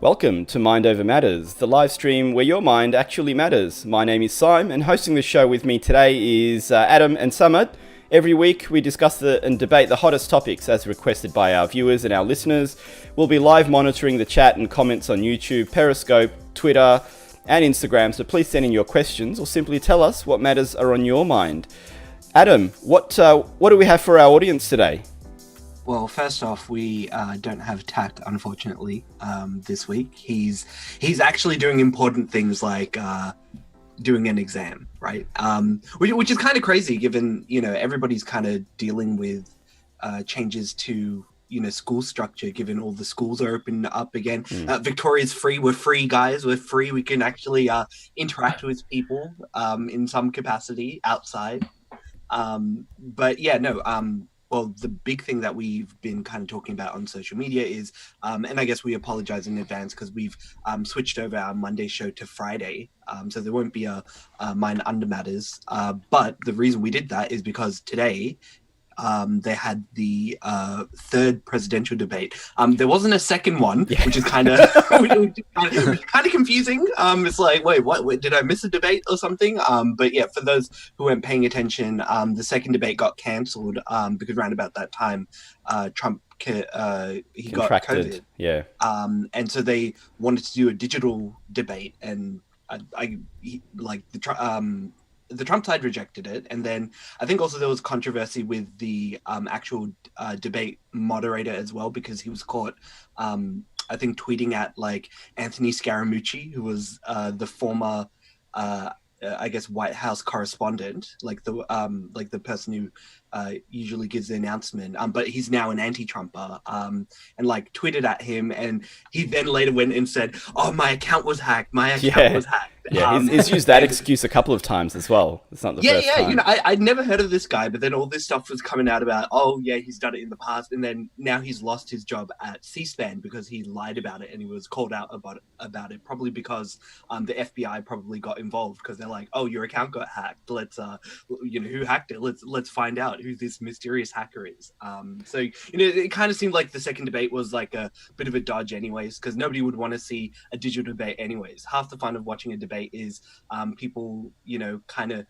Welcome to Mind Over Matters, the live stream where your mind actually matters. My name is Syme, and hosting the show with me today is Adam and Samad. Every week we discuss and debate the hottest topics as requested by our viewers and our listeners. We'll be live monitoring the chat and comments on YouTube, Periscope, Twitter and Instagram, so please send in your questions or simply tell us what matters are on your mind. Adam, what do we have for our audience today? Well, first off, we don't have Tak, unfortunately, this week. He's actually doing important things like doing an exam, right? Which is kind of crazy, given everybody's kind of dealing with changes to school structure, given all the schools are open up again. Victoria's free. We're free, guys. We're free. We can actually interact with people in some capacity outside. But yeah, no. Well, the big thing that we've been kind of talking about on social media is, and I guess we apologize in advance because we've switched over our Monday show to Friday. So there won't be a Mind Under Matters. But the reason we did that is because today they had the third presidential debate. There wasn't a second one, which is kind of confusing. It's like, wait, what? Did I miss a debate or something? But yeah, for those who weren't paying attention, the second debate got cancelled because around about that time, Trump he got COVID. Yeah. And so they wanted to do a digital debate, and the Trump side rejected it. And then I think also there was controversy with the actual debate moderator as well, because he was caught, I think, tweeting at like Anthony Scaramucci, who was the former, I guess, White House correspondent, like the person who usually gives the announcement, but he's now an anti-Trumper, and like tweeted at him, and he then later went and said, "Oh, my account was hacked. My account was hacked." Yeah, he's used that excuse a couple of times as well. It's not the first time. I'd never heard of this guy, but then all this stuff was coming out about, oh yeah, he's done it in the past, and then now he's lost his job at C-SPAN because he lied about it, and he was called out about it, probably because the FBI probably got involved, because they're like, oh, your account got hacked. Let's who hacked it? Let's find out who this mysterious hacker is. So it kind of seemed like the second debate was like a bit of a dodge anyways, because nobody would want to see a digital debate anyways. Half the fun of watching a debate is people kind of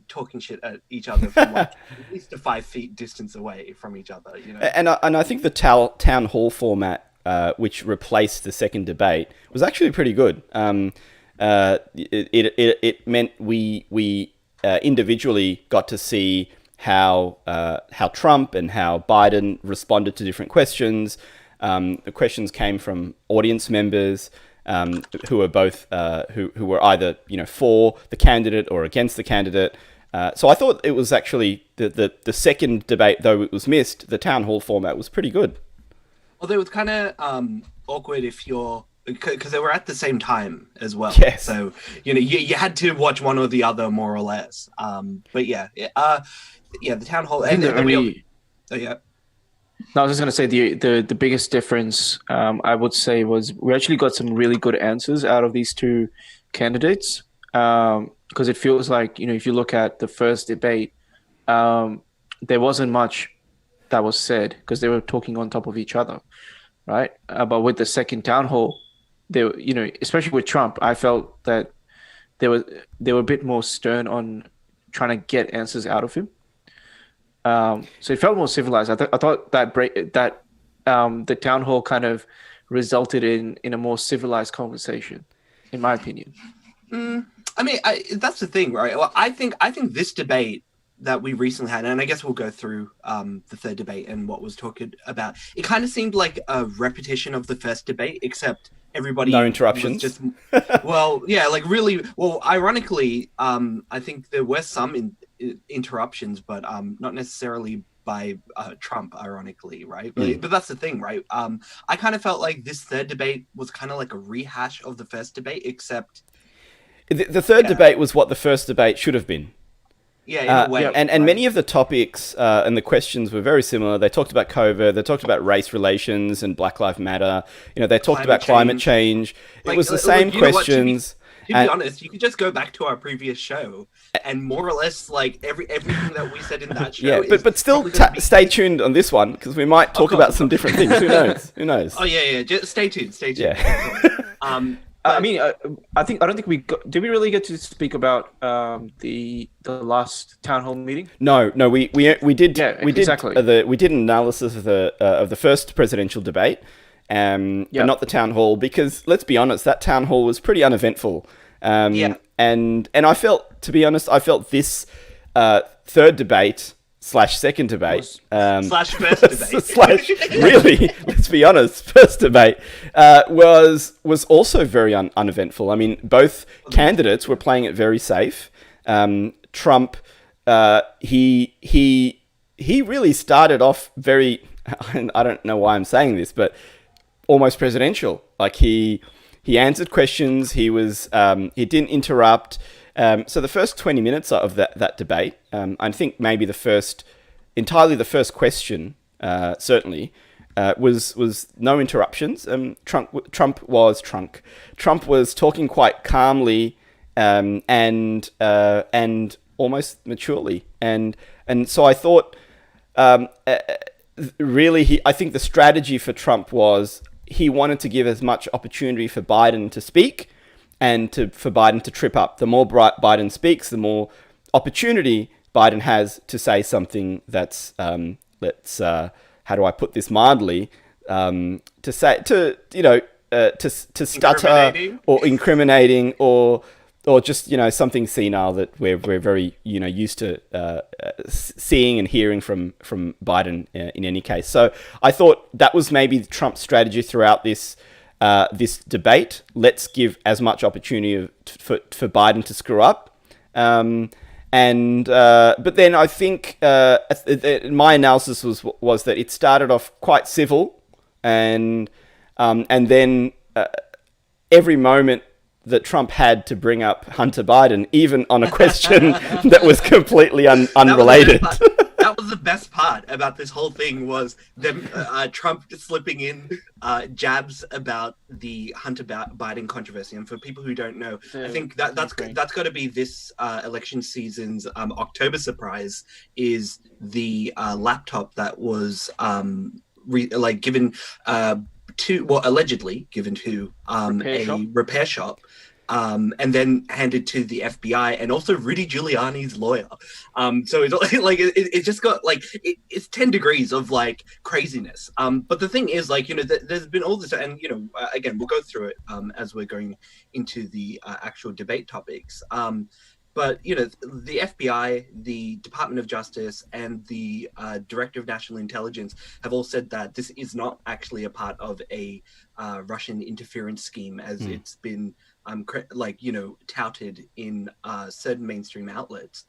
talking shit at each other from like at least a 5 feet distance away from each other, and I think the town hall format, which replaced the second debate, was actually pretty good. It meant we individually got to see how Trump and how Biden responded to different questions. The questions came from audience members who were both who were either for the candidate or against the candidate. So I thought it was actually the second debate, though it was missed. The town hall format was pretty good. Although it was kind of awkward because they were at the same time as well. Yes. So you had to watch one or the other, more or less. But yeah, the town hall. No, I was just going to say the biggest difference, I would say, was we actually got some really good answers out of these two candidates, because it feels like, if you look at the first debate, there wasn't much that was said because they were talking on top of each other, right? But with the second town hall, especially with Trump, I felt that they were a bit more stern on trying to get answers out of him. So it felt more civilized. I thought that the town hall kind of resulted in a more civilized conversation, in my opinion. I mean, that's the thing, right? Well, I think this debate that we recently had, and I guess we'll go through the third debate and what was talked about. It kind of seemed like a repetition of the first debate, except everybody no interruptions. Was just, well, yeah, like really. Well, ironically, I think there were some interruptions, but not necessarily by Trump, ironically, right? But that's the thing, right? I kind of felt like this third debate was kind of like a rehash of the first debate, except the third debate was what the first debate should have been. Yeah, in a way. And many of the topics and the questions were very similar. They talked about COVID, they talked about race relations and Black Lives Matter. They talked about climate change. It was the same questions. be honest, you could just go back to our previous show and more or less like everything that we said in that show. Yeah, but still stay tuned on this one because we might talk about some different things. Who knows? Who knows? Oh yeah. Just stay tuned. Yeah. I mean, I don't think did we really get to speak about the last town hall meeting? No, we did. Yeah, we did exactly. We did an analysis of the first presidential debate, but not the town hall because let's be honest, that town hall was pretty uneventful. And I felt, to be honest, this third debate / second debate / first debate really, let's be honest, first debate was also very uneventful. I mean, both candidates were playing it very safe. Trump, he really started off very, I don't know why I'm saying this, but almost presidential. Like he answered questions. He didn't interrupt. So the first 20 minutes of that debate, I think maybe the first question, certainly, was no interruptions. Trump was talking quite calmly, and almost maturely. And so I thought, really, I think the strategy for Trump was he wanted to give as much opportunity for Biden to speak and for Biden to trip up. The more Biden speaks, the more opportunity Biden has to say something that's, how do I put this mildly, to stutter or incriminating or just, something senile that we're very, used to seeing and hearing from Biden in any case. So I thought that was maybe Trump's strategy throughout this debate. Let's give as much opportunity for Biden to screw up. But then I think my analysis was that it started off quite civil, and then every moment that Trump had to bring up Hunter Biden, even on a question that was completely unrelated. That was the best part about this whole thing was them Trump slipping in jabs about the Hunter Biden controversy. And for people who don't know, I think that's got to be this election season's October surprise is the laptop that was allegedly given to a repair shop. And then handed to the FBI and also Rudy Giuliani's lawyer. So it's just got it's 10 degrees of craziness. But the thing is there's been all this, and again we'll go through it as we're going into the actual debate topics. But the FBI, the Department of Justice, and the Director of National Intelligence have all said that this is not actually a part of a Russian interference scheme, as it's been touted in certain mainstream outlets.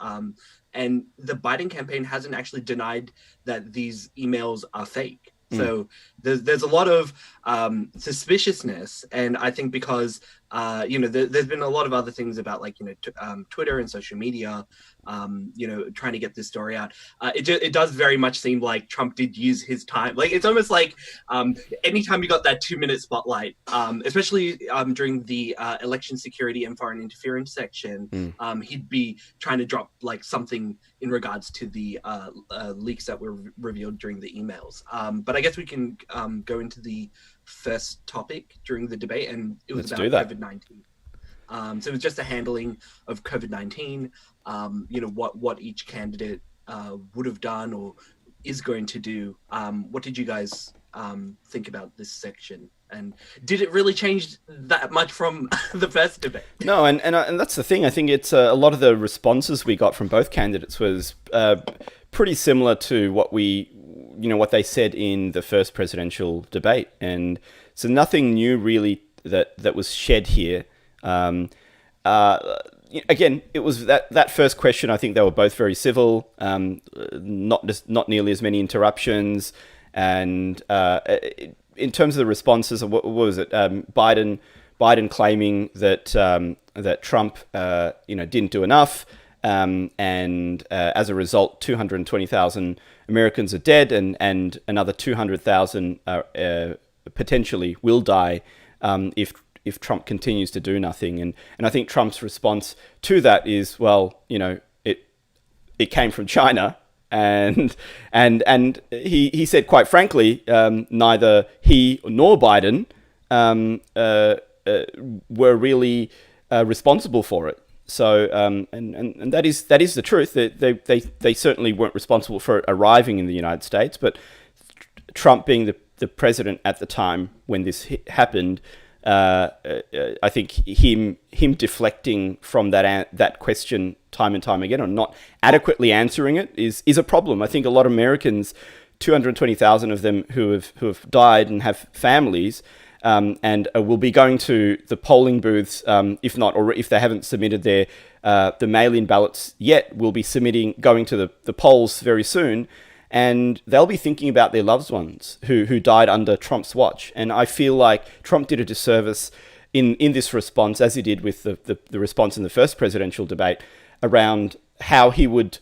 And the Biden campaign hasn't actually denied that these emails are fake. So there's a lot of suspiciousness, and I think because there's been a lot of other things about Twitter and social media, trying to get this story out. It does very much seem like Trump did use his time. It's almost like anytime you got that 2-minute spotlight, especially during the election security and foreign interference section, he'd be trying to drop something in regards to the leaks that were revealed during the emails. But I guess we can go into the first topic during the debate, and it was about COVID-19. So it was just a handling of COVID-19, what each candidate would have done or is going to do. What did you guys think about this section? And did it really change that much from the first debate? No, and that's the thing. I think it's a lot of the responses we got from both candidates was pretty similar to what what they said in the first presidential debate, and so nothing new really that was shed here. Again, it was that first question. I think they were both very civil, not nearly as many interruptions, and in terms of the responses, what was it? Biden claiming that Trump didn't do enough, and as a result, 220,000 Americans are dead, and another 200,000 potentially will die if Trump continues to do nothing. And I think Trump's response to that is, well, it came from China. And he said, quite frankly, neither he nor Biden were really responsible for it. So and that is the truth. They certainly weren't responsible for arriving in the United States, but Trump being the president at the time when this happened, I think him deflecting from that question time and time again, or not adequately answering it, is a problem. I think a lot of Americans, 220,000 of them who have died and have families, and will be going to the polling booths, if not, or if they haven't submitted their the mail-in ballots yet, will be going to the polls very soon. And they'll be thinking about their loved ones who died under Trump's watch. And I feel like Trump did a disservice in this response, as he did with the response in the first presidential debate, around how he would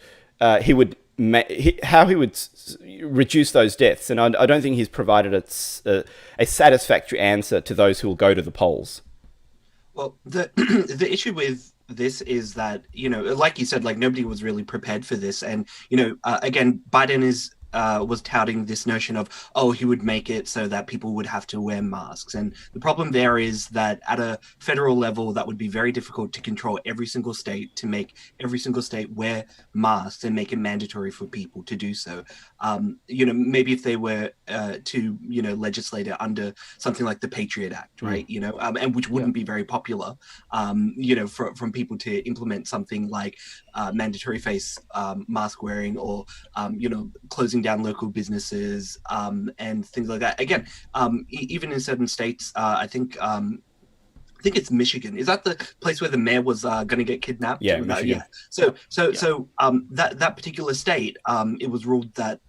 reduce those deaths. And I don't think he's provided a satisfactory answer to those who will go to the polls. Well, the issue with this is that, like you said, like nobody was really prepared for this. And, again, Biden was touting this notion of, he would make it so that people would have to wear masks. And the problem there is that at a federal level, that would be very difficult to control every single state, to make every single state wear masks and make it mandatory for people to do so. Maybe if they were to, legislate it under something like the Patriot Act, right? And which wouldn't be very popular, from people to implement something like mandatory face mask wearing, or, closing down local businesses, and things like that. Again, even in certain states, I think it's Michigan. Is that the place where the mayor was going to get kidnapped? Yeah, Michigan. So that particular state, it was ruled that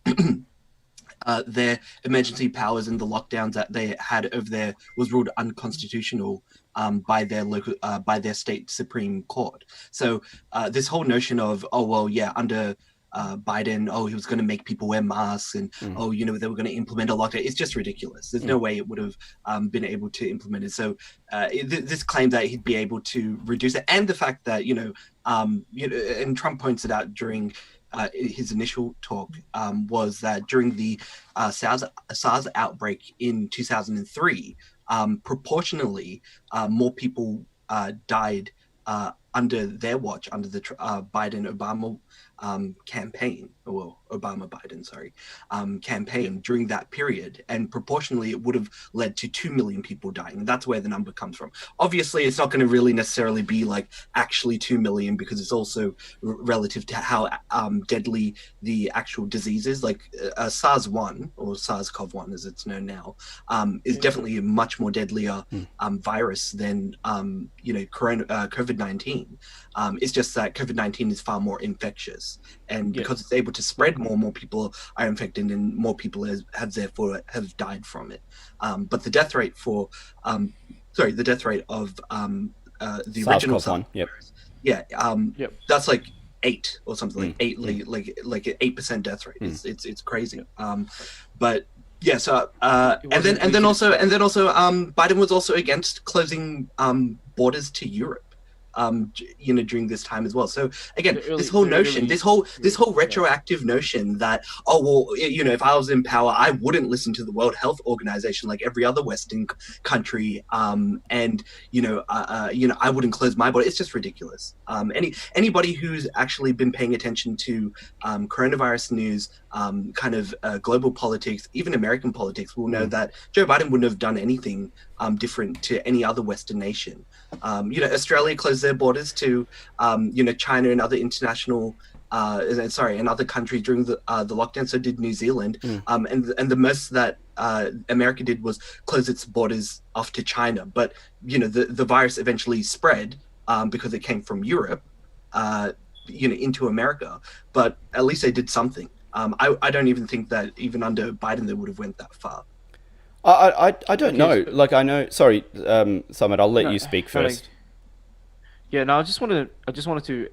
their emergency powers and the lockdowns that they had over there was ruled unconstitutional by their state Supreme Court. So this whole notion of under Biden, he was going to make people wear masks, and they were going to implement a lockdown. It's just ridiculous. There's no way it would have been able to implement it. So this claim that he'd be able to reduce it, and the fact that and Trump points it out during his initial talk, was that during the SARS outbreak in 2003, proportionally more people died under their watch, under the Biden-Obama campaign, campaign during that period, and proportionally it would have led to 2 million people dying. That's where the number comes from. Obviously, it's not going to really necessarily be like actually 2 million, because it's also relative to how deadly the actual disease is. Like SARS-1, or SARS-CoV-1 as it's known now, is definitely a much more deadlier virus than COVID-19. It's just that COVID-19 is far more infectious, and because it's able to spread more people are infected, and more people have died from it. But the death rate of the original SARS-CoV-1, virus, that's like 8 or something, like 8, like an 8% death rate. It's crazy. But yeah, so and then also Biden was also against closing borders to Europe, during this time as well. So again, this whole retroactive notion that, if I was in power, I wouldn't listen to the World Health Organization like every other Western country, and I wouldn't close my border. It's just ridiculous. Anybody who's actually been paying attention to coronavirus news, global politics, even American politics, will know that Joe Biden wouldn't have done anything different to any other Western nation. Australia closed their borders to China and other international and other countries during the lockdown. So did New Zealand. And the most that America did was close its borders off to China. But the virus eventually spread because it came from Europe into America. But at least they did something. I don't even think that even under Biden they would have went that far. I don't know. Like, I know. Sorry, Samad, I'll let you speak first. Yeah, no, I just wanted to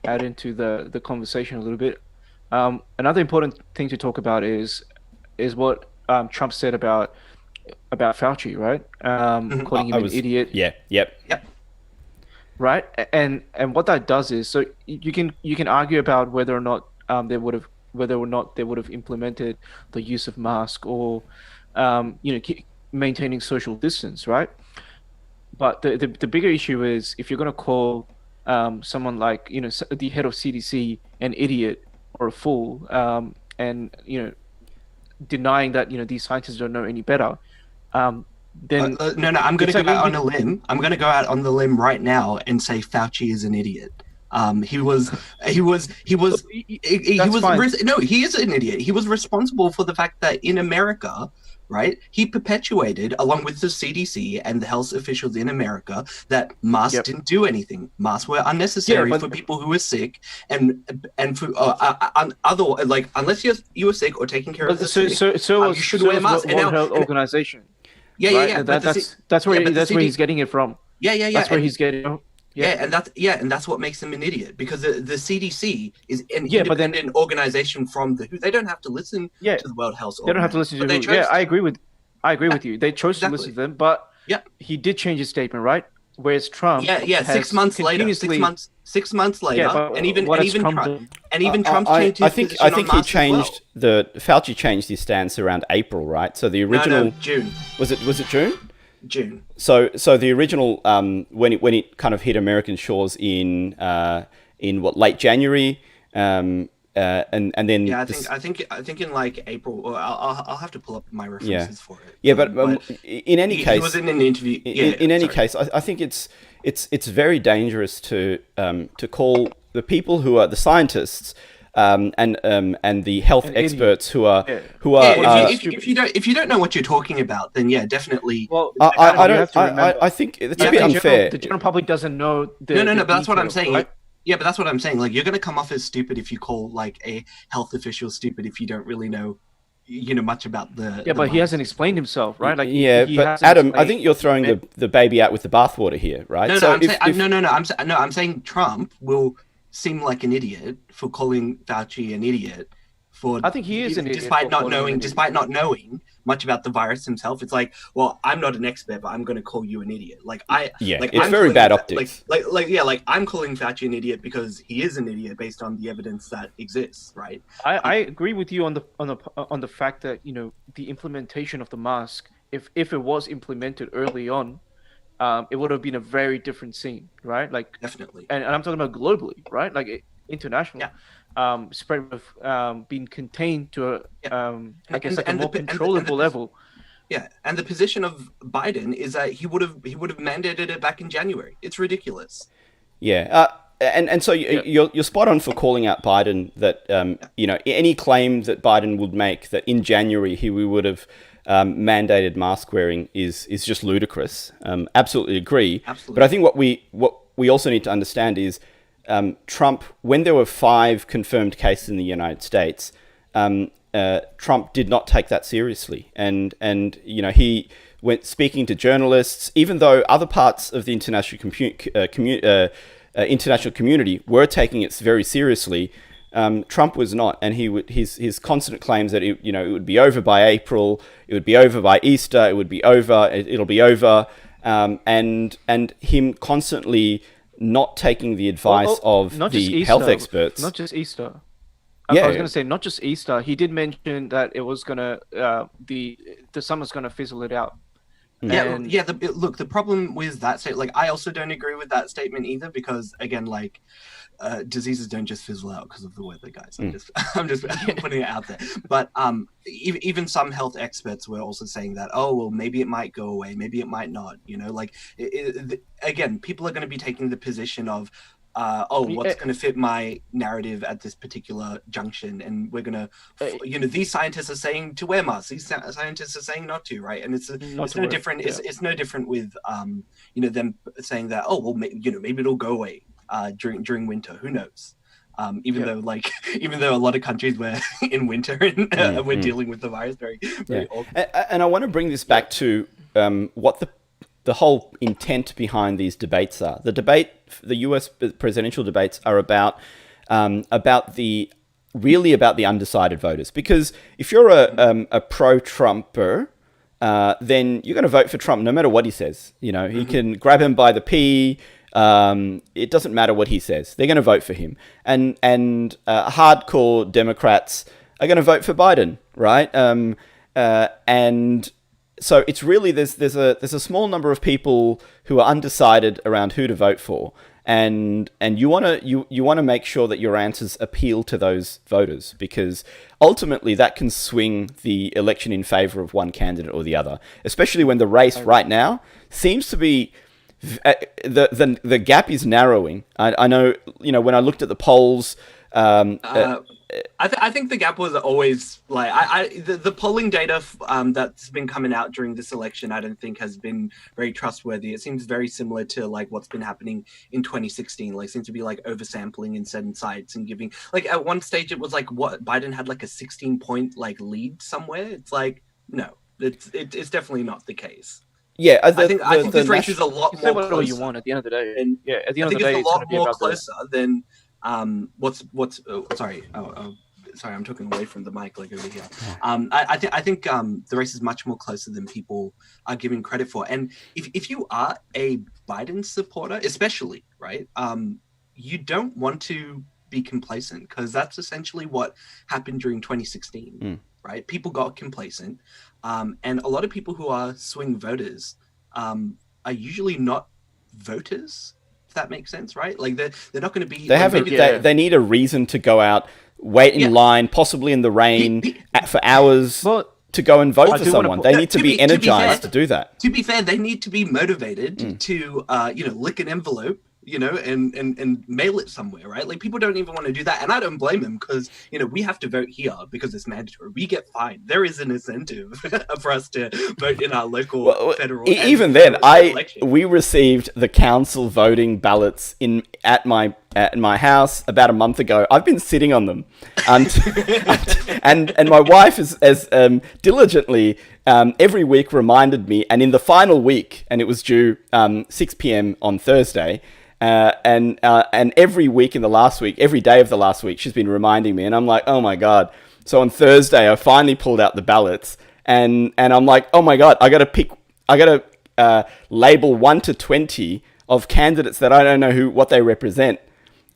add into the conversation a little bit. Another important thing to talk about is what Trump said about about Fauci, right? Calling him I an was, idiot, yeah, yep, Yep. right? And what that does is, so you can argue about whether or not they would have implemented the use of mask or maintaining social distance, right? But the bigger issue is if you're going to call someone like the head of CDC an idiot or a fool, and denying that these scientists don't know any better, then No, no, I'm going it's to like go out on a limb. I'm going to go out on the limb right now and say Fauci is an idiot. He was, he was, he was, he That's was. fine. No, he is an idiot. He was responsible for the fact that in America, right, he perpetuated, along with the CDC and the health officials in America, that masks Yep. didn't do anything. Masks were unnecessary Yeah, but- for people who were sick, and for other, like, unless you were sick or taking care of the So sick, so you should wear masks. And World now, Health Organization. yeah, Right? yeah. That, but the that's where yeah, but the that's where CD he's getting it from. yeah, That's where and- he's getting. yeah, and that's what makes him an idiot, because the CDC is an Yeah, but then- independent organization from the WHO. They don't have to listen Yeah, to the World Health they don't have to Organization, listen to but who. they Yeah, chose I to. agree with you. They chose to Exactly. listen to them, but Yeah. he did change his statement, right? Whereas Trump, Yeah. 6 has months later, continuously- 6 months later, Yeah, but and even what and has even Trump Trump, done? and even Trump changed his I think position I think on he masks as well. changed Fauci changed his stance around April, right? So the original No, June, was it June? June. So the original when it kind of hit American shores in what, late January, and then Yeah, this- I think in like April. Or I'll have to pull up my references for it. yeah, but in any he case, was in an interview. in any sorry. case, I think it's very dangerous to call the people who are the scientists and the health An idiot. experts who are Yeah. Yeah, uh, if you don't know what you're talking about, then yeah, definitely. Well, I Adam, you don't. have to remember- I think it's Yeah, a bit the unfair. The general public doesn't know. No, but that's what I'm details, saying. right? Yeah, but that's what I'm saying. Like, you're gonna come off as stupid if you call like a health official stupid if you don't really know, much about the. Yeah, the but he virus. hasn't explained himself, right? Like, Yeah, he but hasn't Adam, I explained- think you're throwing the baby out with the bathwater here, right? No, So no, I'm if- saying if- no. I'm saying Trump will seem like an idiot for calling Fauci an idiot. I think he is an idiot despite for not calling him an knowing, idiot. despite not knowing much about the virus himself. It's like, well, I'm not an expert, but I'm going to call you an idiot. Yeah, like, it's I'm very calling bad Fa- optics. Like I'm calling Fauci an idiot because he is an idiot based on the evidence that exists, right? I agree with you on the fact that the implementation of the mask, if it was implemented early on, it would have been a very different scene, right? Like, Definitely. and I'm talking about globally, right? Like international. Yeah. Spread of being contained to I guess And- like a and more the- and the- controllable level. Yeah, and the position of Biden is that he would have mandated it back in January. It's ridiculous. Yeah, and so you're spot on for calling out Biden that any claim that Biden would make that in January we would have mandated mask wearing is just ludicrous. Absolutely agree. Absolutely. But I think what we also need to understand is Trump, when there were 5 confirmed cases in the United States, Trump did not take that seriously, and he went speaking to journalists, even though other parts of the international international community were taking it very seriously. Trump was not, and his constant claims that it would be over by April, it would be over by Easter, it would be over, it'll be over, and him constantly not taking the advice of not just the Easter, health experts. Not just Easter. Yeah. I was going to say not just Easter. He did mention that it was gonna the summer's gonna fizzle it out. Yeah, And- yeah. Look, the problem with that statement, like, I also don't agree with that statement either, because again, like, diseases don't just fizzle out because of the weather, guys. I'm just putting it out there. But even some health experts were also saying that, oh well, maybe it might go away, maybe it might not. Again, people are going to be taking the position of, what's going to fit my narrative at this particular junction, and we're going to, these scientists are saying to wear masks, these scientists are saying not to, right? And it's no different. It's no different with them saying that, oh well, maybe it'll go away during winter. Who knows? Even though a lot of countries were in winter and we're dealing with the virus very often. And I want to bring this back to what the whole intent behind these debates are. The US presidential debates are about the undecided voters. Because if you're a pro-Trumper, then you're going to vote for Trump no matter what he says. You know, he can grab him by the pee. It doesn't matter what he says. They're going to vote for him. And hardcore Democrats are going to vote for Biden, right? And so it's really there's a small number of people who are undecided around who to vote for, and you want to make sure that your answers appeal to those voters, because ultimately that can swing the election in favor of one candidate or the other, especially when the race right now seems to be the gap is narrowing. I know, you know, when I looked at the polls. I think the gap was always like the polling data that's been coming out during this election, I don't think has been very trustworthy. It seems very similar to like what's been happening in 2016. Like seems to be like oversampling in certain sites and giving, like at one stage it was like what Biden had like a 16-point like lead somewhere. It's like no, it's definitely not the case. Yeah, I think this race is a lot more closer. What you want at the end of the day, and yeah, at the end of the day, it's a lot more closer than. Sorry, I'm talking away from the mic like over here. I think the race is much more closer than people are giving credit for. And if you are a Biden supporter, especially, right, you don't want to be complacent, because that's essentially what happened during 2016, right? People got complacent, and a lot of people who are swing voters are usually not voters. That makes sense, right? Like they're not going to be. They need a reason to go out, wait in line, possibly in the rain for hours to go and vote for someone. They need to be energized to do that. To be fair, they need to be motivated to lick an envelope, and mail it somewhere, right? Like people don't even want to do that, and I don't blame them, because we have to vote here because it's mandatory. We get fined. There is an incentive for us to vote in our local, federal. Even then, we received the council voting ballots at my house about a month ago. I've been sitting on them, and my wife has diligently every week reminded me. And in the final week, and it was due 6 p.m. on Thursday. And every week in the last week, every day of the last week, she's been reminding me, and I'm like, oh my God. So on Thursday, I finally pulled out the ballots, and I'm like, oh my God, I got to label 1 to 20 of candidates that I don't know what they represent.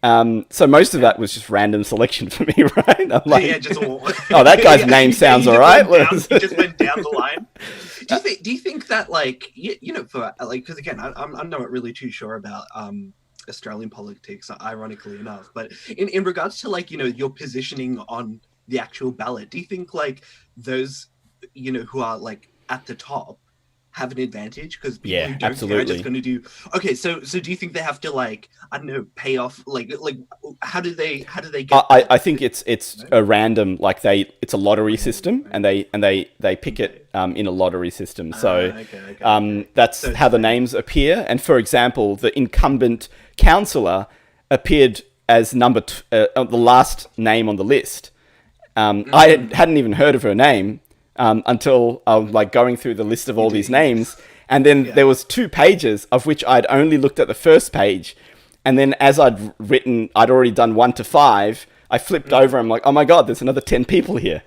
So most of that was just random selection for me, right? I'm like, oh, that guy's name sounds all right. He just went down the line. Do you think that, like, for like, because again, I'm not really too sure about Australian politics, ironically enough, but in regards to like your positioning on the actual ballot, do you think like those who are like at the top have an advantage, because people who don't care are just going to do so do you think they have to, like, I don't know, pay off, like how do they get I think it's a random, like it's a lottery system, and they pick it in a lottery system, so that's how the names appear. And for example, the incumbent councillor appeared as the last name on the list. I hadn't even heard of her name until I was like going through the list of all these names. And then there was 2 pages of which I'd only looked at the first page. And then as I'd already done 1 to 5. I flipped over. I'm like, oh my God, there's another 10 people here.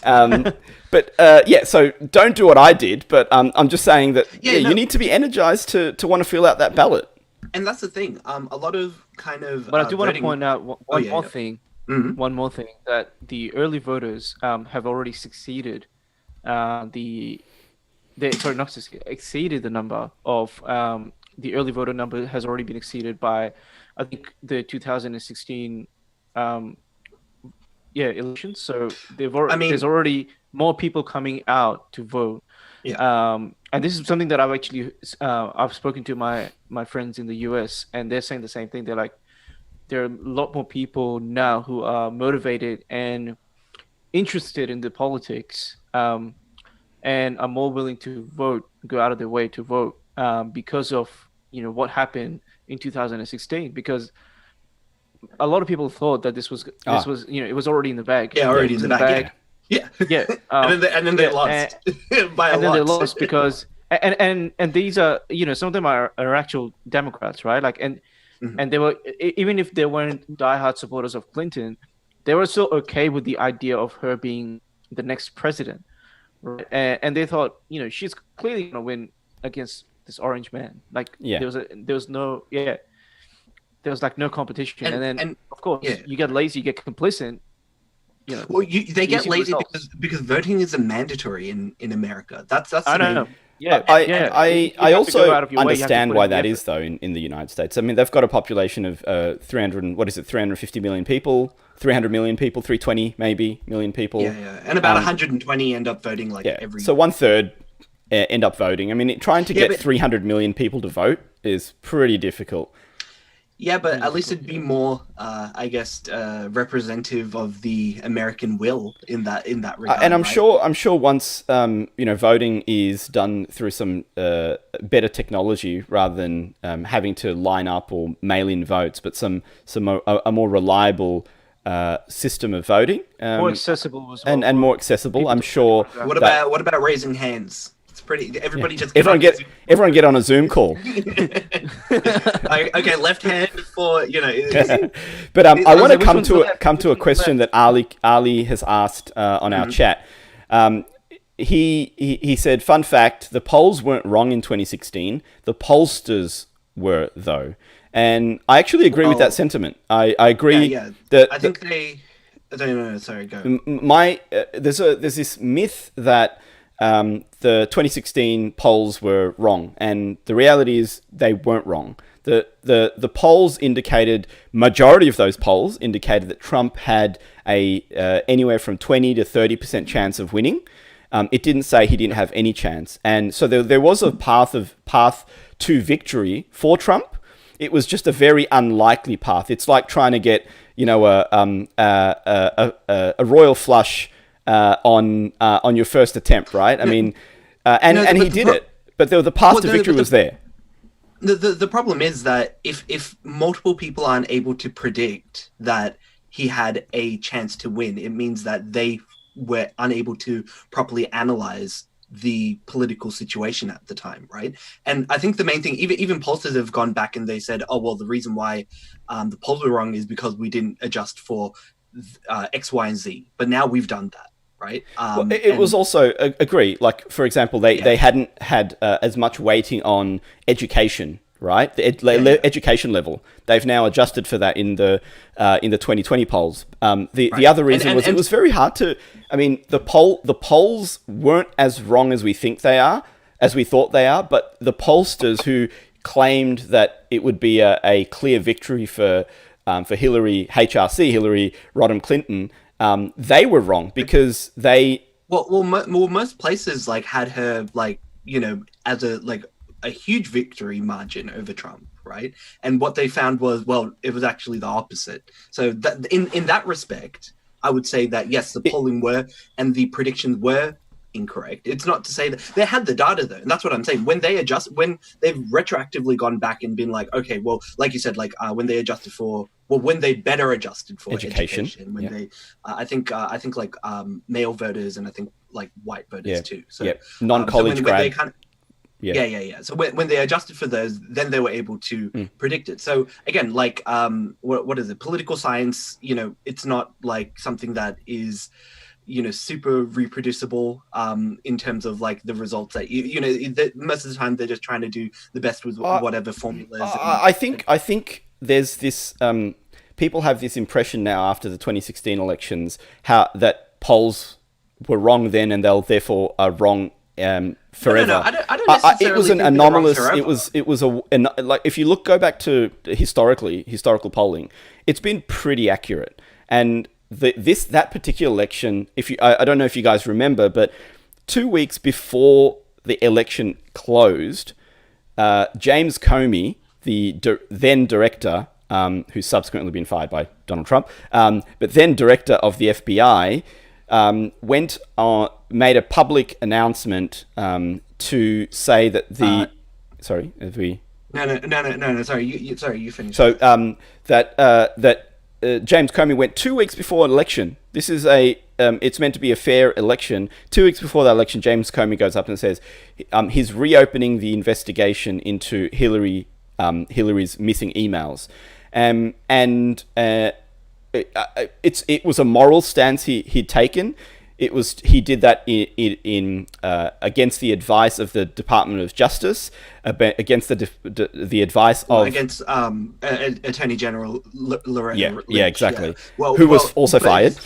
So don't do what I did. But I'm just saying that you need to be energized to want to fill out that ballot. And that's the thing. A lot of kind of. But I do want to point out one more thing. Mm-hmm. One more thing, that the early voters have already exceeded exceeded the number of the early voter number has already been exceeded by, I think, the 2016 elections. So there's already more people coming out to vote. And this is something that I've spoken to my friends in the US, and they're saying the same thing. They're like, there are a lot more people now who are motivated and interested in the politics, and are more willing to vote, go out of their way to vote, because of what happened in 2016. Because a lot of people thought that this was it was already in the bag. Yeah, already in the bag. Yeah. And then they lost by a lot. And then they lost because and these are some of them are actual Democrats, right? Like and they were, even if they weren't diehard supporters of Clinton, they were still okay with the idea of her being the next president. right? And they thought, she's clearly gonna win against this orange man. Like Yeah. there was no there was like no competition. And then of course yeah. you get lazy, you get complacent. Well, they get see lazy results. because voting isn't mandatory in America. That's I the don't know. main- Yeah, I You I have to also go out of your way, you have to understand put why in the that effort. is though in the United States. I mean, they've got a population of 300 what is it, 350 million people, 300 million people, 320 maybe million people. yeah, and about 120 end up voting like Yeah. every. So 1/3 end up voting. I mean, trying to Yeah, get but- 300 million people to vote is pretty difficult. Yeah, but at least it'd be more, I guess, representative of the American will in that regard. And I'm right? sure once voting is done through some better technology rather than having to line up or mail in votes, but a more reliable system of voting, More accessible as well. and more accessible. I'm sure. What about raising hands? It's pretty. Everybody just Everyone get on a Zoom call. Okay, left hand for But I want to which one's the left? come to a question that Ali has asked on our chat. He said, fun fact, the polls weren't wrong in 2016. The pollsters were, though. And I actually agree with that sentiment. I agree yeah. that I think they. I don't know. Sorry, go. there's this myth that the 2016 polls were wrong, and the reality is they weren't wrong. The polls indicated, majority of those polls indicated that Trump had a anywhere from 20 to 30% chance of winning. It didn't say he didn't have any chance, and so there was a path to victory for Trump. It was just a very unlikely path. It's like trying to get a royal flush on your first attempt, right? I mean, and he did it, but the path to victory was there. The problem is that if multiple people aren't able to predict that he had a chance to win, it means that they were unable to properly analyze the political situation at the time, right? And I think the main thing, even pollsters have gone back and they said, oh, well, the reason why the polls were wrong is because we didn't adjust for X, Y, and Z. But now we've done that, right? Well, it was also, agree, like, for example, they hadn't had as much weighting on education, right? The education level. They've now adjusted for that in the 2020 polls. The other reason was it was very hard to. I mean, the polls weren't as wrong as we thought they are, but the pollsters who claimed that it would be a clear victory for Hillary Rodham Clinton, they were wrong because they. Well, most places like had her as a huge victory margin over Trump, right? And what they found was, well, it was actually the opposite. So that, in that respect, I would say that yes, the polling were and the predictions were incorrect. It's not to say that they had the data though, and that's what I'm saying. When they've retroactively gone back and been like, okay, well, like you said, when they adjusted for, when they better adjusted for education when they, I think male voters and I think like white voters too. So non-college when grad. they kind of, yeah. So when they adjusted for those, then they were able to predict it. So again, what is it? Political science, it's not like something that is, super reproducible in terms of like the results that most of the time they're just trying to do the best with whatever formulas. I think there's this. People have this impression now after the 2016 elections that polls were wrong then, and they'll therefore are wrong forever. No, I don't necessarily it was an think anomalous. they're wrong forever. It was like if you go back to historical polling, it's been pretty accurate. And that particular election, I don't know if you guys remember, but 2 weeks before the election closed, James Comey, the then director, who's subsequently been fired by Donald Trump, but then director of the FBI. Made a public announcement to say that the sorry, have we? No. Sorry, you finished. So that James Comey went 2 weeks before an election. This is it's meant to be a fair election. 2 weeks before that election, James Comey goes up and says he's reopening the investigation into Hillary's missing emails, and it was a moral stance he'd taken. he did that in against the advice of the Department of Justice, against the advice of against Attorney General Loretta Lynch. Yeah, exactly. Yeah. Well, who was also fired.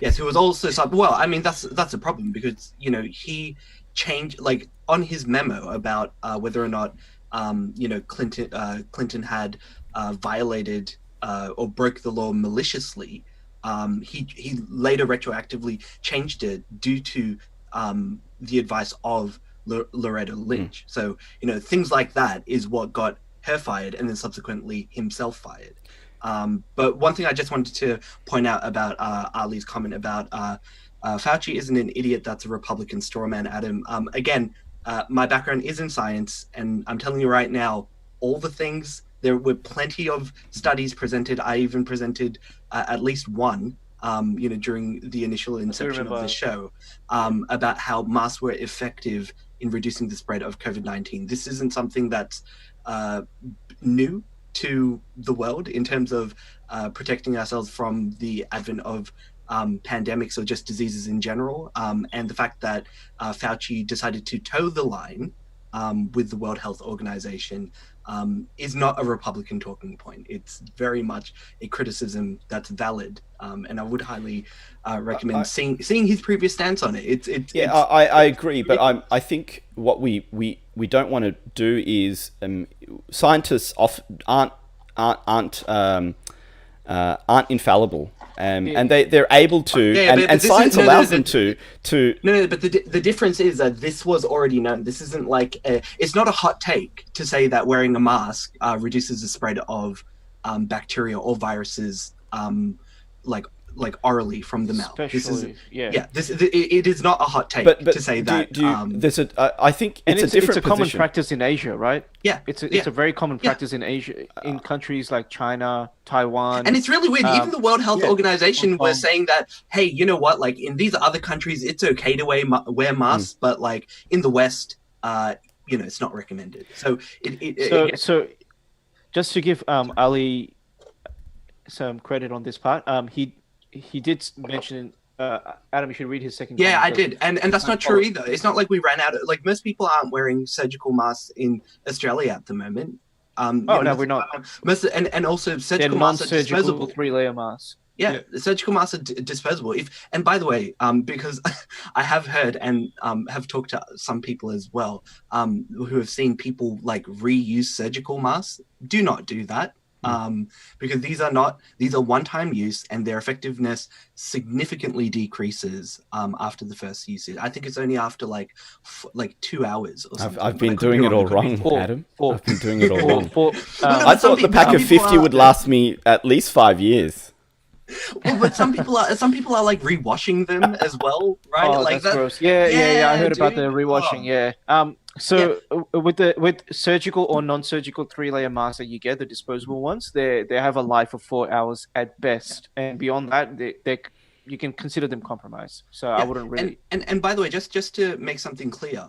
Yes, who was also well. I mean, that's a problem because he changed on his memo about whether or not Clinton had violated or broke the law maliciously. He later retroactively changed it due to the advice of Loretta Lynch. So things like that is what got her fired, and then subsequently himself fired. But one thing I just wanted to point out about Ali's comment about Fauci isn't an idiot, that's a Republican strawman, Adam. Again, my background is in science, and I'm telling you right now, all the things, there were plenty of studies presented. I even presented at least one, during the initial inception of the show, about how masks were effective in reducing the spread of COVID-19. This isn't something that's new to the world in terms of protecting ourselves from the advent of pandemics or just diseases in general. And the fact that Fauci decided to toe the line with the World Health Organization is not a Republican talking point. It's very much a criticism that's valid, and I would highly recommend seeing his previous stance on it. I agree, but I think what we don't want to do is scientists aren't infallible. And they're able to, and science allows them to. No, but the difference is that this was already known. This isn't it's not a hot take to say that wearing a mask reduces the spread of bacteria or viruses, orally from the mouth. Especially, it is not a hot take to say that. I think it's a common practice in Asia, right? Yeah, it's a very common practice in Asia, in countries like China, Taiwan, and it's really weird. Even the World Health Organization was saying that, hey, you know what? In these other countries, it's okay to wear masks, but in the West, it's not recommended. So so just to give Ali some credit on this part, he did mention, Adam, you should read his second comment. Yeah, I did. And that's not true either. It's not like we ran out of, most people aren't wearing surgical masks in Australia at the moment. No, we're not. And also surgical masks are disposable. 3-layer masks. Yeah, the surgical masks are disposable. And by the way, because I have heard and have talked to some people as well who have seen people reuse surgical masks. Do not do that. Because these are one-time use, and their effectiveness significantly decreases after the first usage. I think it's only after 2 hours or something. I've been doing it all wrong, Adam. I've been doing it all wrong. I thought the pack of 50 would last me at least 5 years. Well, but some people are rewashing them as well, right? Oh, that's gross. Yeah. I heard about the rewashing. Yeah. With surgical or non-surgical 3-layer masks that you get, the disposable ones, they have a life of 4 hours at best, and beyond that, you can consider them compromised. So I wouldn't really. And by the way, just to make something clear,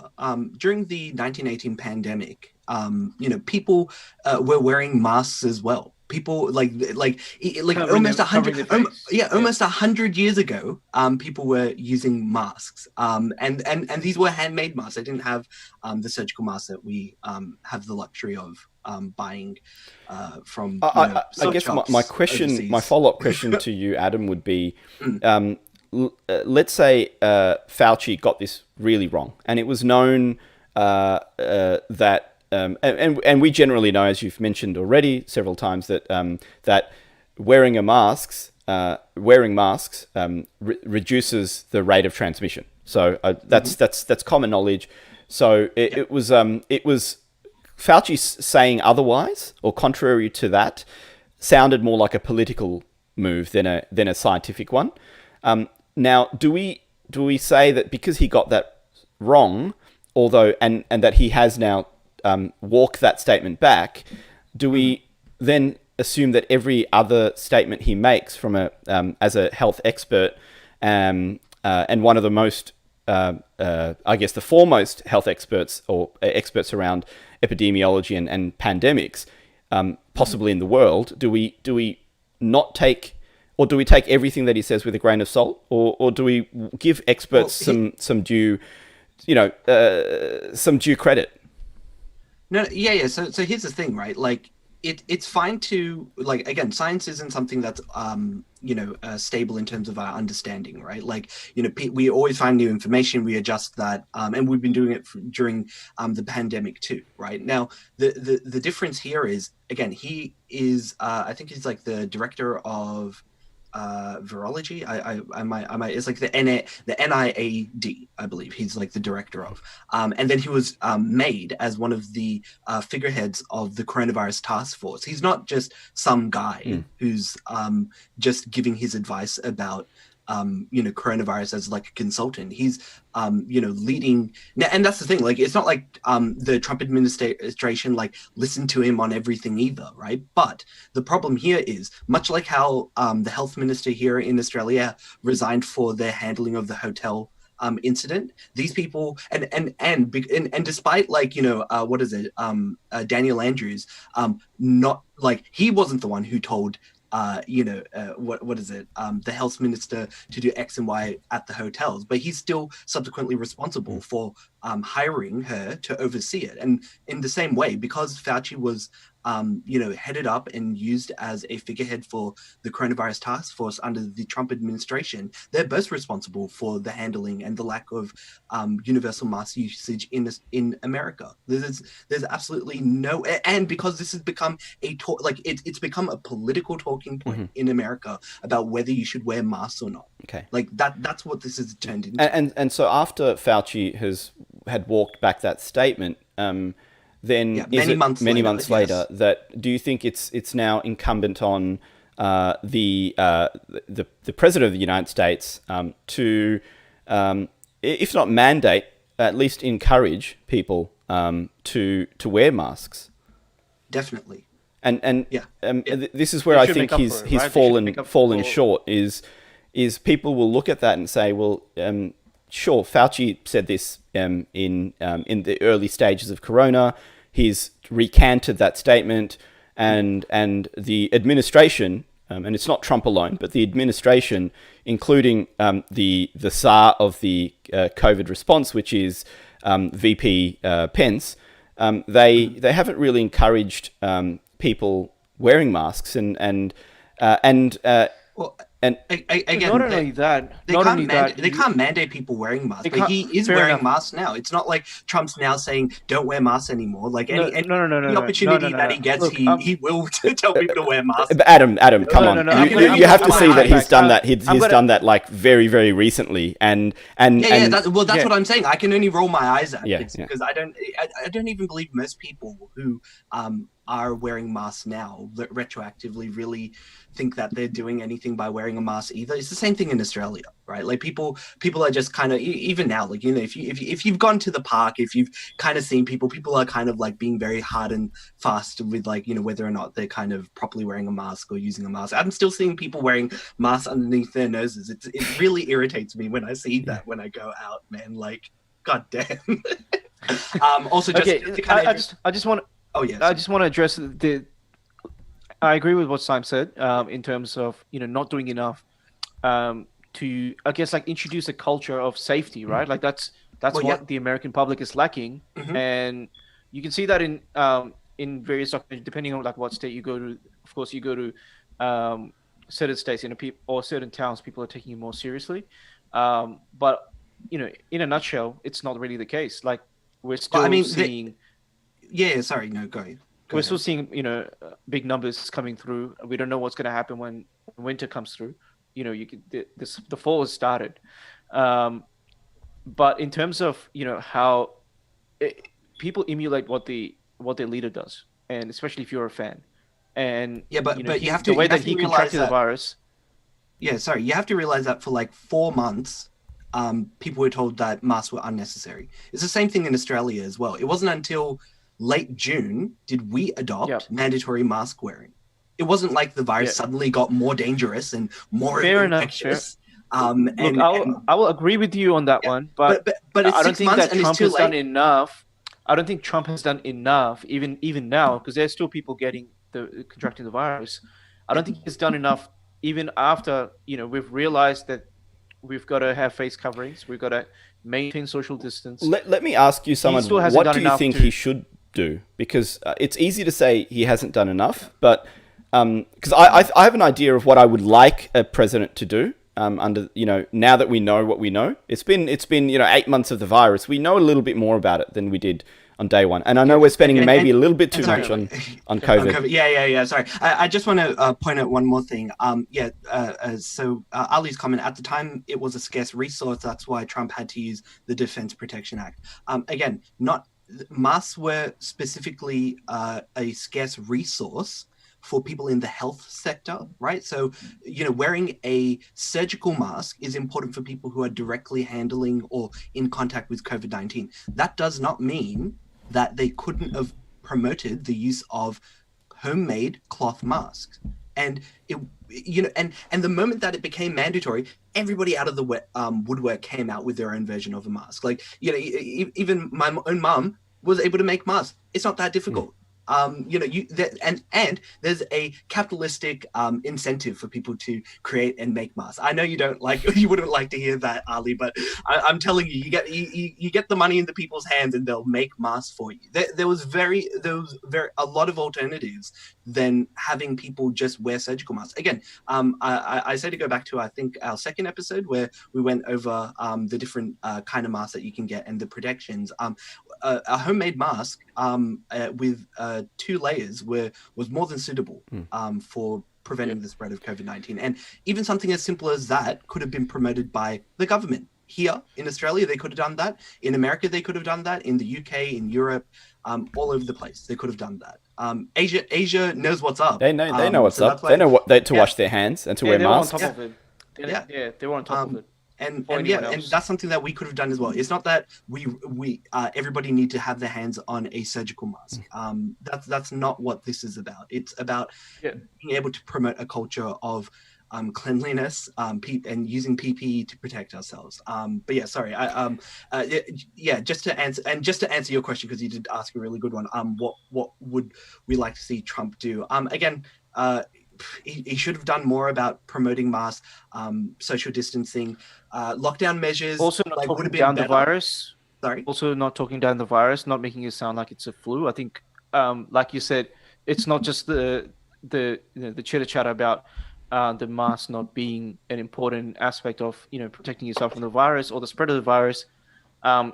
during the 1918 pandemic, people were wearing masks as well. People almost 100 years ago, people were using masks, and these were handmade masks. They didn't have the surgical masks that we have the luxury of buying from. I guess my follow-up question to you, Adam, would be, let's say Fauci got this really wrong, and it was known that. And we generally know, as you've mentioned already several times, that that wearing masks reduces the rate of transmission. So that's common knowledge. So it was Fauci saying otherwise or contrary to that sounded more like a political move than a scientific one. Now, do we say that because he got that wrong, although and that he has now walk that statement back, do we then assume that every other statement he makes from as a health expert and one of the most I guess the foremost health experts or experts around epidemiology and pandemics possibly in the world, do we not take or do we take everything that he says with a grain of salt, or do we give experts Well, some due, some due credit? No, yeah, yeah. So here's the thing, right? Like it's fine to like again, science isn't something that's stable in terms of our understanding, right? Like we always find new information, we adjust that, and we've been doing it during the pandemic too, right? Now the difference here is again he is I think he's like the director of virology. I might it's like the NIAID, I believe he's like the director of, and then he was made as one of the figureheads of the coronavirus task force. He's not just some guy who's just giving his advice about coronavirus as like a consultant. He's leading, and that's the thing, like it's not like the Trump administration like listened to him on everything either, right? But the problem here is much like how the health minister here in Australia resigned for their handling of the hotel incident. These people and despite like what is it Daniel Andrews, not like he wasn't the one who told what is it the health minister to do X and Y at the hotels, but he's still subsequently responsible for hiring her to oversee it. And in the same way, because Fauci was headed up and used as a figurehead for the coronavirus task force under the Trump administration, they're both responsible for the handling and the lack of universal mask usage in America. There's absolutely no, and because this has become it's become a political talking point in America about whether you should wear masks or not. Okay, like that's what this has turned into. And so after Fauci had walked back that statement, then many months later, yes. that do you think it's now incumbent on the president of the United States to, if not mandate, at least encourage people to wear masks? Definitely. And yeah. This is where I think he's fallen short. Is people will look at that and say, well, sure, Fauci said this in the early stages of Corona. He's recanted that statement, and the administration, and it's not Trump alone, but the administration, including the czar of the COVID response, which is VP Pence, they haven't really encouraged people wearing masks and again, not only that, they can't mandate people wearing masks, but he is wearing masks now. It's not like Trump's now saying don't wear masks anymore. Like any opportunity that he gets, he will tell people to wear masks. But Adam, come on! You have to see that he's done that. He's done that like very, very recently, and that's what I'm saying. I can only roll my eyes at it because I don't even believe most people who are wearing masks now retroactively really think that they're doing anything by wearing a mask either. It's the same thing in Australia, right? Like people are just kind of, even now, like if you've gone to the park, if you've kind of seen people are kind of like being very hard and fast with like whether or not they're kind of properly wearing a mask or using a mask. I'm still seeing people wearing masks underneath their noses. It really irritates me when I see that when I go out, man. Like, god damn. Also, I just want to. Oh yeah. I just want to address I agree with what Simon said in terms of not doing enough to, I guess, like introduce a culture of safety, right? Like that's what the American public is lacking, and you can see that in various documents, depending on like what state you go to. Of course, you go to certain states, or certain towns, people are taking it more seriously. But in a nutshell, it's not really the case. Like we're still seeing. Sorry, no, go ahead. We're still seeing, big numbers coming through. We don't know what's going to happen when winter comes through. The fall has started. But in terms of, how people emulate what their leader does, and especially if you're a fan, and but you have to the way that he contracted the virus. Yeah, sorry, you have to realize that for like 4 months, people were told that masks were unnecessary. It's the same thing in Australia as well. It wasn't until late June did we adopt mandatory mask wearing. It wasn't like the virus suddenly got more dangerous and more infectious. Look, I will agree with you on that one, but it's I don't think that Trump has done enough. I don't think Trump has done enough, even now, because there's still people contracting the virus. I don't think he's done enough even after, we've realized that we've got to have face coverings, we've got to maintain social distance. Let me ask you, He someone, still hasn't what done do you enough think to. he should do? Because it's easy to say he hasn't done enough, but because I have an idea of what I would like a president to do. Under now that we know what we know, it's been 8 months of the virus. We know a little bit more about it than we did on day one, and I know we're spending maybe a little bit too sorry. much on On COVID. COVID. Yeah. Sorry, I just want to point out one more thing. So Ali's comment, at the time it was a scarce resource. That's why Trump had to use the Defense Protection Act. Again, not masks were specifically a scarce resource for people in the health sector, right? So, wearing a surgical mask is important for people who are directly handling or in contact with COVID-19. That does not mean that they couldn't have promoted the use of homemade cloth masks. And and the moment that it became mandatory, everybody out of the woodwork came out with their own version of a mask. Like, even my own mom was able to make masks. It's not that difficult. And there's a capitalistic incentive for people to create and make masks. I know you wouldn't like to hear that, Ali, but I'm telling you, you get the money in the people's hands, and they'll make masks for you. There was a lot of alternatives than having people just wear surgical masks. Again, I say to go back to, I think, our second episode where we went over the different kind of masks that you can get and the protections. A homemade mask with 2 layers was more than suitable for preventing the spread of COVID-19. And even something as simple as that could have been promoted by the government. Here in Australia, they could have done that. In America, they could have done that. In the UK, in Europe, all over the place, they could have done that. Asia knows what's up. They know what's up. They know to wash their hands and to wear masks. They were on top of it. They were on top of it. And that's something that we could have done as well. It's not that we everybody need to have their hands on a surgical mask. That's not what this is about. It's about being able to promote a culture of cleanliness and using PPE to protect ourselves. But yeah, sorry. Just to answer your question, because you did ask a really good one. What would we like to see Trump do? Again. He should have done more about promoting masks, social distancing, lockdown measures. Also, not talking down the virus. Sorry. Also, not talking down the virus, not making it sound like it's a flu. I think, like you said, it's not just the chitter chatter about the mask not being an important aspect of protecting yourself from the virus or the spread of the virus.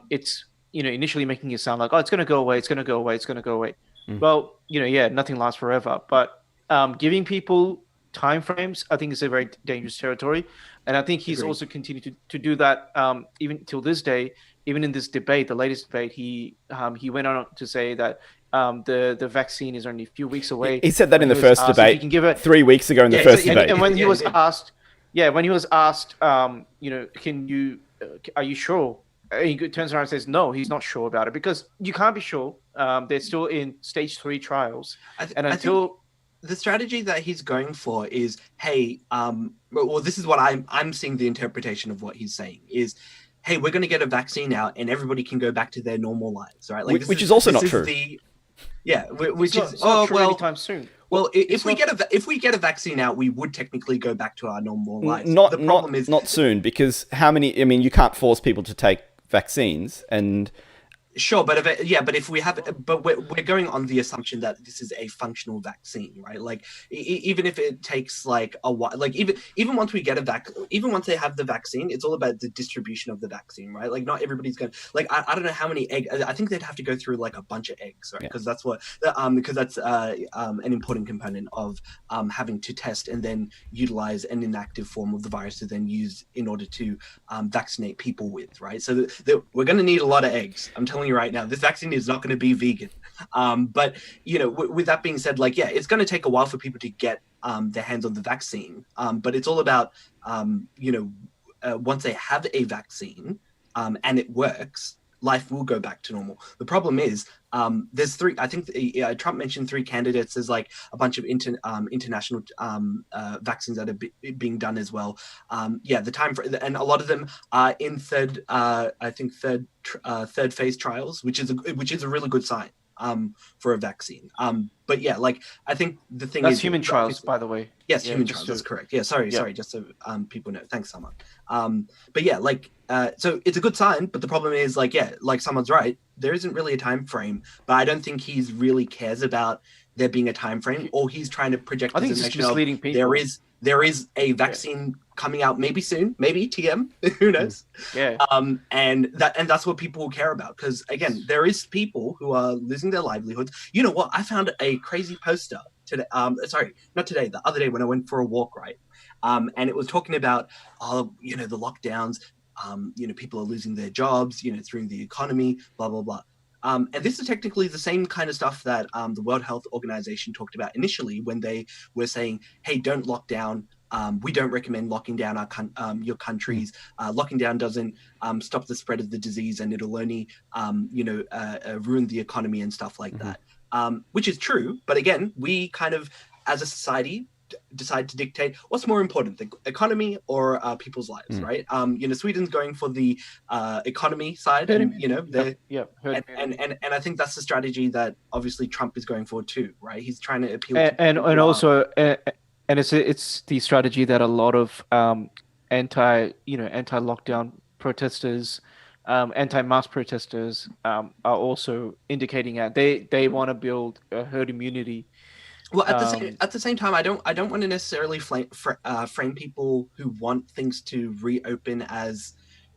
It's initially making it sound like, oh, it's going to go away, it's going to go away, it's going to go away. Well, nothing lasts forever, but giving people time frames, I think, is a very dangerous territory. And I think he's also continued to do that even till this day. Even in this debate, the latest debate, he went on to say that the vaccine is only a few weeks away. He said that in the first debate 3 weeks ago in the first debate. And when he was asked, are you sure? He turns around and says, no, he's not sure about it, because you can't be sure. They're still in stage 3 trials. The strategy that he's going for is, hey, well, this is what I'm seeing the interpretation of what he's saying is, hey, we're going to get a vaccine out and everybody can go back to their normal lives, right? Like, which is also not true. Anytime soon. Well, if we get a vaccine out, we would technically go back to our normal lives. The problem is not soon, because you can't force people to take vaccines, and sure, but we're going on the assumption that this is a functional vaccine, right? Like, even if it takes like a while, like even once we get even once they have the vaccine, it's all about the distribution of the vaccine, right? Like, not everybody's going to, like, I don't know how many eggs. I think they'd have to go through like a bunch of eggs, right? Because that's an important component of having to test and then utilize an inactive form of the virus to then use in order to vaccinate people with, right? So we're going to need a lot of eggs. I'm telling you right now, this vaccine is not going to be vegan. But with that being said, like, yeah, it's going to take a while for people to get their hands on the vaccine. But it's all about once they have a vaccine and it works, life will go back to normal. The problem is there's 3. I think Trump mentioned 3 candidates. There's like a bunch of international vaccines that are being done as well. The time for, and a lot of them are in third phase trials, which is a really good sign. for a vaccine. But yeah, like I think the thing That's is human trials, by the way. Yes, Yeah, human just trials. to- That's correct. Yeah, sorry, Yeah. just so people know. Thanks, someone. But yeah, like so it's a good sign. But the problem is, like, yeah, like someone's right. There isn't really a time frame, but I don't think he's really cares about there being a time frame, or he's trying to project I think this it's just image of misleading people. there is a vaccine coming out maybe soon, maybe TM, who knows? Yeah. And that's what people will care about, because again, there is people who are losing their livelihoods. You know what? I found a crazy poster today. Sorry, not today. The other day when I went for a walk, right? And it was talking about, the lockdowns. People are losing their jobs. Through the economy, blah blah blah. And this is technically the same kind of stuff that the World Health Organization talked about initially when they were saying, "Hey, don't lock down. We don't recommend locking down your countries. Locking down doesn't stop the spread of the disease, and it'll only, ruin the economy and stuff like that." Which is true, but again, we kind of, as a society, decide to dictate what's more important, the economy or people's lives, right? Sweden's going for the economy side, and and I think that's the strategy that obviously Trump is going for too, right? He's trying to appeal and also it's the strategy that a lot of anti-lockdown protesters, anti-mask protesters are also indicating at. They want to build a herd immunity. Well, at the same time, I don't want to necessarily frame people who want things to reopen as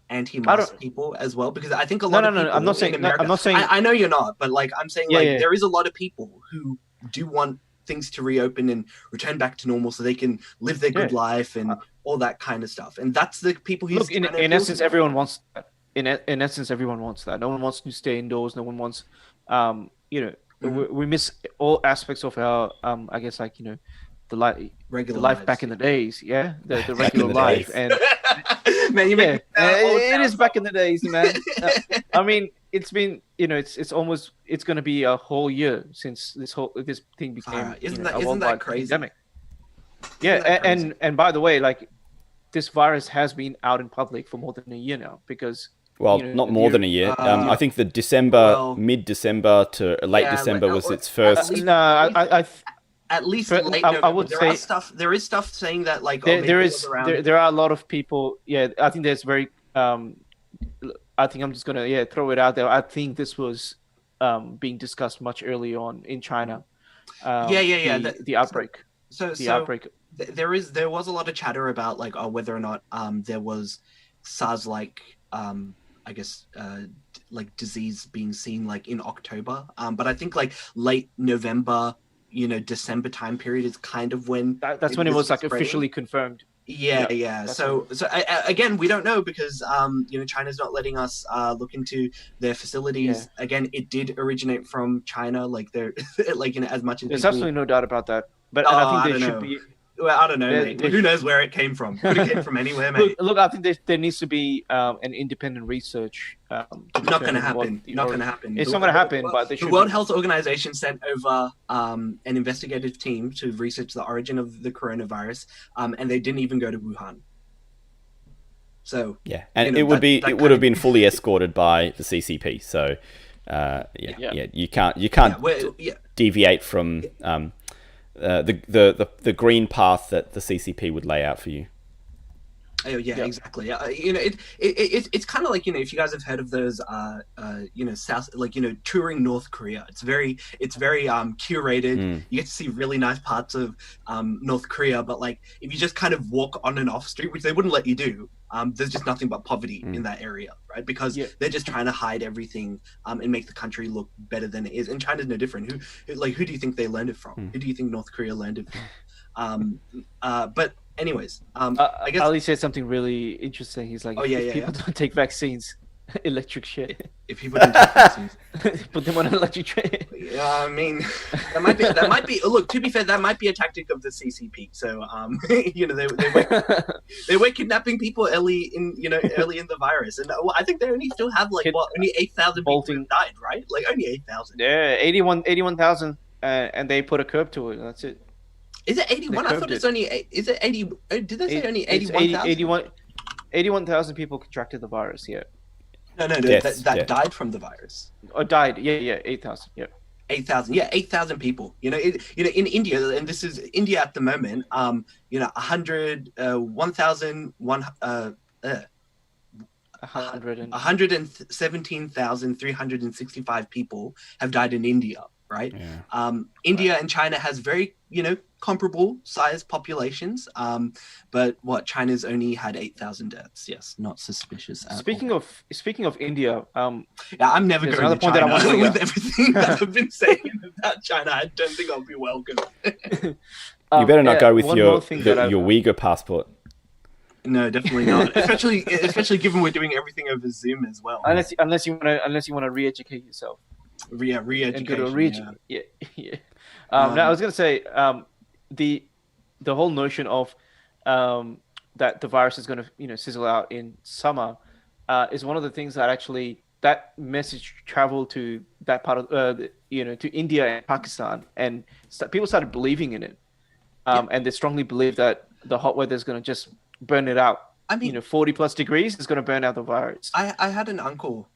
anti-mask people as well, because I think a lot of people I'm not saying. in America, I'm not saying. I know you're not, but like I'm saying, there is a lot of people who do want things to reopen and return back to normal so they can live their good life and all that kind of stuff. And that's the people he's look. In essence, everyone wants that. In essence, everyone wants that. No one wants to stay indoors. No one wants, we miss all aspects of our, I guess, like, the life lives, back in the days. Yeah, the regular life. Days. And man, it is back in the days, man. I mean, it's been, it's going to be a whole year since this thing became isn't a that worldwide crazy? pandemic. Yeah, and by the way, like, this virus has been out in public for more than a year now, because. Well, not more than a year. I think the mid-December to late December was its first. At least But late I November. would There say there is stuff saying that, like, there are a lot of people. Yeah, I think there's very. I think I'm just gonna throw it out there. I think this was being discussed much early on in China. The outbreak. So Outbreak. There was a lot of chatter about, like, whether or not there was SARS-like I guess like disease being seen, like, in October, but I think like late November, December time period is kind of when That's when it was like officially confirmed. Yeah. So again, we don't know, because China's not letting us look into their facilities. Again, it did originate from China, like they're like, as much as there's people... absolutely no doubt about that. But and I think there should be. Well, I don't know, mate. Who knows where it came from? Could have came from anywhere, mate. Look, I think there needs to be an independent research. Not going to happen. Not going to happen. It's not going to happen, but the World Health Organization sent over an investigative team to research the origin of the coronavirus, and they didn't even go to Wuhan. So yeah, and it would have been fully escorted by the CCP. So you can't deviate from the green path that the CCP would lay out for you. Oh yeah, exactly. It's kind of like, if you guys have heard of those South, like, touring North Korea. It's very curated. You get to see really nice parts of North Korea, but like, if you just kind of walk on and off street, which they wouldn't let you do, there's just nothing but poverty in that area, right? Because they're just trying to hide everything and make the country look better than it is. And China's no different. Who do you think they learned it from? Who do you think North Korea learned it from? But anyways, I guess Ali said something really interesting. He's like, if people don't take vaccines, electric shit. If people don't take vaccines, put them on an electric train. Yeah, I mean, that might be. Look, to be fair, that might be a tactic of the CCP. So, they were kidnapping people early in the virus, and I think they only still have only 8,000 people who died, right? Like only 8,000. Yeah, 81,000, and they put a curb to it. That's it. Is it 81? I thought it's only. Is it 80? Did they say only 81,000? 81,000 people contracted the virus. Yeah. No. That died from the virus. Or died. Yeah. 8,000. Yeah. 8,000. Yeah, 8,000 people. In India, and this is India at the moment. 117,365 people have died in India, right? Yeah. India and China has very, comparable size populations. But China's only had 8,000 deaths. Yes, not suspicious at Speaking all. of India, Yeah, I'm never there's going to another point that I China want to bring with up. everything that I've been saying about China. I don't think I'll be welcome. You better not go with one your more thing that your Uyghur passport. No, definitely not. Especially given we're doing everything over Zoom as well. unless you want to re-educate yourself. Yeah, And go to re-education. yeah. No, I was gonna say the whole notion of that the virus is gonna sizzle out in summer is one of the things that actually that message traveled to that part of to India and Pakistan, and people started believing in it, and they strongly believe that the hot weather is gonna just burn it out. I mean, 40 plus degrees is gonna burn out the virus. I had an uncle,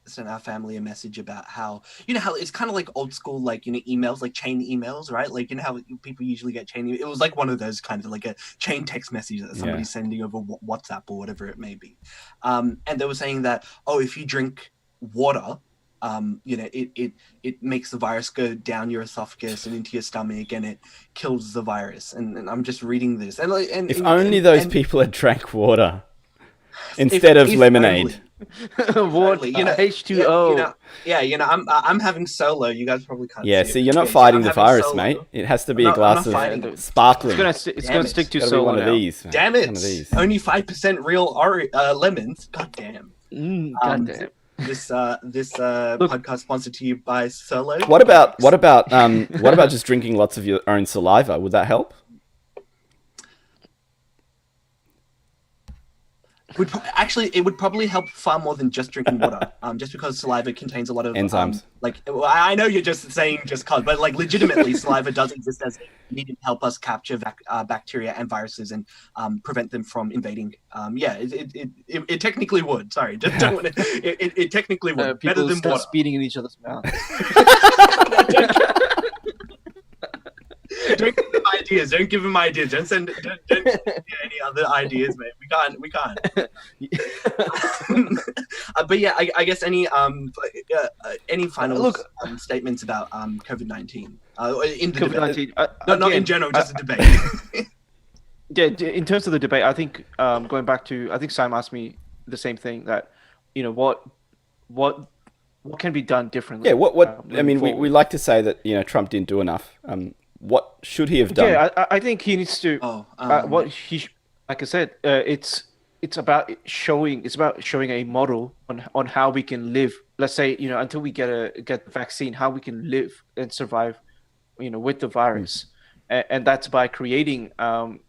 sent our family a message about how how it's kind of like old school, like emails, like chain emails, right? Like how people usually get chain. It was like one of those kind of like a chain text message that somebody's sending over WhatsApp or whatever it may be. And they were saying that if you drink water, it makes the virus go down your esophagus and into your stomach, and it kills the virus. And I'm just reading this, and If only those people had drank water instead of lemonade. Water, H2O. I'm having solo. You guys probably can't. Yeah, see so it. you're not fighting the virus, solo. mate. It has to be a glass of sparkling. It's gonna stick to Gotta be solo one now. of these. Man. Damn it! One of these. Only 5% real lemons. God damn. God damn. This podcast sponsored to you by Solo. What about just drinking lots of your own saliva? Would that help? It would probably help far more than just drinking water. Just because saliva contains a lot of enzymes. I know you're just saying just cause, but like legitimately, saliva does exist as needed to help us capture bacteria and viruses and prevent them from invading. It technically would. Sorry, just don't want to. It technically would. Better than water. Speeding in each other's mouth. Don't give him ideas. Don't give him ideas. Don't give any other ideas, mate. We can't. But yeah, I guess any final statements about COVID-19 in the COVID-19. not in general, just a debate. Yeah, in terms of the debate, I think going back to, I think Sam asked me the same thing, that what can be done differently. Yeah, what I mean, we like to say that Trump didn't do enough. What should he have done? Yeah, I think he needs to. Like I said, it's about showing a model on how we can live. Let's say until we get the vaccine, how we can live and survive, with the virus, and that's by creating a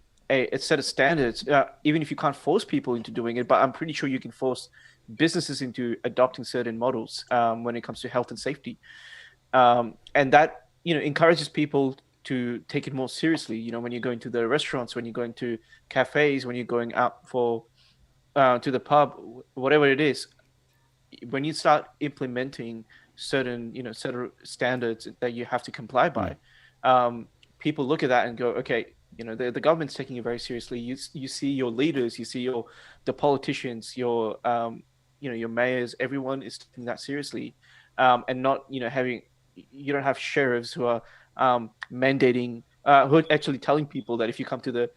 set of standards. Even if you can't force people into doing it, but I'm pretty sure you can force businesses into adopting certain models when it comes to health and safety, and that encourages people to take it more seriously. When you're going to the restaurants, when you're going to cafes, when you're going out to the pub, whatever it is, when you start implementing certain standards that you have to comply by, people look at that and go, okay, the government's taking it very seriously. You see your leaders, you see the politicians, your mayors, everyone is taking that seriously, and not you don't have sheriffs who are mandating, who are actually telling people that if you come to the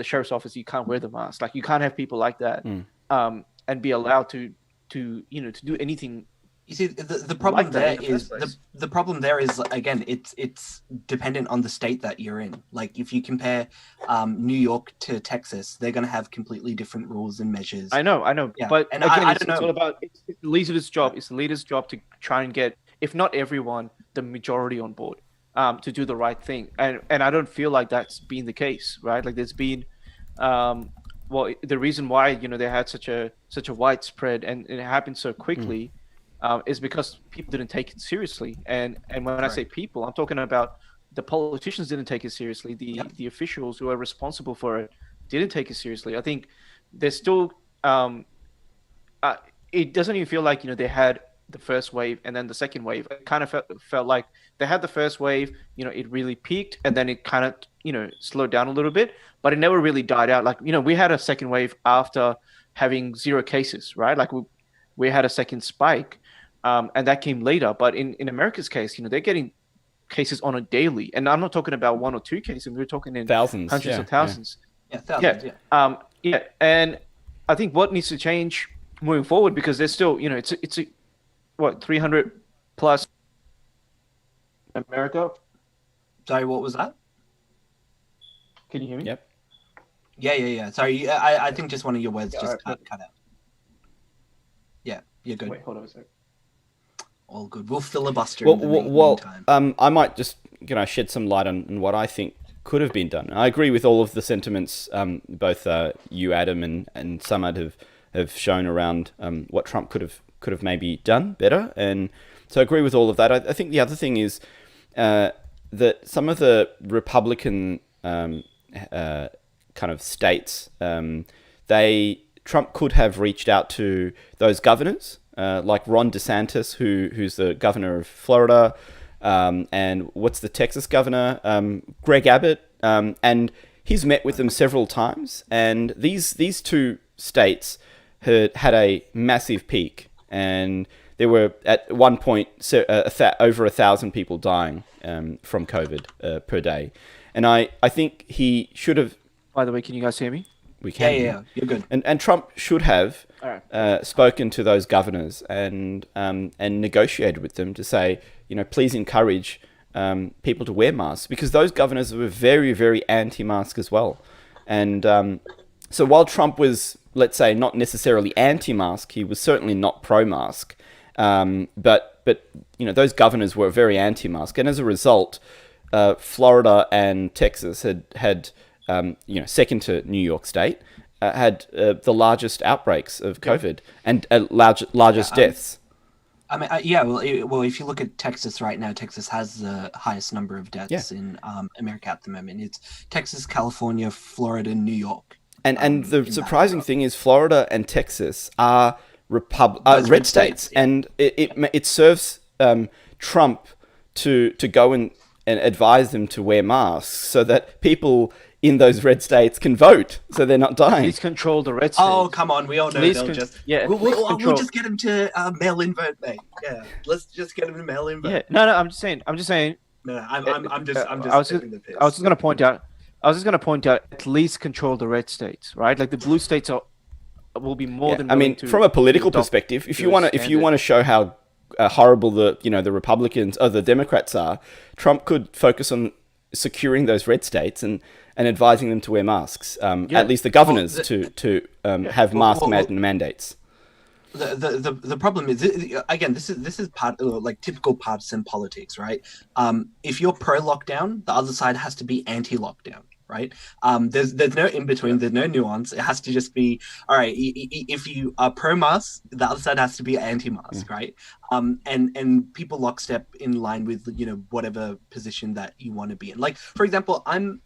sheriff's office, you can't wear the mask. Like, you can't have people like that, and be allowed to do anything. You see, the problem there is the problem there is, again, it's dependent on the state that you're in. Like, if you compare New York to Texas, they're going to have completely different rules and measures. I know, yeah. But and again, I don't know. It's all about it's the leader's job. It's the leader's job to try and get, if not everyone, the majority on board, to do the right thing. And I don't feel like that's been the case, right? Like, there's been, the reason why they had such a widespread and it happened so quickly. Is because people didn't take it seriously, and when I say people, I'm talking about the politicians didn't take it seriously. The officials who are responsible for it didn't take it seriously. I think there's still, it doesn't even feel like they had the first wave and then the second wave. It kind of felt like they had the first wave, it really peaked and then it kind of, slowed down a little bit, but it never really died out. Like, we had a second wave after having 0 cases, right? Like we had a second spike, and that came later. But in America's case, they're getting cases on a daily, and I'm not talking about 1 or 2 cases. We're talking in Thousands, hundreds of thousands. Yeah, thousands. Yeah. And I think what needs to change moving forward, because there's still, it's a, what, 300 plus America. Sorry, what was that? Can you hear me? Yep. Yeah. Sorry, I think just one of your words just right. cut out. Yeah, you're good. Wait, hold on a sec. All good. We'll filibuster in the meantime. I might just shed some light on what I think could have been done. I agree with all of the sentiments both you, Adam, and Samad have shown around what Trump could have maybe done better, and so I agree with all of that. I think the other thing is that some of the Republican kind of states, Trump could have reached out to those governors, like Ron DeSantis, who's the governor of Florida, and what's the Texas governor, Greg Abbott, and he's met with them several times, and these 2 states had a massive peak, and there were at one point over 1,000 people dying from COVID per day, and I think he should have. By the way, can you guys hear me? We can. Yeah, you're good. And Trump should have spoken to those governors and negotiated with them to say, please encourage people to wear masks, because those governors were very, very anti-mask as well. And so while Trump was, let's say, not necessarily anti-mask, he was certainly not pro-mask. But those governors were very anti-mask, and as a result, Florida and Texas had second to New York State, had the largest outbreaks of COVID and largest deaths. I mean, well, if you look at Texas right now, Texas has the highest number of deaths in America at the moment. It's Texas, California, Florida, New York. And the surprising thing is Florida and Texas are red states, and it serves Trump to go and advise them to wear masks so that people in those red states can vote, so they're not dying. Please control the red states. Oh, come on, we all know they'll just... Yeah, we'll just get them to mail-in vote, mate. Yeah, let's just get them to mail-in vote. Yeah, no, I'm just saying. No, I'm just I was just going to point out. At least control the red states, right? Like the blue states will be more than. I mean, from a political perspective, if you want to show how horrible the Republicans or the Democrats are, Trump could focus on securing those red states and advising them to wear masks. At least the governors to have mask mandates. The problem is, again, this is part like typical partisan politics, right? If you're pro lockdown, the other side has to be anti lockdown, right? There's no in between. There's no nuance. It has to just be all right. If you are pro mask, the other side has to be anti mask, right? And people lockstep in line with whatever position that you want to be in. Like, for example, I'm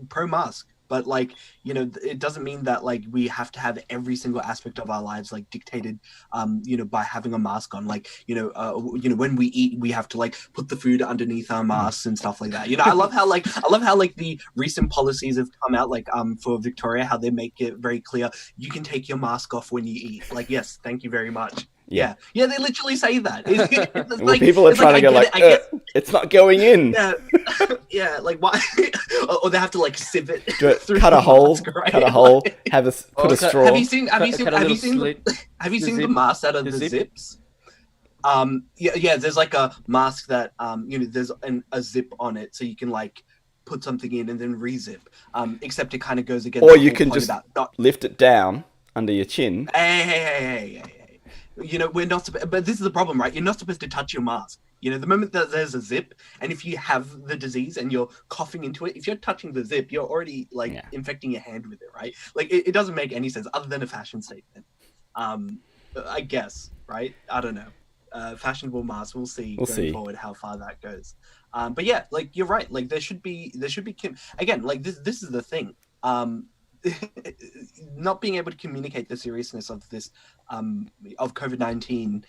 pro mask. But it doesn't mean that we have to have every single aspect of our lives dictated, by having a mask on. When we eat, we have to put the food underneath our masks and stuff like that. I love how the recent policies have come out, for Victoria, how they make it very clear you can take your mask off when you eat. Yes, thank you very much. Yeah, they literally say that. Well, people are trying to go it's not going in. Yeah, why? Or they have to sieve it. Cut a hole. Right? Cut a hole. Put a straw. Have you seen the masks out of the zips? Yeah. There's a mask that there's a zip on it, so you can put something in and then rezip. Except it kind of goes against. Or you can just lift it down under your chin. Hey. We're not supposed, but this is the problem, right? You're not supposed to touch your mask. The moment that there's a zip, and if you have the disease and you're coughing into it, if you're touching the zip, you're already infecting your hand with it, right? It doesn't make any sense other than a fashion statement. I guess, right? I don't know. Fashionable masks. We'll see going forward how far that goes. But yeah, you're right. There should be again. This is the thing. Not being able to communicate the seriousness of this of COVID-19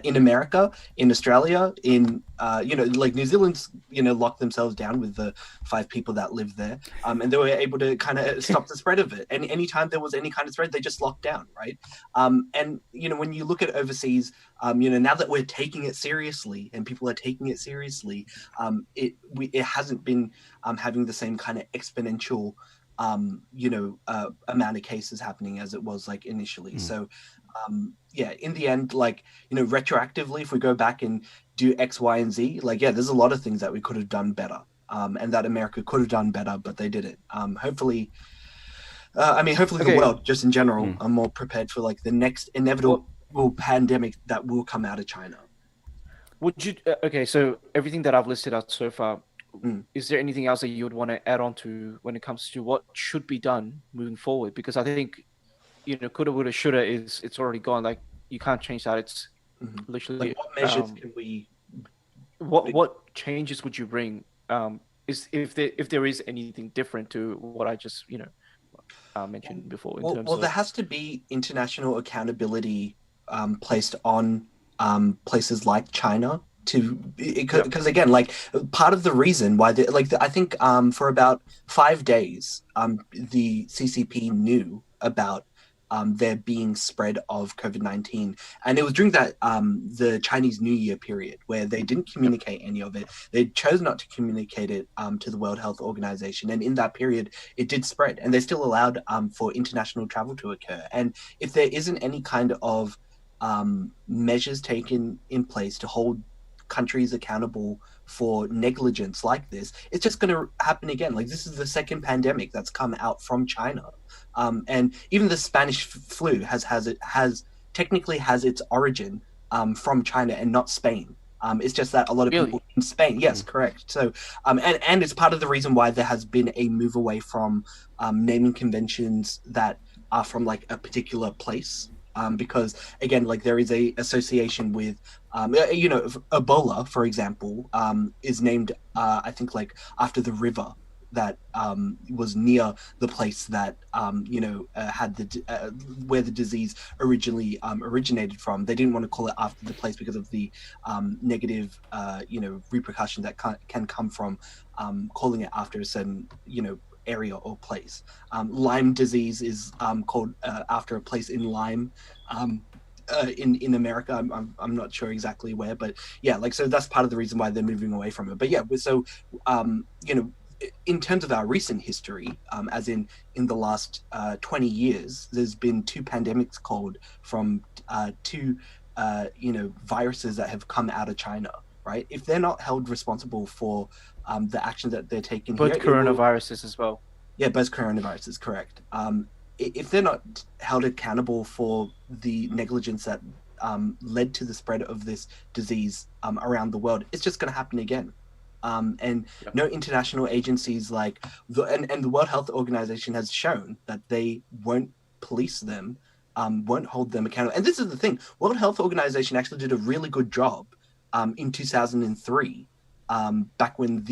in America, in Australia, in like New Zealand's locked themselves down with the 5 people that live there, and they were able to kind of stop the spread of it. And anytime there was any kind of spread, they just locked down, right? And when you look at overseas, now that we're taking it seriously and people are taking it seriously, it hasn't been having the same kind of exponential amount of cases happening as it was like initially. So in the end, like, retroactively, if we go back and do X, Y, and Z, like, there's a lot of things that we could have done better, and that America could have done better, but they didn't. Hopefully the world, just in general, are more prepared for like the next inevitable pandemic that will come out of China. Would you? Okay, so everything that I've listed out so far, is there anything else that you would want to add on to when it comes to what should be done moving forward? Because I think, coulda, woulda, shoulda it's already gone. Like, you can't change that. It's literally. Like, what measures can we? What changes would you bring? Is if there is anything different to what I just mentioned before? There has to be international accountability placed on places like China. Because again, like, part of the reason why I think for about 5 days the CCP knew about there being spread of COVID-19, and it was during that the Chinese New Year period where they didn't communicate any of it. They chose not to communicate it to the World Health Organization, and in that period it did spread, and they still allowed for international travel to occur. And if there isn't any kind of measures taken in place to hold countries accountable for negligence like this, it's just going to happen again. Like, this is the second pandemic that's come out from China, and even the Spanish flu has technically its origin from China and not Spain. It's just that a lot of people in Spain, yes, correct. So and it's part of the reason why there has been a move away from naming conventions that are from like a particular place. Because again, like, there is a association with, Ebola, for example, is named, I think, like, after the river that was near the place that had where the disease originally originated from. They didn't want to call it after the place because of the negative repercussions that can come from calling it after a certain area or place. Lyme disease is called after a place in Lyme in America. I'm not sure exactly where, but so that's part of the reason why they're moving away from it. But so in terms of our recent history, as in the last 20 years, there's been 2 pandemics called from 2 viruses that have come out of China, right? If they're not held responsible for the actions that they're taking both here, coronaviruses as well. Yeah, both coronaviruses, correct. If they're not held accountable for the negligence that led to the spread of this disease around the world, it's just going to happen again. No international agencies like the World Health Organization has shown that they won't police them, won't hold them accountable. And this is the thing: World Health Organization actually did a really good job in 2003, back when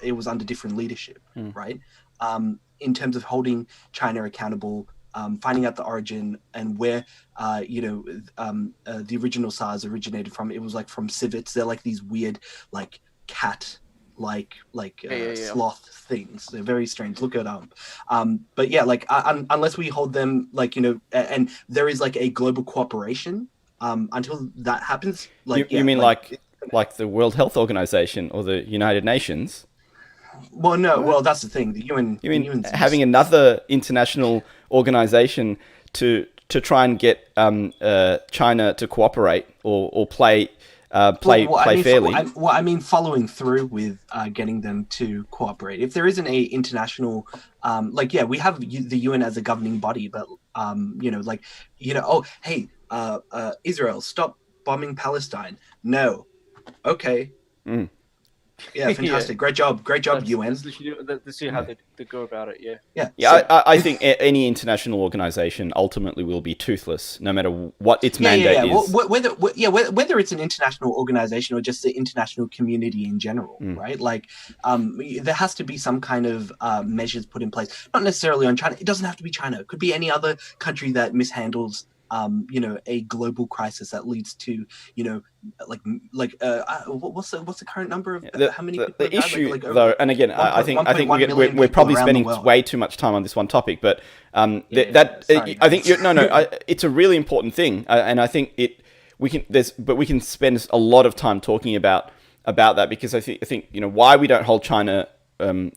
it was under different leadership, right? In terms of holding China accountable, finding out the origin and where the original SARS originated from. It was like from civets. They're like these weird, like, cat sloth things. They're very strange. Look it up. But unless we hold them, and there is like a global cooperation, until that happens, you mean like the World Health Organization or the United Nations? Well, no. Well, that's the thing. The UN. You mean having another international organization to try and get China to cooperate or play fairly? I mean following through with getting them to cooperate. If there isn't a international, we have the UN as a governing body, but Israel, stop bombing Palestine. No. Okay. Yeah, fantastic. Great job, UN. Let's see how they go about it. I think any international organization ultimately will be toothless, no matter what its mandate is. Whether it's an international organization or just the international community in general, right? Like, there has to be some kind of measures put in place, not necessarily on China. It doesn't have to be China. It could be any other country that mishandles you know, a global crisis that leads to, you know, what's the current number of how many people have the died? issue like though, and again, I think 1.1 million we're people probably around spending the world. way too much time on this one topic, but Sorry, I think it's a really important thing, and I think we can spend a lot of time talking about that, because I think you know why we don't hold China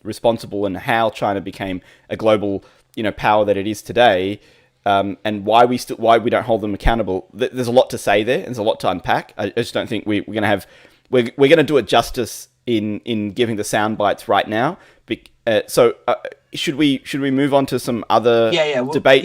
responsible, and how China became a global, you know, power that it is today, and why we don't hold them accountable. There's a lot to say there, and there's a lot to unpack. I just don't think we're going to do it justice in giving the sound bites right now. So should we move on to some other debate?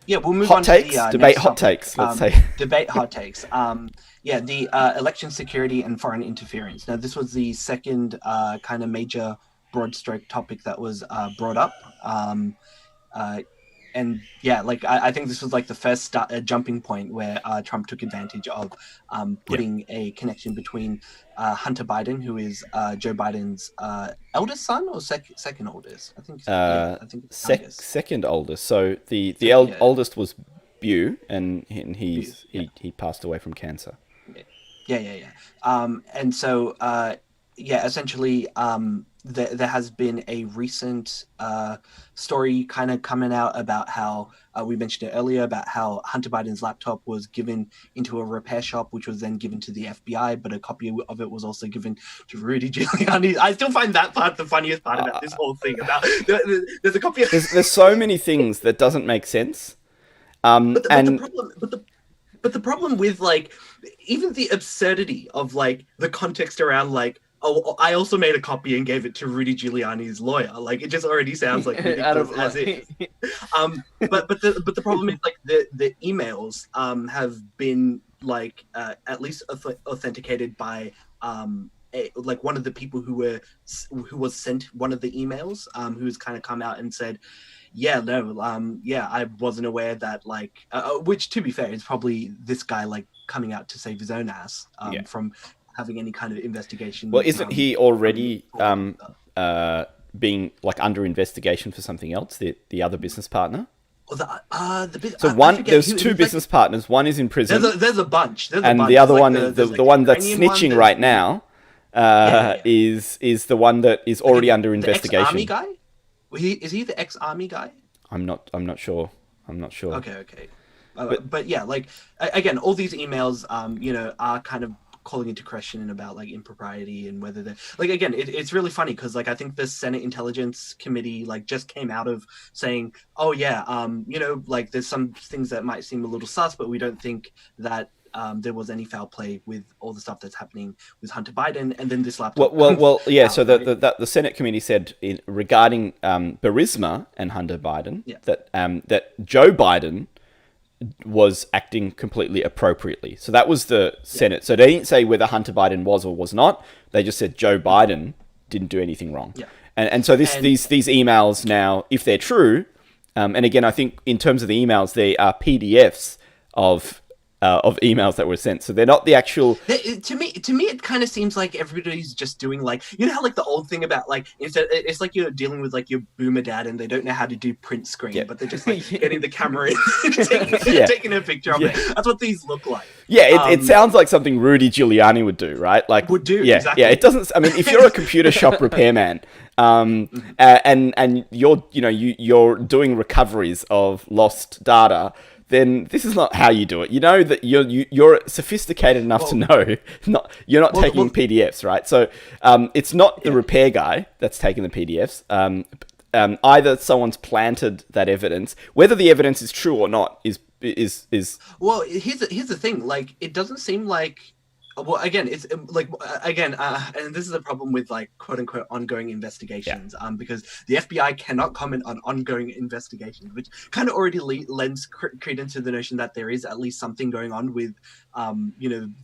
We'll move hot on takes, to the debate next hot topic. takes. Let's say Debate hot takes. The election security and foreign interference. Now, this was the second kind of major broad stroke topic that was brought up. And yeah, like I think this was like the first jumping point where Trump took advantage of putting a connection between Hunter Biden, who is Joe Biden's eldest son or second oldest. I think it's second oldest. So the oldest was Bew, and he passed away from cancer. Yeah. And so essentially, there has been a recent story kind of coming out about how we mentioned it earlier, about how Hunter Biden's laptop was given into a repair shop, which was then given to the FBI, but a copy of it was also given to Rudy Giuliani. I still find that part the funniest part about this whole thing. About there's a copy of there's so many things that doesn't make sense. But the problem with like even the absurdity of like the context around like, oh, I also made a copy and gave it to Rudy Giuliani's lawyer. Like it just already sounds like ridiculous as it is. But the problem is like the emails have been like at least authenticated by like one of the people who was sent one of the emails, who's kind of come out and said, I wasn't aware that like, which to be fair, is probably this guy like coming out to save his own ass from having any kind of investigation. Well, isn't he already being like under investigation for something else? The other business partner. There's two business partners. One is in prison. There's a bunch. The other one, the one that's snitching right now, is the one that is already under investigation. Ex-army guy? Is he the ex-army guy? I'm not sure. Okay. But yeah, like again, all these emails, are kind of calling into question about like impropriety and whether they're like, again, it's really funny because like I think the Senate Intelligence Committee like just came out of saying, oh yeah, like there's some things that might seem a little sus, but we don't think that there was any foul play with all the stuff that's happening with Hunter Biden, and then this laptop. Yeah. So the Senate committee said regarding Burisma and Hunter Biden that Joe Biden was acting completely appropriately. So that was the Senate. So they didn't say whether Hunter Biden was or was not. They just said Joe Biden didn't do anything wrong. Yeah. And so these emails now, if they're true, and again, I think in terms of the emails, they are PDFs of emails that were sent, so they're not the actual. To me, it kind of seems like everybody's just doing like, you know how like the old thing about like it's like you're dealing with like your boomer dad and they don't know how to do print screen, but they're just like getting the camera in, taking a picture of it. That's what these look like. Yeah, it sounds like something Rudy Giuliani would do, right? Like would do. Yeah, exactly. Yeah. It doesn't. I mean, if you're a computer shop repairman, and you're doing recoveries of lost data, then this is not how you do it. You know that you're sophisticated enough to know you're not taking PDFs, right? So it's not the repair guy that's taking the PDFs. Either someone's planted that evidence, whether the evidence is true or not is. Well, here's the thing. Like, it doesn't seem like. Well, again, it's like and this is a problem with like quote unquote ongoing investigations, because the FBI cannot comment on ongoing investigations, which kind of already lends credence to the notion that there is at least something going on with,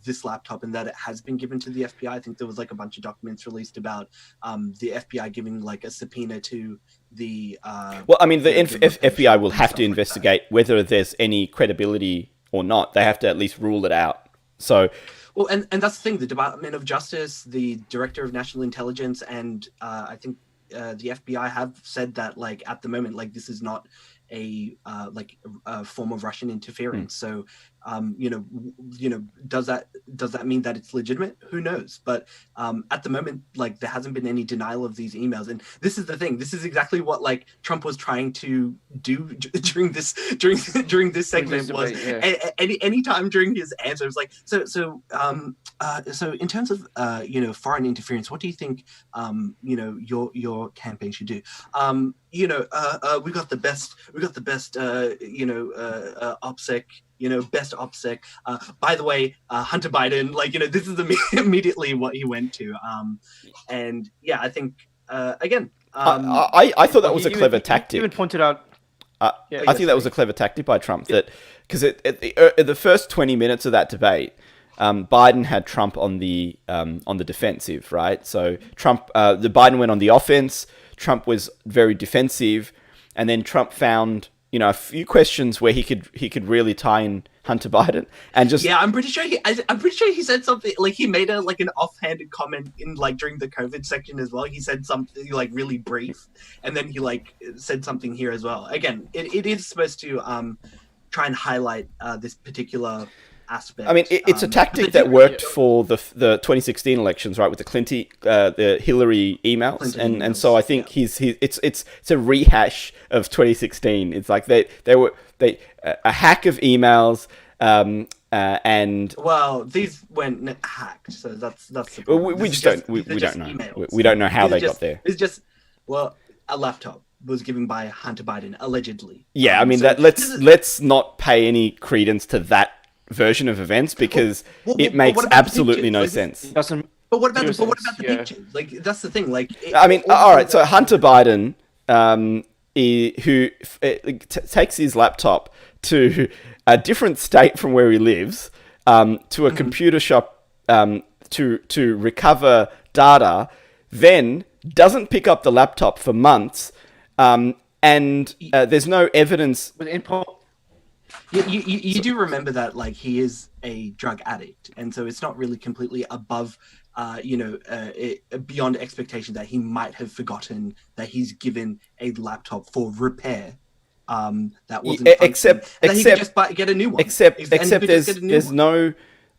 this laptop and that it has been given to the FBI. I think there was like a bunch of documents released about the FBI giving like a subpoena to the. Well, I mean, the FBI will have to investigate whether there's any credibility or not. They have to at least rule it out. So. Well, and that's the thing. The Department of Justice, the Director of National Intelligence, and I think the FBI have said that, like, at the moment, like, this is not a form of Russian interference. So, does that mean that it's legitimate? Who knows? But at the moment, like, there hasn't been any denial of these emails, and this is the thing. This is exactly what like Trump was trying to do during this segment. Was any time during his answer, it was like, so in terms of foreign interference, what do you think your campaign should do? We got the best OPSEC, best OPSEC. By the way, Hunter Biden, this is immediately what he went to. And yeah, I think again, I thought that was a clever tactic. Even pointed out. I think that was a clever tactic by Trump. That because at the first 20 minutes of that debate, Biden had Trump on the defensive, right? So the Biden went on the offense. Trump was very defensive, and then Trump found a few questions where he could really tie in Hunter Biden and just I'm pretty sure he said something like he made an offhanded comment in during the COVID section as well. He said something really brief, and then he said something here as well. Again, it is supposed to try and highlight this particular aspect. I mean, it's a tactic that worked for the 2016 elections, right? With the Hillary emails, and so I think it's a rehash of 2016. It's like they were a hack of emails, and these went hacked, so that's the we don't know. We don't know how they got there. It's just a laptop was given by Hunter Biden allegedly. Yeah, I mean let's not pay any credence to that version of events because it makes absolutely no sense. But what about the pictures? That's the thing. All right. So Hunter Biden, who takes his laptop to a different state from where he lives, to a computer shop, to recover data, then doesn't pick up the laptop for months, and there's no evidence. You do remember that he is a drug addict, and so it's not really completely above beyond expectation that he might have forgotten that he's given a laptop for repair that wasn't except he could just get a new one. Except there's no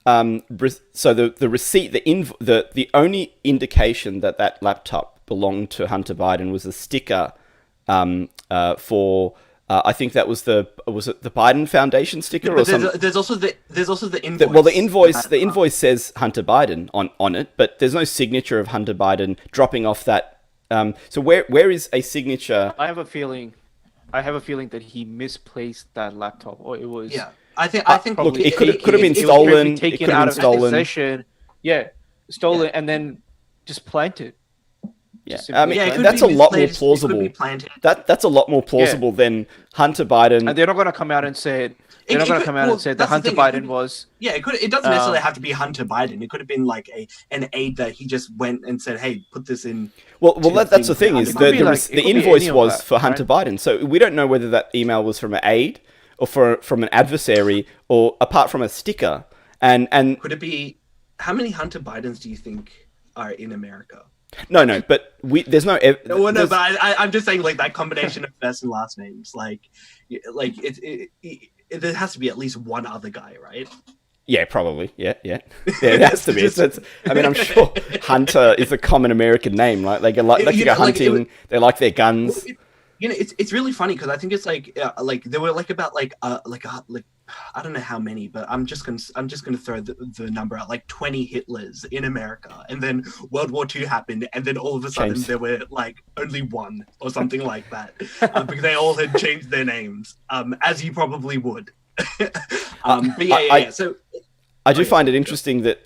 so the receipt, the only indication that laptop belonged to Hunter Biden was a sticker for I think that was the Biden Foundation sticker or something. There's also the invoice. The invoice says Hunter Biden on it, but there's no signature of Hunter Biden dropping off that. So where is a signature? I have a feeling that he misplaced that laptop, or it was. Yeah, I think. Look, it could have been stolen. It could have been stolen. Possession. Yeah, stolen and then just planted. Yeah, I mean that's a lot more plausible. That's a lot more plausible than Hunter Biden. And they're not going to come out and say they're not going to come out and say that Hunter Biden was. Yeah, it doesn't necessarily have to be Hunter Biden. It could have been an aide that he just went and said, "Hey, put this in." Well, that's the thing is the invoice was for Hunter Biden, so we don't know whether that email was from an aide or from an adversary or apart from a sticker. And could it be? How many Hunter Bidens do you think are in America? No, but there's no. But I'm just saying, that combination of first and last names, there has to be at least one other guy, right? Yeah, probably. Yeah, it has to be. I'm sure Hunter is a common American name, right? They go hunting. They like their guns. It's really funny because I think it's there were about I don't know how many, but I'm just gonna throw the number out, 20 Hitlers in America, and then World War II happened, and then all of a sudden there were only one or something like that, because they all had changed their names, as you probably would. So I do find it interesting that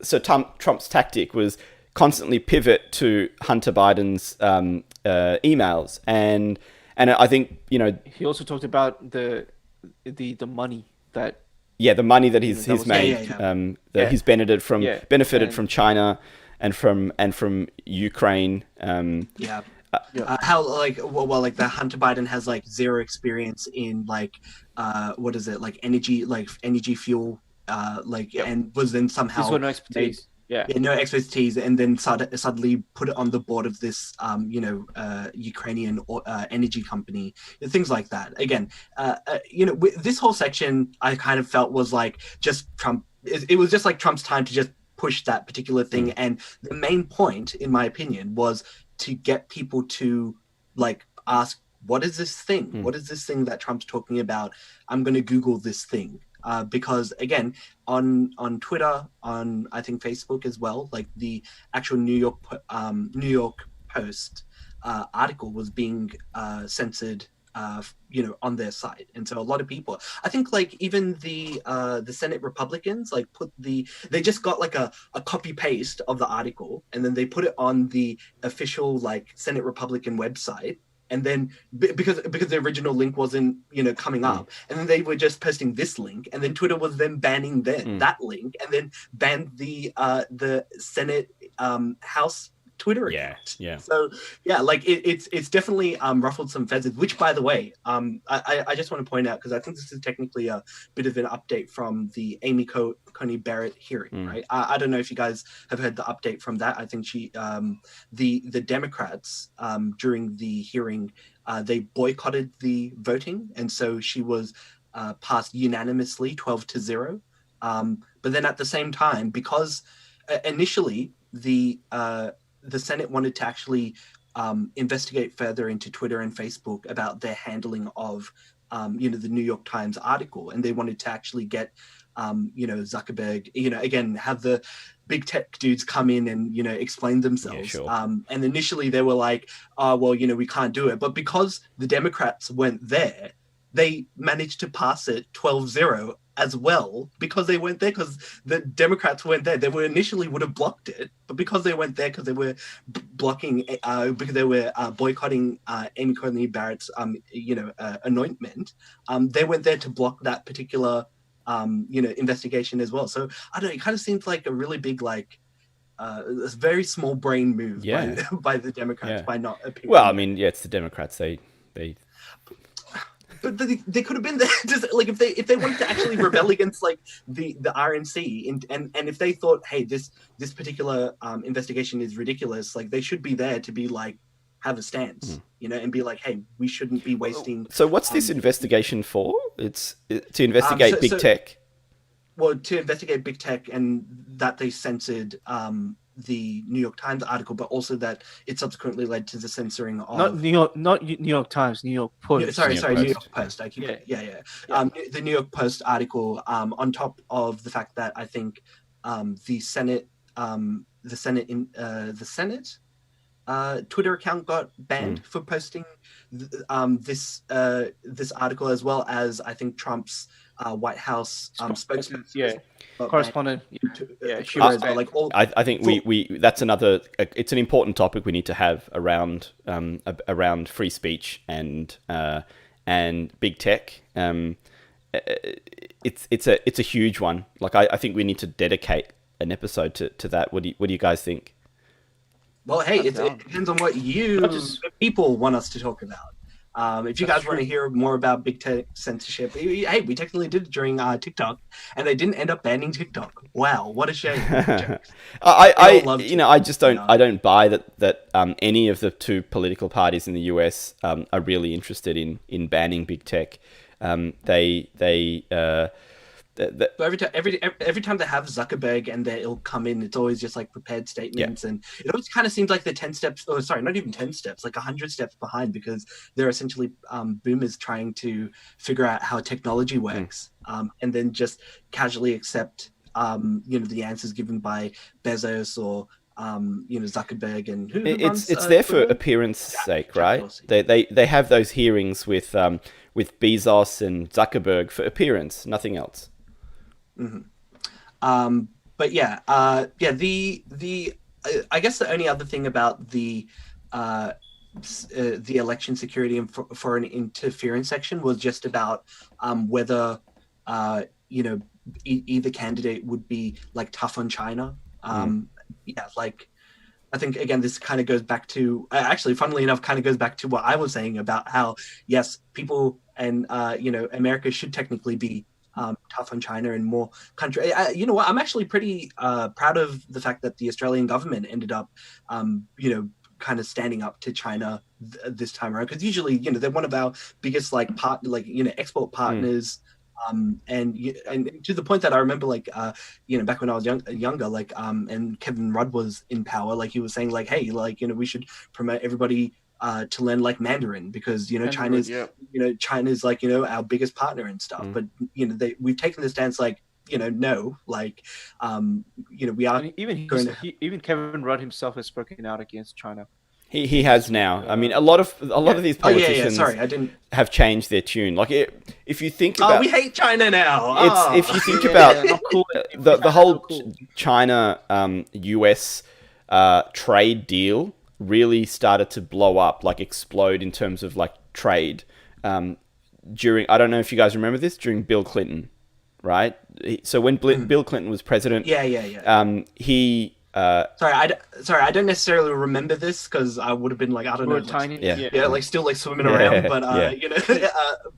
so Trump's tactic was constantly pivot to Hunter Biden's emails, and I think he also talked about the money that the money that he's made that he's benefited from China and from Ukraine. How the Hunter Biden has zero experience in energy fuel and was then somehow no expertise. Yeah. no expertise, and then suddenly put it on the board of this, Ukrainian energy company, things like that. Again, this whole section I kind of felt was like just Trump. It was just like Trump's time to just push that particular thing, and the main point, in my opinion, was to get people to like ask, what is this thing? What is this thing that Trump's talking about? I'm going to Google this thing. Because again, on Twitter, on I think Facebook as well, like the actual New York Post article was being censored, on their site, and so a lot of people, I think, like even the Senate Republicans, like they just got like a copy paste of the article, and then they put it on the official like Senate Republican website, and then because the original link wasn't coming up, and then they were just posting this link, and then Twitter was then banning that link, and then banned the Senate House Twitter account. Yeah. So yeah, like it's definitely ruffled some feathers. Which, by the way, I just want to point out, because I think this is technically a bit of an update from the Amy Coney Barrett hearing, right? I don't know if you guys have heard the update from that. I think the Democrats during the hearing, they boycotted the voting, and so she was passed unanimously 12-0. But then at the same time, because initially the Senate wanted to actually investigate further into Twitter and Facebook about their handling of, the New York Times article, and they wanted to actually get, Zuckerberg, again, have the big tech dudes come in and explain themselves. Yeah, sure. And initially they were like, "Oh, well, we can't do it," but because the Democrats went there, they managed to pass it 12-0 as well, because they went there, because the Democrats went there. They were initially would have blocked it, but because they went there, because they were blocking, because they were boycotting Amy Coney Barrett's, anointment, they went there to block that particular, investigation as well. So I don't know. It kind of seems like a really big, like, a very small brain move by the Democrats by not appearing. Well, I mean, yeah, it's the Democrats. They But they could have been there, just like if they wanted to actually rebel against like the RNC, and if they thought, hey, this particular investigation is ridiculous, like they should be there to be like have a stance, and be like, hey, we shouldn't be wasting. So what's this investigation for? It's to investigate big tech. Well, to investigate big tech, and that they censored the New York Times article, but also that it subsequently led to the censoring of not New York Times, New York Post. Sorry, New York Post. I keep the New York Post article. On top of the fact that I think the Senate Twitter account got banned for posting this article, as well as I think Trump's White House spokesman. Correspondent. I think we that's another. It's an important topic we need to have around free speech and big tech. It's a huge one. Like I think we need to dedicate an episode to that. What do you guys think? Well, hey, it depends on what people want us to talk about. If you guys want to hear more about big tech censorship, hey, we technically did it during TikTok, and they didn't end up banning TikTok. Wow, what a shame. I just don't. I don't buy that any of the two political parties in the US are really interested in banning big tech. So every time they have Zuckerberg and they'll come in, it's always just like prepared statements, and it always kind of seems like they're 10 steps, or sorry, not even 10 steps, like 100 steps behind, because they're essentially boomers trying to figure out how technology works, and then just casually accept the answers given by Bezos or Zuckerberg, and who it's there for appearance sake, right? They have those hearings with Bezos and Zuckerberg for appearance, nothing else. But yeah, I guess the only other thing about the election security and foreign interference section was just about whether either candidate would be like tough on China. I think again this kind of goes back to actually, funnily enough, kind of goes back to what I was saying about how yes, people and America should technically be tough on China and more country. You know what? I'm actually pretty proud of the fact that the Australian government ended up, kind of standing up to China this time around, because usually, they're one of our biggest export partners. And to the point that I remember, back when I was younger, and Kevin Rudd was in power, like he was saying, like, hey, we should promote everybody to learn like Mandarin, because China's China's our biggest partner and stuff. But we've taken the stance like, no, we are. And even Kevin Rudd himself has spoken out against China. He has now. I mean, a lot of these politicians Sorry, I didn't have changed their tune. Like, if you think about, we hate China now. If you think about the whole China US trade deal really started to blow up, like explode in terms of like trade during, I don't know if you guys remember this, during Bill Clinton, right? So when Bill Clinton was president, he sorry, I don't necessarily remember this, because I would have been like, I don't know, tiny, still like swimming around. But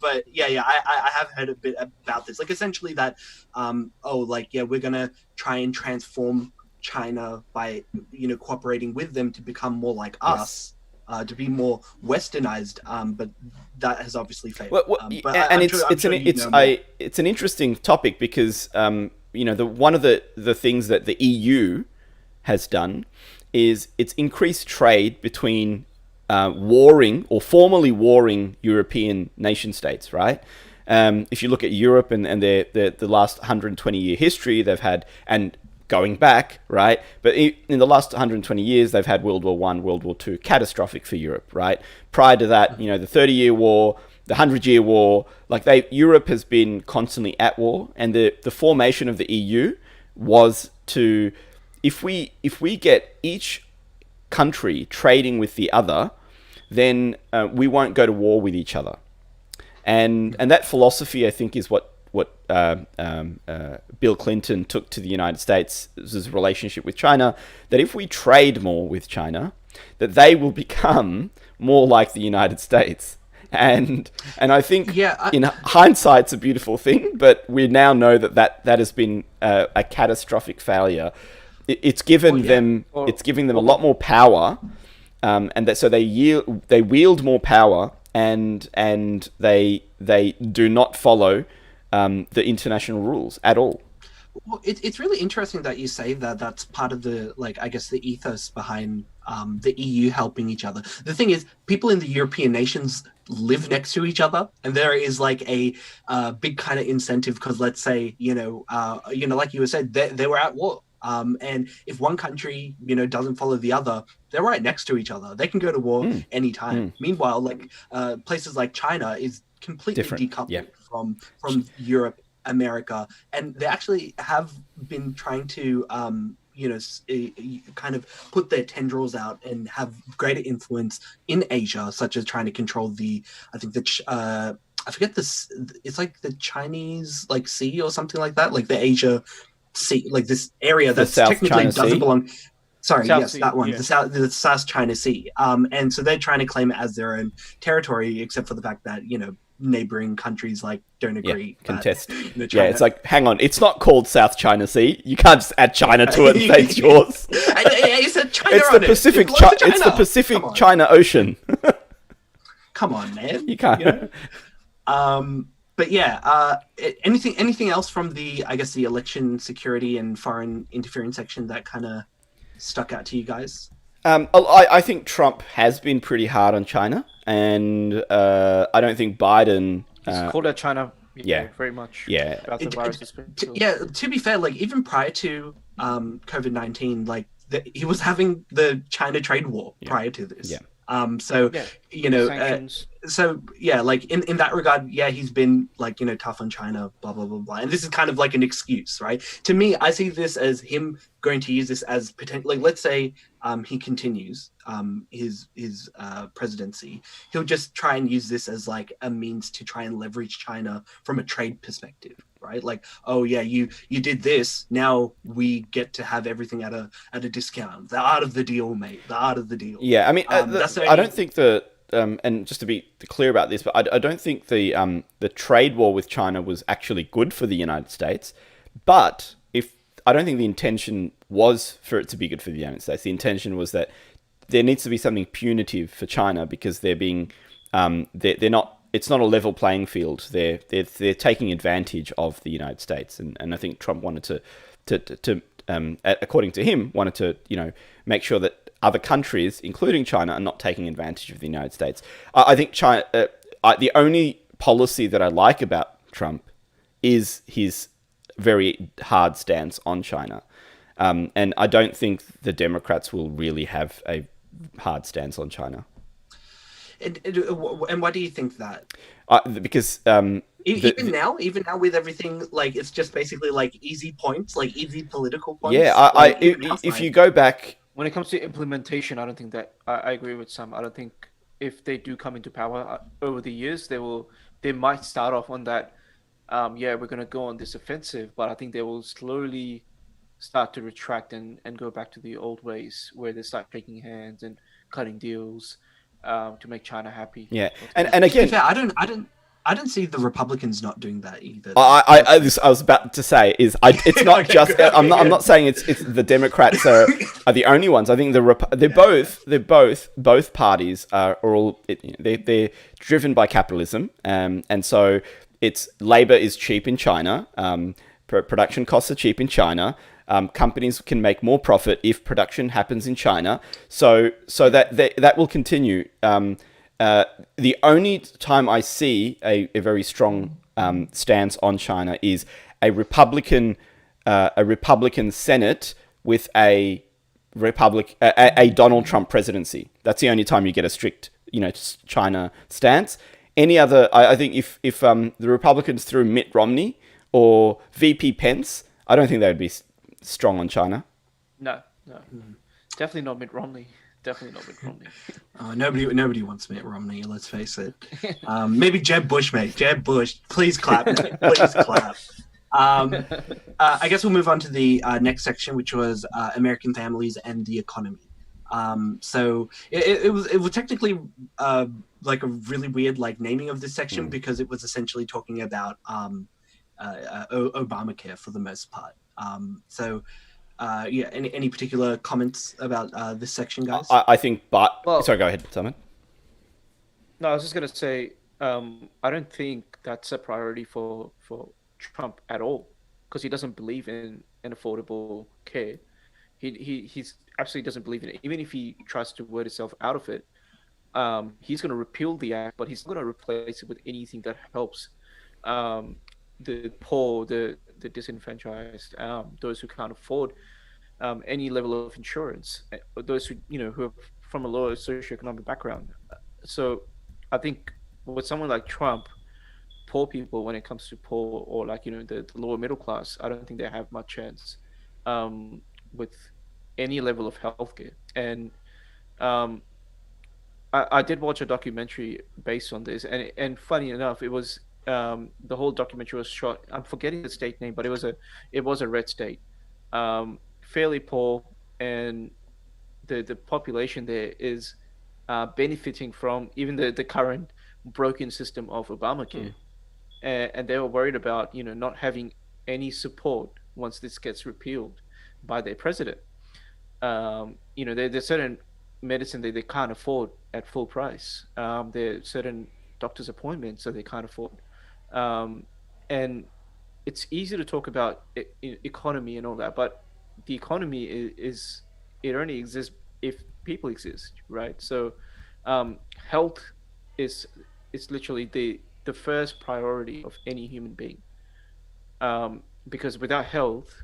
but I have heard a bit about this. Like essentially that, we're gonna try and transform China by cooperating with them to become more like us, to be more westernized. But that has obviously failed. It's an interesting topic, because one of the things that the EU has done is it's increased trade between warring or formerly warring European nation states, right? If you look at Europe and the last 120-year history they've had, and going back, right? But in the last 120 years, they've had World War I, World War II, catastrophic for Europe, right? Prior to that, the 30-year war, the 100-year war, Europe has been constantly at war, and the formation of the EU was to, if we get each country trading with the other, then we won't go to war with each other. And that philosophy, I think, is what Bill Clinton took to the United States' relationship with China, that if we trade more with China, that they will become more like the United States. And I think in hindsight, it's a beautiful thing, but we now know that has been a catastrophic failure. It's given them a lot more power, and that so they wield more power, and they do not follow the international rules at all. Well, it's really interesting that you say that that's part of the, I guess, the ethos behind the EU helping each other. The thing is, people in the European nations live next to each other, and there is like a big kind of incentive, because let's say, like you said, they were at war. And if one country, doesn't follow the other, they're right next to each other. They can go to war anytime. Meanwhile, places like China is completely decoupled from Europe, America, and they actually have been trying to kind of put their tendrils out and have greater influence in Asia, such as trying to control I forget this, it's like the Chinese sea or something like that, like the Asia Sea, like this area that technically China doesn't sea? belong. Sorry, South yes, Sea, that one, yeah. the South China Sea. And so they're trying to claim it as their own territory, except for the fact that neighboring countries don't agree. Contest. It's like, hang on, it's not called South China Sea. You can't just add China to it and say it's yours. It's the Pacific. It's the Pacific China Ocean. Come on, man. You can't. But anything else from the election security and foreign interference section that kind of stuck out to you guys? I think Trump has been pretty hard on China, and I don't think Biden. He's called out China. Very much. Yeah. About the virus. To be fair, even prior to COVID-19, he was having the China trade war prior to this. Sanctions. In that regard, he's been tough on China, blah blah blah blah, and this is kind of like an excuse, right? To me, I see this as him going to use this as potential. Let's say he continues his presidency, he'll just try and use this as a means to try and leverage China from a trade perspective, right? You did this, now we get to have everything at a discount. The art of the deal, mate. The art of the deal. Yeah, I mean, I don't think and just to be clear about this, but I don't think the trade war with China was actually good for the United States. But if I don't think the intention was for it to be good for the United States. The intention was that there needs to be something punitive for China because they're being they're not. It's not a level playing field. They're taking advantage of the United States, and I think Trump wanted to according to him, wanted to make sure that other countries, including China, are not taking advantage of the United States. I think China. The only policy that I like about Trump is his very hard stance on China, and I don't think the Democrats will really have a hard stance on China. And why do you think that? Because even now with everything, like it's just basically like easy points, like easy political points. Yeah, if you go back, when it comes to implementation, I don't think that I agree with Sam. I don't think if they do come into power over the years, they might start off on that. We're gonna go on this offensive, but I think they will slowly start to retract and go back to the old ways where they start shaking hands and cutting deals to make China happy. Yeah, and again, fair, I don't see the Republicans not doing that either. I was about to say it's not just. I'm not saying it's the Democrats are the only ones. I think both parties are all they're driven by capitalism, and so it's labor is cheap in China. Production costs are cheap in China. Companies can make more profit if production happens in China. So that will continue. The only time I see a very strong stance on China is a Republican Senate with a Donald Trump presidency. That's the only time you get a strict China stance. Any other, I think if the Republicans threw Mitt Romney or VP Pence, I don't think they would be strong on China. No. Definitely not Mitt Romney. Nobody wants Mitt Romney, let's face it. Maybe Jeb Bush, mate. Jeb Bush. Please clap, mate. Please clap. I guess we'll move on to the next section, which was American families and the economy. So it was technically like a really weird naming of this section because it was essentially talking about Obamacare for the most part. Any particular comments about this section, guys? I think, sorry, go ahead, Simon. No, I was just gonna say, I don't think that's a priority for Trump at all, because he doesn't believe in affordable care. He's absolutely doesn't believe in it. Even if he tries to word himself out of it, he's going to repeal the act, but he's not going to replace it with anything that helps the poor, the disenfranchised, those who can't afford any level of insurance, those who are from a lower socioeconomic background. So I think with someone like Trump, poor people, when it comes to poor or the lower middle class, I don't think they have much chance with any level of healthcare. And I did watch a documentary based on this, and funny enough, it was the whole documentary was shot. I'm forgetting the state name, but it was a red state, fairly poor, and the population there is benefiting from even the current broken system of Obamacare, and they were worried about not having any support once this gets repealed by their president. There's certain medicine that they can't afford at full price. There's certain doctor's appointments that they can't afford. And it's easy to talk about economy and all that, but the economy is it only exists if people exist, right? So health is literally the first priority of any human being, because without health,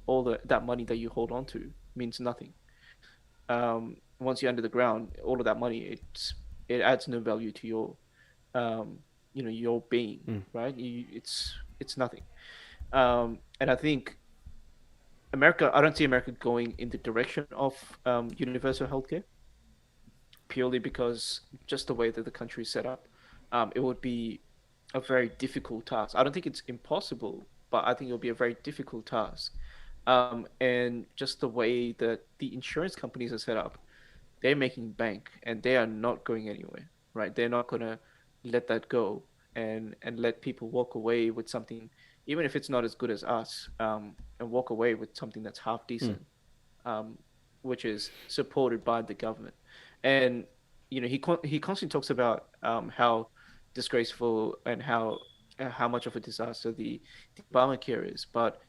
all that money that you hold on to means nothing. Once you're under the ground, all of that money, it adds no value to your your being, right? It's nothing. And I think I don't see America going in the direction of universal healthcare, purely because just the way that the country is set up, it would be a very difficult task. I don't think it's impossible, but I think it'll be a very difficult task. And just the way that the insurance companies are set up, they're making bank and they are not going anywhere. right? They're not gonna let that go and let people walk away with something, even if it's not as good as us, and walk away with something that's half decent, um, which is supported by the government. And he constantly talks about how disgraceful and how much of a disaster the Obamacare is. But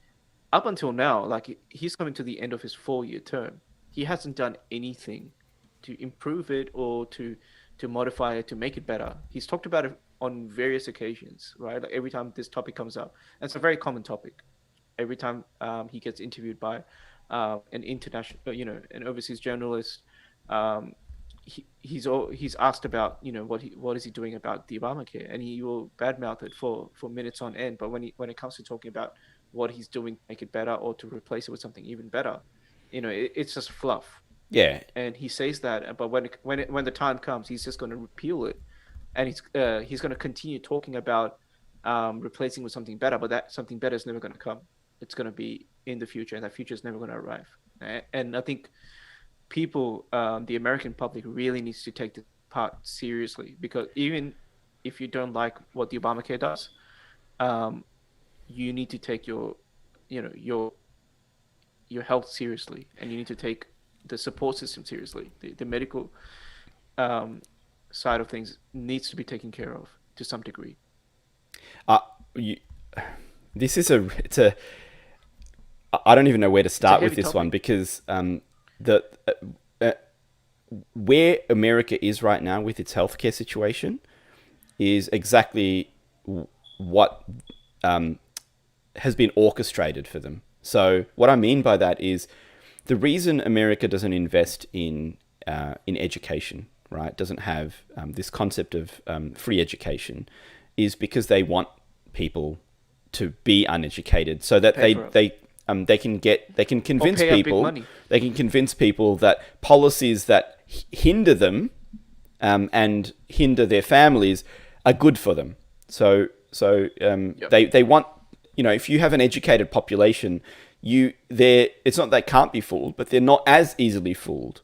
up until now, like he's coming to the end of his 4-year term, he hasn't done anything to improve it or to modify it to make it better. He's talked about it on various occasions, right? Like every time this topic comes up, and it's a very common topic. Every time he gets interviewed by an international, an overseas journalist, um, he's asked about what is he doing about the Obamacare, and he will badmouth it for minutes on end. But when it comes to talking about what he's doing to make it better or to replace it with something even better, it's just fluff. Yeah. And he says that, but when the time comes, he's just going to repeal it, and he's going to continue talking about replacing with something better. But that something better is never going to come. It's going to be in the future, and that future is never going to arrive. And I think people, the American public, really needs to take this part seriously, because even if you don't like what the Obamacare does, you need to take your health seriously, and you need to take the support system seriously. The medical side of things needs to be taken care of to some degree. This is I don't even know where to start with this topic. one, because where America is right now with its healthcare situation is exactly what has been orchestrated for them. So what I mean by that is the reason America doesn't invest in education, right? Doesn't have this concept of free education, is because they want people to be uneducated, so that they can convince people that policies that hinder them and hinder their families are good for them. So they want, if you have an educated population, it's not they can't be fooled, but they're not as easily fooled.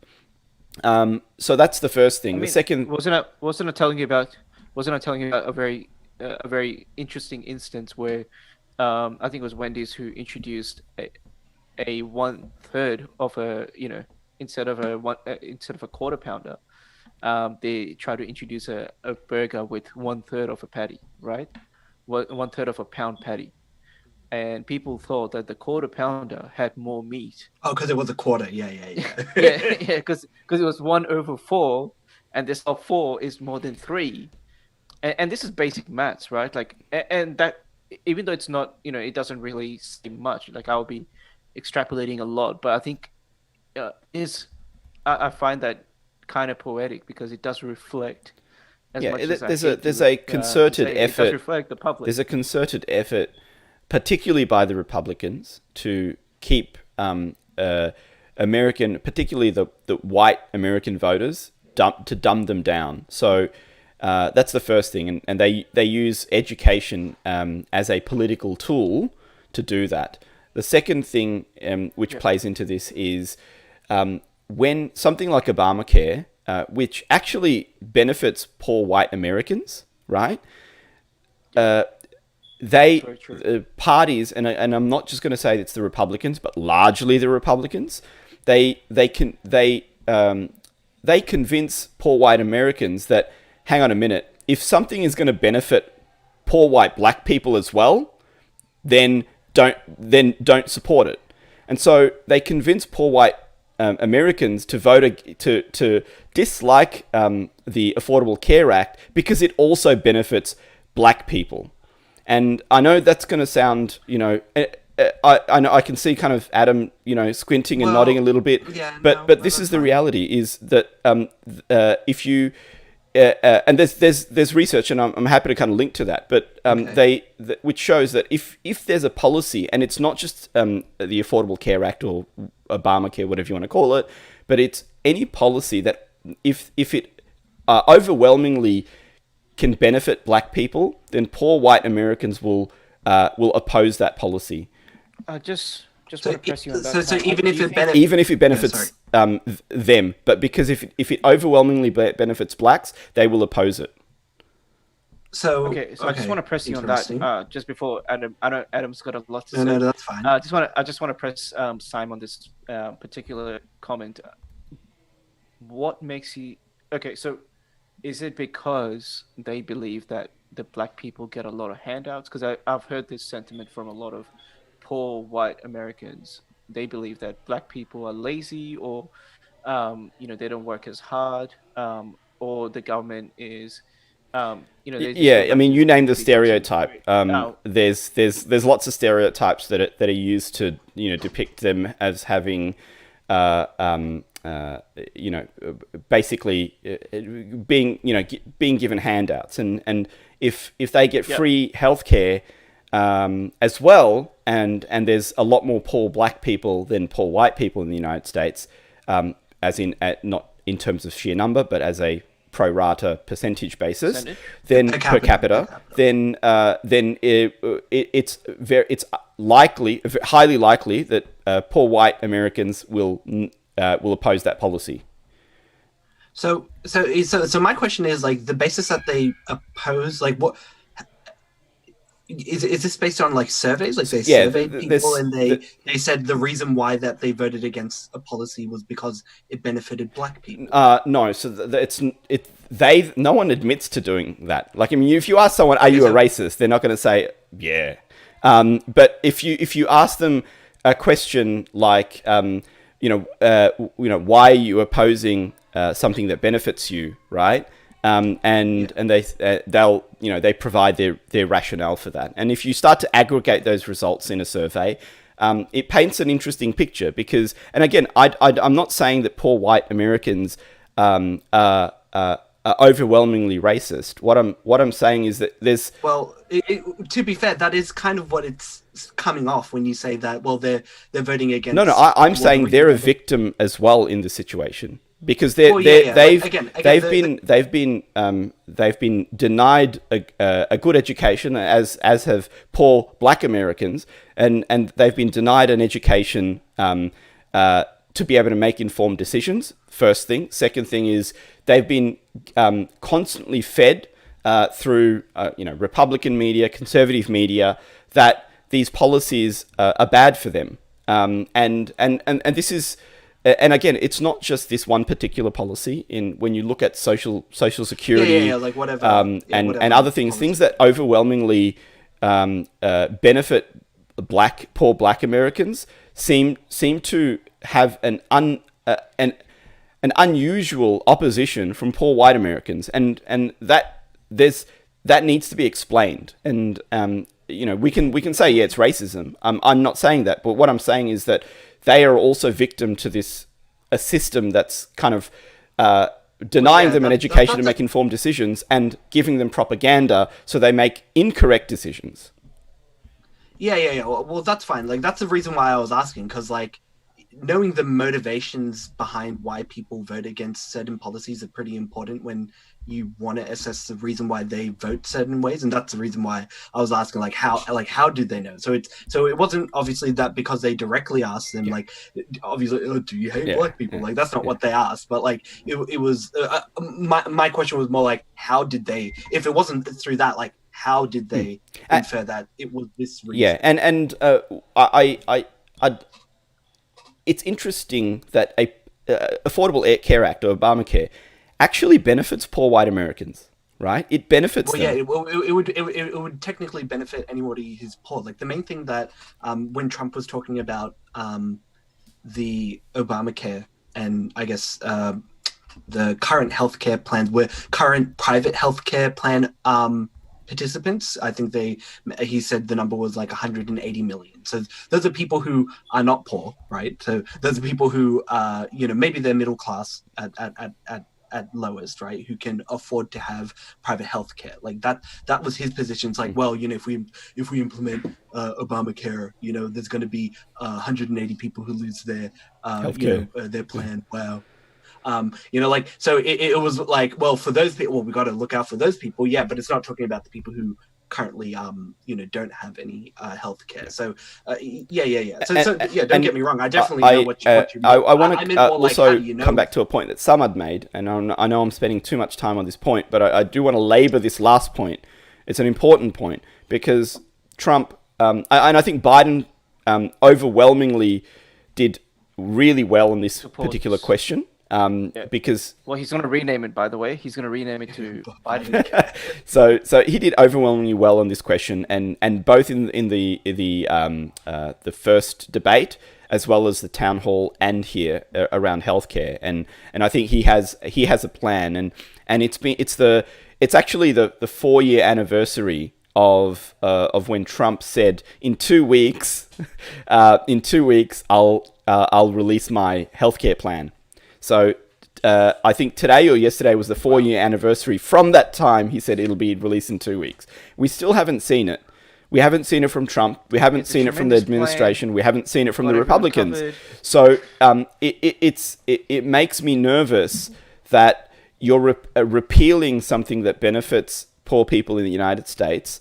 So that's the first thing. The second, wasn't I telling you about a very interesting instance where I think it was Wendy's who introduced a 1/3 of instead of a quarter pounder, they try to introduce a burger with 1/3 of a patty, right? 1/3 of a pound patty. And people thought that the quarter pounder had more meat. Oh, because it was a quarter. Yeah. yeah, because it was 1/4, and this of 4 is more than 3. And this is basic maths, right? Like, and that, even though it's not, it doesn't really seem much. Like, I'll be extrapolating a lot, but I think I find that kind of poetic, because it does reflect. There's a concerted effort. It does reflect the public. There's a concerted effort, particularly by the Republicans, to keep American, particularly the white American voters, to dumb them down. So that's the first thing, and they use education as a political tool to do that. The second thing which plays into this is when something like Obamacare, which actually benefits poor white Americans, right? Parties, and I'm not just going to say it's the Republicans, but largely the Republicans, they convince poor white Americans that, hang on a minute, if something is going to benefit poor white black people as well, then don't support it. And so they convince poor white Americans to vote to dislike the Affordable Care Act because it also benefits black people. And I know that's going to sound, I know I can see kind of Adam, squinting and nodding a little bit. Yeah, but this is the reality: is that if you and there's research, and I'm happy to kind of link to that. But which shows that if there's a policy, and it's not just the Affordable Care Act or Obamacare, whatever you want to call it, but it's any policy that if it overwhelmingly can benefit black people, then poor white Americans will oppose that policy. Just want to press you on that. So even if it benefits them, but because if it overwhelmingly benefits blacks, they will oppose it. So Okay, so I just want to press you on that just before Adam. I know Adam's got a lot to say. No, that's fine. I just want to press Simon on this particular comment. What makes you okay? So, is it because they believe that the black people get a lot of handouts? Because I've heard this sentiment from a lot of poor white Americans. They believe that black people are lazy, or they don't work as hard, or the government is. Yeah, I mean, you named the stereotype. There's lots of stereotypes that are used to depict them as having, basically being given handouts, and if they get free healthcare as well, and there's a lot more poor black people than poor white people in the United States, as in not in terms of sheer number, but as a pro rata percentage basis, then per capita, then it's highly likely that poor white Americans will oppose that policy. So my question is, like, the basis that they oppose, like, what is this based on, like, surveys? Like, they surveyed people and they said the reason why that they voted against a policy was because it benefited black people. No, so no one admits to doing that. Like, I mean, if you ask someone, "Are you a racist?" they're not going to say, "Yeah." But if you ask them a question like, why are you opposing something that benefits you, right? And they provide their rationale for that. And if you start to aggregate those results in a survey, it paints an interesting picture because, and again, I'm not saying that poor white Americans are overwhelmingly racist. What I'm saying is that there's to be fair, that is kind of what it's coming off when you say that. Well, they're voting against. No, I'm saying they're a victim as well in the situation. Because they've been denied a good education, as have poor black Americans, and they've been denied an education to be able to make informed decisions. First thing. Second thing is they've been constantly fed through Republican media, conservative media, that these policies are bad for them, and this is. And again, it's not just this one particular policy. When you look at social security, like whatever, and other things that overwhelmingly benefit poor black Americans, seem to have an unusual opposition from poor white Americans, and that needs to be explained. And we can say, yeah, it's racism. I'm not saying that, but what I'm saying is that they are also victim to a system that's kind of denying them an education to make informed decisions and giving them propaganda so they make incorrect decisions. Yeah. Well, that's fine. Like, that's the reason why I was asking, because, like, knowing the motivations behind why people vote against certain policies are pretty important when you want to assess the reason why they vote certain ways, and that's the reason why I was asking, like, how did they know? So it wasn't obviously that because they directly asked them, like, obviously, do you hate black people? Like, that's not what they asked, but like it was my question was more like, how did they? If it wasn't through that, like, how did they infer that it was this reason? Yeah, and I it's interesting that a Affordable Care Act, or Obamacare, actually benefits poor white Americans, right? It benefits them. Yeah, it would technically benefit anybody who's poor. Like, the main thing that when Trump was talking about the Obamacare and I guess the current healthcare plans, where current private healthcare plan participants, I think he said the number was like 180 million. So those are people who are not poor, right? So those are people who maybe they're middle class at lowest, right, who can afford to have private healthcare. Like, that was his position. It's like, well, if we implement Obamacare, there's going to be 180 people who lose their their plan. Wow. So it was like, well, for those people, we got to look out for those people. Yeah, but it's not talking about the people who currently don't have any healthcare. So yeah. So don't get me wrong. I definitely know what you mean. I want meant to more like, how also do you know? come back to a point that Samad made, and I know I'm spending too much time on this point, but I do want to labour this last point. It's an important point because Trump, and I think Biden overwhelmingly did really well on this particular question. Because he's going to rename it. By the way, he's going to rename it to Biden. so he did overwhelmingly well on this question, and both in the first debate as well as the town hall and here around healthcare, and I think he has a plan, and it's actually the 4-year anniversary of when Trump said in 2 weeks I'll release my healthcare plan. So I think today or yesterday was the 4-year anniversary. From that time, he said it'll be released in 2 weeks. We still haven't seen it. We haven't seen it from Trump. We haven't seen it from the administration. Plan. We haven't seen it from the Republicans. So it makes me nervous that you're repealing something that benefits poor people in the United States,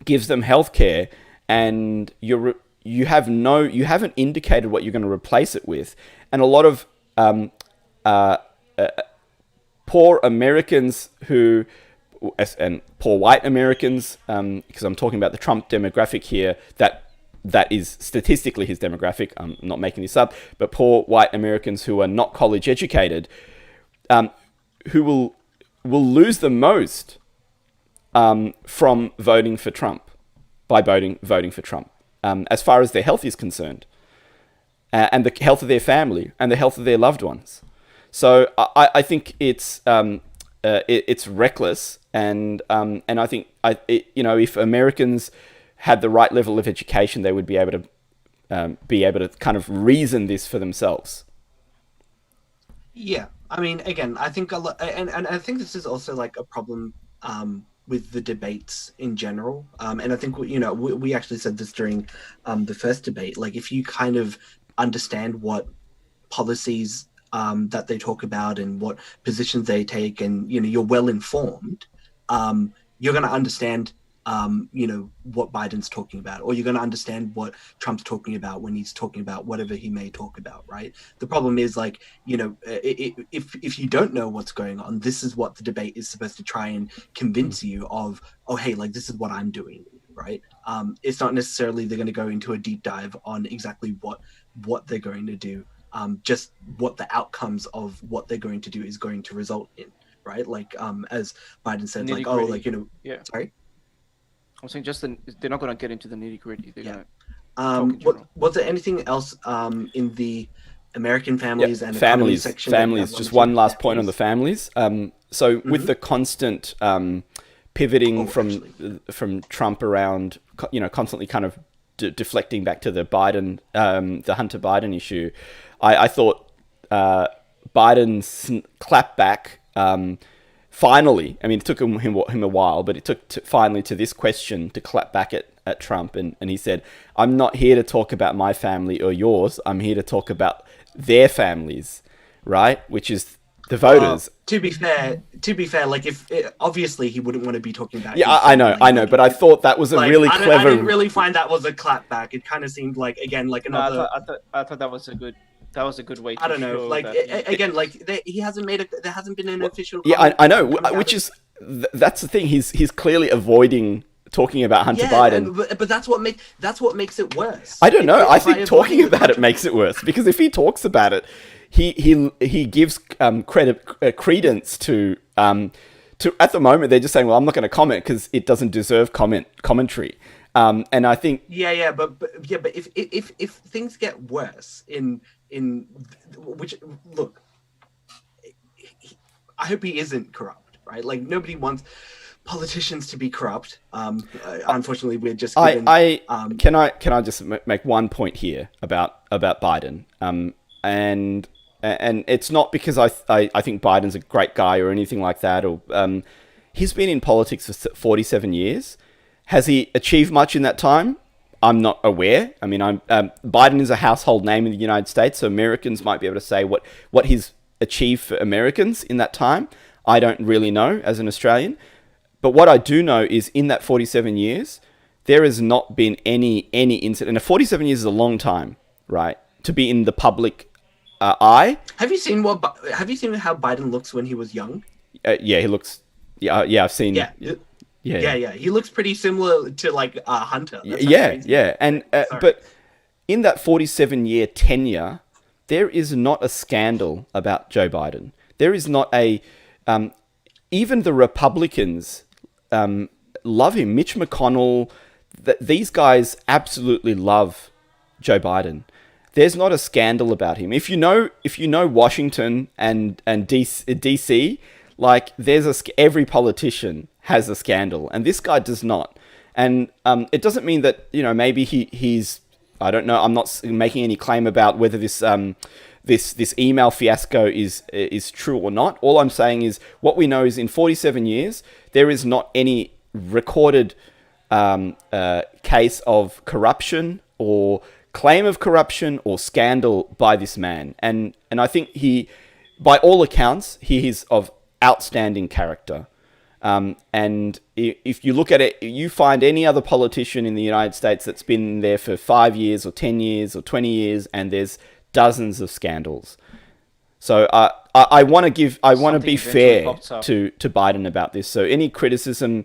gives them health care, and you haven't indicated what you're going to replace it with. And a lot of poor Americans and poor white Americans, because I'm talking about the Trump demographic here, that is statistically his demographic. I'm not making this up, but poor white Americans who are not college educated, who will lose the most from voting for Trump, by voting for Trump, as far as their health is concerned. And the health of their family and the health of their loved ones. So I think it's reckless, and I think if Americans had the right level of education, they would be able to kind of reason this for themselves. Yeah, I mean, again, I think a lot, and I think this is also like a problem with the debates in general. And I think we actually said this during the first debate. Like, if you kind of understand what policies that they talk about and what positions they take, and you're well informed, you're going to understand what Biden's talking about, or you're going to understand what Trump's talking about when he's talking about whatever he may talk about, right? The problem is, like, if you don't know what's going on, this is what the debate is supposed to try and convince you of. Oh, hey, like, this is what I'm doing, right? It's not necessarily they're going to go into a deep dive on exactly what they're going to do, just what the outcomes of what they're going to do is going to result in, right? Like, as Biden said, like, oh, like, yeah. Sorry? I'm saying they're not going to get into the nitty gritty. They're going to. Was there anything else in the American families and families section? Families. Just one last point on the families. So with the constant pivoting from Trump around, constantly kind of deflecting back to the Hunter Biden issue, I thought Biden's clap back. Finally, I mean, it took him a while, but it took finally to this question to clap back at Trump. And he said, I'm not here to talk about my family or yours. I'm here to talk about their families, right? Which is the voters. To be fair, like, obviously he wouldn't want to be talking about. Yeah, I know, but I thought that was a really clever. I didn't really find that was a clap back. It kind of seemed like, again, like another. I thought that was a good. That was a good way to I don't know. Like, again, like, he hasn't made there hasn't been an official. Yeah, I know. Which is that's the thing. He's clearly avoiding talking about Hunter Biden. But that's what makes it worse. I don't know. I think talking about it makes it worse, because if he talks about it, he gives credence to at the moment they're just saying, well, I'm not going to comment because it doesn't deserve commentary. And I think but if things get worse in which, look, I hope he isn't corrupt, right? Like, nobody wants politicians to be corrupt. Unfortunately, we're just given, can I just make one point here about Biden, and it's not because I think Biden's a great guy or anything like that, or he's been in politics for 47 years. Has he achieved much in that time? I'm not aware. I mean, Biden is a household name in the United States, so Americans might be able to say what he's achieved for Americans in that time. I don't really know as an Australian, But what I do know is in that 47 years, there has not been any incident. And 47 years is a long time, right? To be in the public eye. Have you seen how Biden looks when he was young? Yeah, he looks. Yeah, I've seen. Yeah. Yeah. He looks pretty similar to like Hunter. That's Yeah. And but in that 47-year tenure, there is not a scandal about Joe Biden. There is not a. Even the Republicans love him. Mitch McConnell. These guys absolutely love Joe Biden. There's not a scandal about him. If you know Washington and DC, like every politician has a scandal, and this guy does not. And it doesn't mean that maybe he's I don't know. I'm not making any claim about whether this this email fiasco is true or not. All I'm saying is what we know is in 47 years there is not any recorded case of corruption or claim of corruption or scandal by this man. And I think by all accounts, he is of outstanding character. And if you look at it, you find any other politician in the United States that's been there for 5 years or 10 years or 20 years, and there's dozens of scandals. So I want to be fair to Biden about this. So any criticism,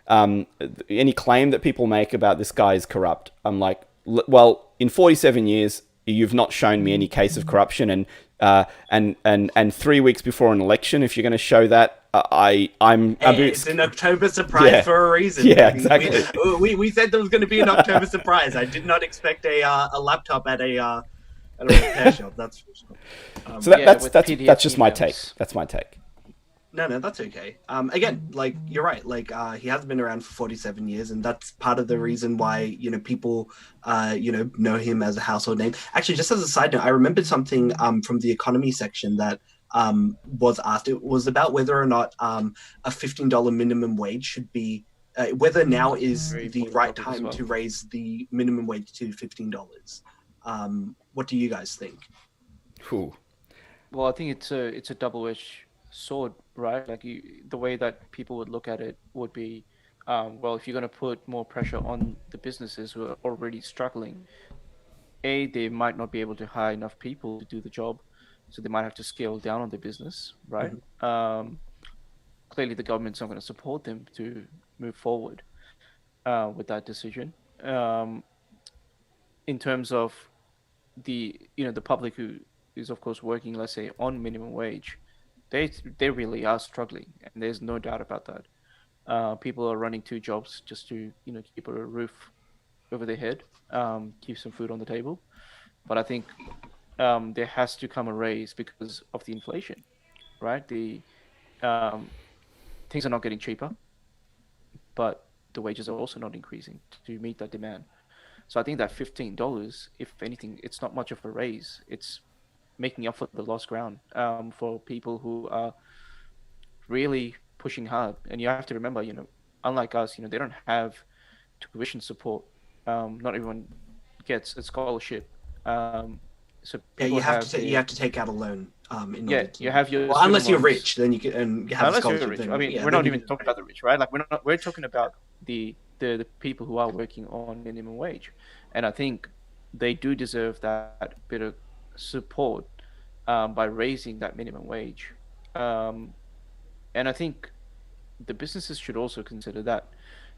any claim that people make about this guy is corrupt, I'm like, well, in 47 years, you've not shown me any case of corruption, and 3 weeks before an election, if you're going to show that, it's an October surprise for a reason. Yeah, exactly. We said there was going to be an October surprise. I did not expect a laptop at a repair shop. That's for sure. So that's just my take. That's my take. No, that's okay. Again, like you're right. Like he has been around for 47 years, and that's part of the reason why people know him as a household name. Actually, just as a side note, I remembered something from the economy section that was asked. It was about whether or not a $15 minimum wage should be whether now is the right time to raise the minimum wage to $15. What do you guys think? Whew. Well, I think it's a double-edged sword, right? Like the way that people would look at it would be, well, if you're going to put more pressure on the businesses who are already struggling, they might not be able to hire enough people to do the job, so they might have to scale down on their business, right? Mm-hmm. Clearly, the government's not going to support them to move forward with that decision. In terms of the public who is of course working, let's say, on minimum wage, they really are struggling, and there's no doubt about that. People are running 2 jobs just to keep a roof over their head, keep some food on the table. But I think there has to come a raise because of the inflation, right? The things are not getting cheaper, but the wages are also not increasing to meet that demand. So I think that $15, if anything, it's not much of a raise. It's making up for the lost ground for people who are really pushing hard. And you have to remember, unlike us, they don't have tuition support. Not everyone gets a scholarship. So you have to take out a loan. You have your unless you're rich, then you can have unless a scholarship. You're rich. I mean, we're not even talking about the rich, right? Like we're talking about the people who are working on minimum wage, and I think they do deserve that bit of support by raising that minimum wage, and I think the businesses should also consider that,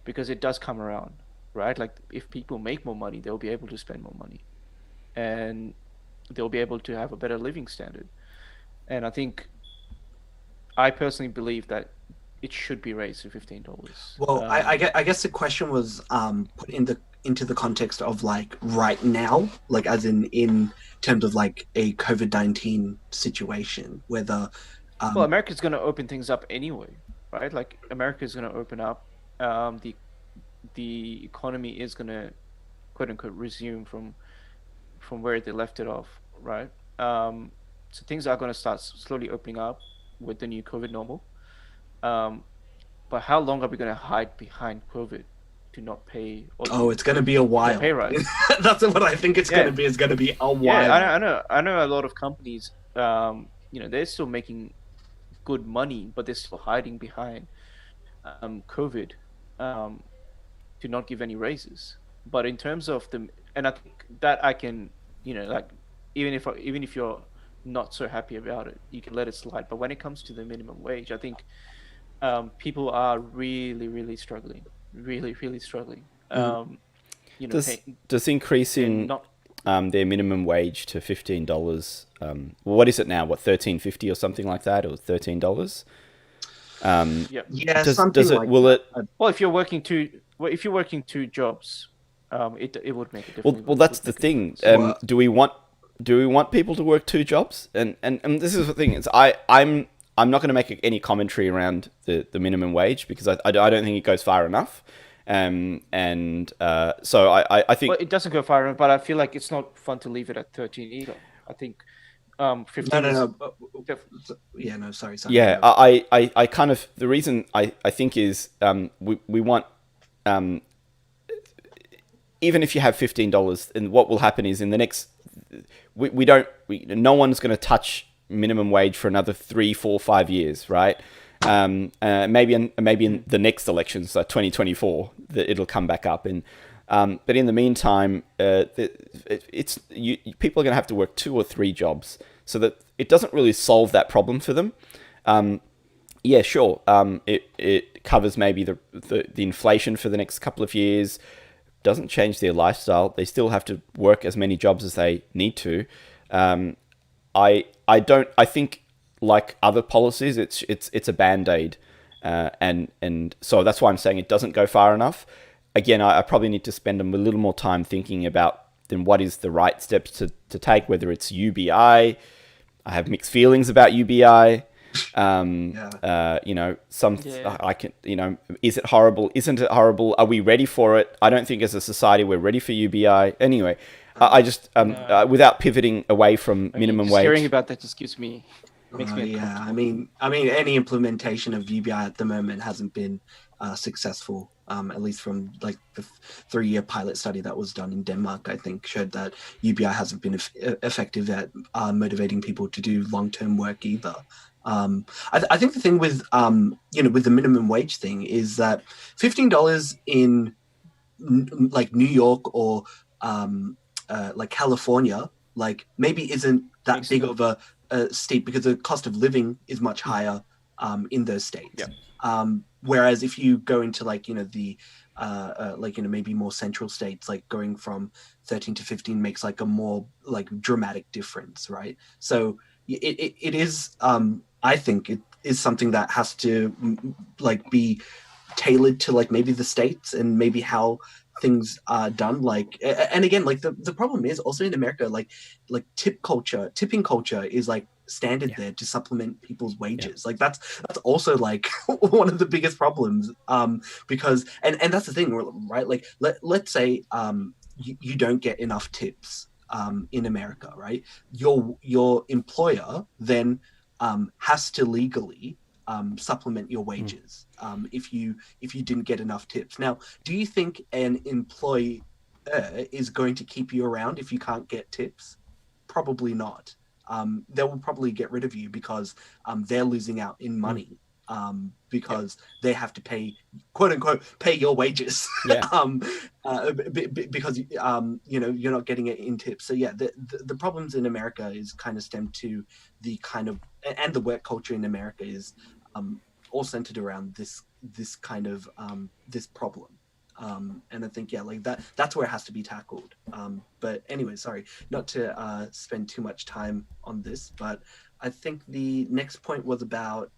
because it does come around, right? Like if people make more money, they'll be able to spend more money, and they'll be able to have a better living standard. And I personally believe that it should be raised to $15. Well, I guess the question was put into the context of like right now, like as in terms of like a COVID-19 situation, whether well, America's going to open things up anyway, right? Like America's going to open up, the economy is going to quote unquote resume from where they left it off, right? So things are going to start slowly opening up with the new COVID normal. But how long are we going to hide behind COVID to not pay? It's going to be a while. Pay rise. That's what I think it's going to be. It's going to be a while. Yeah, I know a lot of companies, they're still making good money, but they're still hiding behind COVID um, to not give any raises. But in terms of and I think that I can, like even if you're not so happy about it, you can let it slide. But when it comes to the minimum wage, I think people are really, really struggling, really, really struggling. Does Pay, does and increasing not their minimum wage to $15? What is it now? What, 13.50 or something like that, or $13? yeah. Yeah, Does something it? like Will that. it? Well, if you're working two jobs, it would make it Well, definitely well, that's would the make a thing. difference. Well, Do we want people to work two jobs? And this is the thing. I'm not going to make any commentary around the minimum wage because I don't think it goes far enough. So I think Well, it doesn't go far enough, but I feel like it's not fun to leave it at 13 either. I think no, 15 no, is no. Yeah, no, sorry, Simon. yeah, Go. I kind of the reason I think is we want even if you have $15, and what will happen is in the next no one's going to touch minimum wage for another 3, 4, 5 years, right? Maybe in the next election, so 2024, that it'll come back up. But in the meantime, people are going to have to work 2 or 3 jobs, so that it doesn't really solve that problem for them. Yeah, sure. It covers maybe the inflation for the next couple of years. Doesn't change their lifestyle. They still have to work as many jobs as they need to. I don't. I think like other policies, it's a band-aid, and so that's why I'm saying it doesn't go far enough. Again, I probably need to spend a little more time thinking about then what is the right steps to take. Whether it's UBI, I have mixed feelings about UBI. Yeah. Yeah. I can, is it horrible? Isn't it horrible? Are we ready for it? I don't think as a society we're ready for UBI. Anyway, I just, without pivoting away from minimum just hearing wage. about that just makes me Yeah, uncomfortable. I mean, any implementation of UBI at the moment hasn't been successful. At least from like the 3-year pilot study that was done in Denmark, I think showed that UBI hasn't been effective at motivating people to do long-term work either. I think the thing with with the minimum wage thing is that $15 in like New York or like California, like maybe isn't that Makes big no- of a state because the cost of living is much higher in those states. Yeah. Whereas if you go into like the maybe more central states, like going from 13 to 15 makes like a more like dramatic difference, right? So it is I think it is something that has to like be tailored to like maybe the states and maybe how things are done, like, and again, like the problem is also in America, like tipping culture is like standard there to supplement people's wages. Like that's also like one of the biggest problems, because and that's the thing, right? Like let's say you don't get enough tips in America, right? Your employer then has to legally supplement your wages if you didn't get enough tips. Now, do you think an employer is going to keep you around if you can't get tips? Probably not. They will probably get rid of you because they're losing out in money, because they have to pay, quote unquote, pay your wages. Yeah. Because you're not getting it in tips. So yeah, the problems in America is kind of stemmed to the kind of, and the work culture in America is all centered around this kind of this problem. And I think, yeah, like that's where it has to be tackled. But anyway, sorry, not to spend too much time on this, but I think the next point was about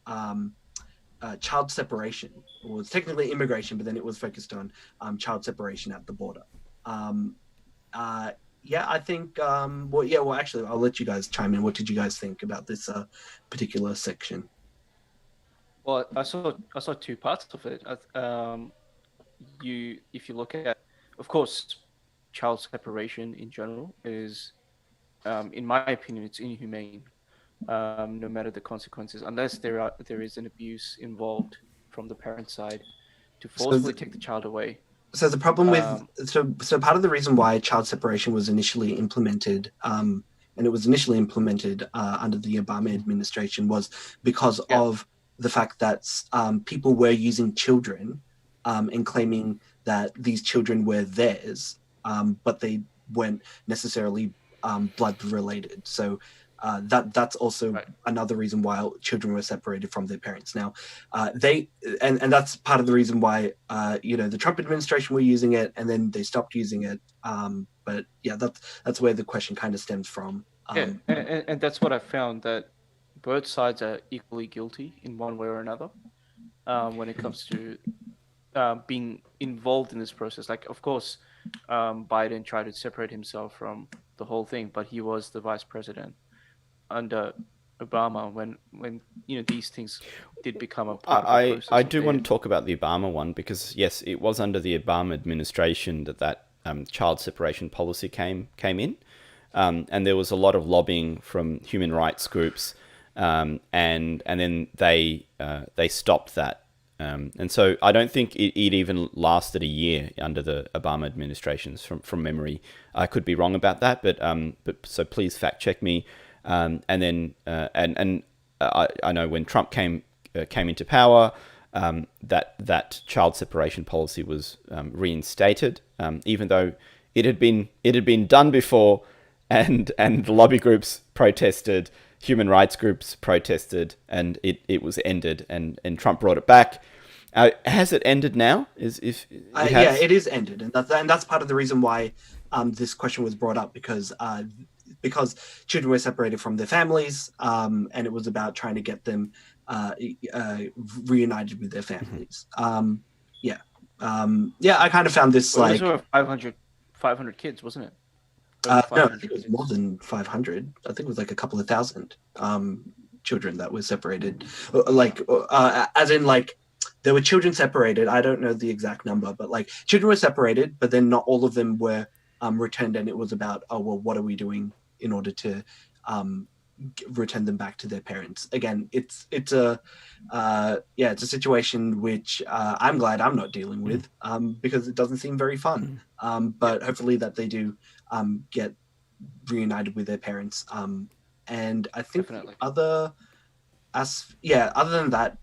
child separation. It was technically immigration, but then it was focused on child separation at the border. Yeah, I think, well, actually, I'll let you guys chime in. What did you guys think about this particular section? Well, I saw two parts of it. If you look at, of course, child separation in general is, in my opinion, it's inhumane. No matter the consequences, unless there is an abuse involved from the parent side to So forcefully take the child away. So the problem with Um, so part of the reason why child separation was initially implemented, and it was initially implemented under the Obama administration, was because Yeah. of the fact that people were using children and claiming that these children were theirs, but they weren't necessarily blood related. So that's also Right. another reason why children were separated from their parents. Now, and that's part of the reason why the Trump administration were using it, and then they stopped using it. But yeah, that's where the question kind of stems from. Yeah, and that's what I found, that both sides are equally guilty in one way or another when it comes to being involved in this process. Like, of course, Biden tried to separate himself from the whole thing, but he was the vice president under Obama when these things did become a part of the process. I do want to talk about the Obama one because yes, it was under the Obama administration that child separation policy came in, and there was a lot of lobbying from human rights groups, and then they stopped that. And so I don't think it even lasted a year under the Obama administrations from memory. I could be wrong about that, but so please fact check me. And then I know when Trump came into power, that child separation policy was reinstated, even though it had been done before, and the lobby groups protested, human rights groups protested, and it was ended, and Trump brought it back. Has it ended now? Yeah, it is ended, and that's part of the reason why this question was brought up, because children were separated from their families, and it was about trying to get them reunited with their families. I kind of found this Well, like it was over 500 kids, wasn't it? no, I 500 think it was more than 500. I think it was like a couple of thousand children that were separated, as in like there were children separated. I don't know the exact number, but like children were separated, but then not all of them were returned, and it was about, oh well, what are we doing in order to return them back to their parents? Again, it's a situation which I'm glad I'm not dealing with, because it doesn't seem very fun. But hopefully that they do get reunited with their parents. And I think Definitely. other than that,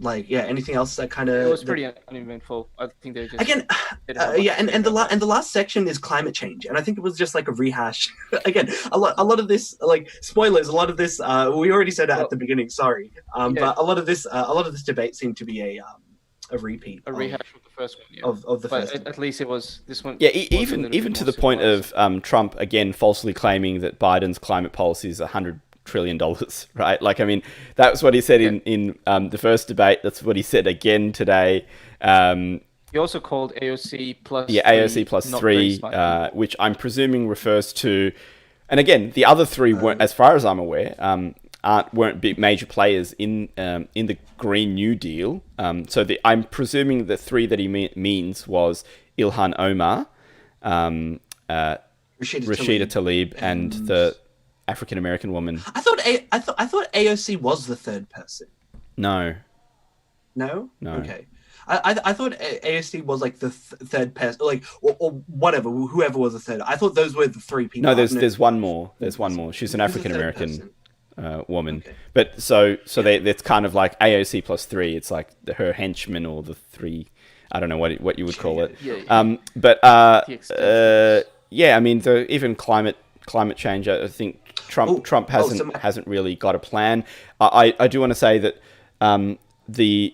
anything else that kind of It was pretty uneventful. I think they just again and the last section is climate change, and I think it was just like a rehash. Again, a lot of this, like, spoilers, a lot of this we already said at the beginning, sorry, but a lot of this debate seemed to be a repeat, a rehash of the first one, yeah. of the But first at least it was this one. Yeah, was a little even bit to more the point civilized. of Trump again falsely claiming that Biden's climate policy is $100 trillion, right? Like, I mean, that was what he said in the first debate. That's what he said again today. He also called AOC plus AOC plus not very three, smart. which I'm presuming refers to, and again, the other three weren't, as far as I'm aware, weren't big major players in the Green New Deal. So I'm presuming the three that he means was Ilhan Omar, Rashida Tlaib, and the African American woman. I thought AOC was the third person. No. No. No. Okay. I thought AOC was like the third person, like, or whatever, whoever was the third. I thought those were the three people. No, there's one more. There's one more. She's an Who's the African third American person? woman. Okay. But so it's kind of like AOC plus three. It's like her henchmen, or the three. I don't know what you would call it. Yeah. But The extensions. I mean, even climate change. I think Trump hasn't really got a plan. I do want to say that the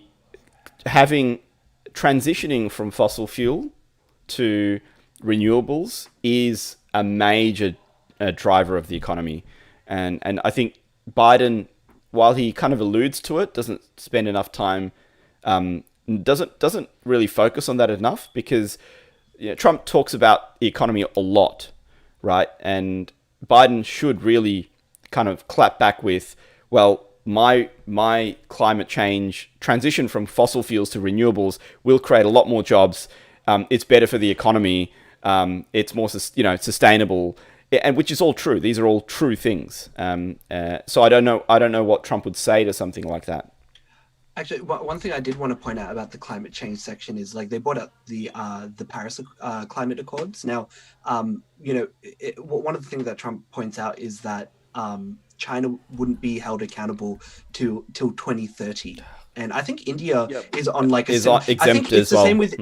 transitioning from fossil fuel to renewables is a major driver of the economy, and I think Biden, while he kind of alludes to it, doesn't spend enough time, doesn't really focus on that enough, because Trump talks about the economy a lot, right? And Biden should really kind of clap back with, well, my climate change transition from fossil fuels to renewables will create a lot more jobs. It's better for the economy. It's more sustainable, and which is all true. These are all true things. So I don't know what Trump would say to something like that. Actually, one thing I did want to point out about the climate change section is, like, they brought up the Paris climate accords. Now, one of the things that Trump points out is that China wouldn't be held accountable till 2030, and I think India Yep. is on like a Is I think exempt it's as the well. same with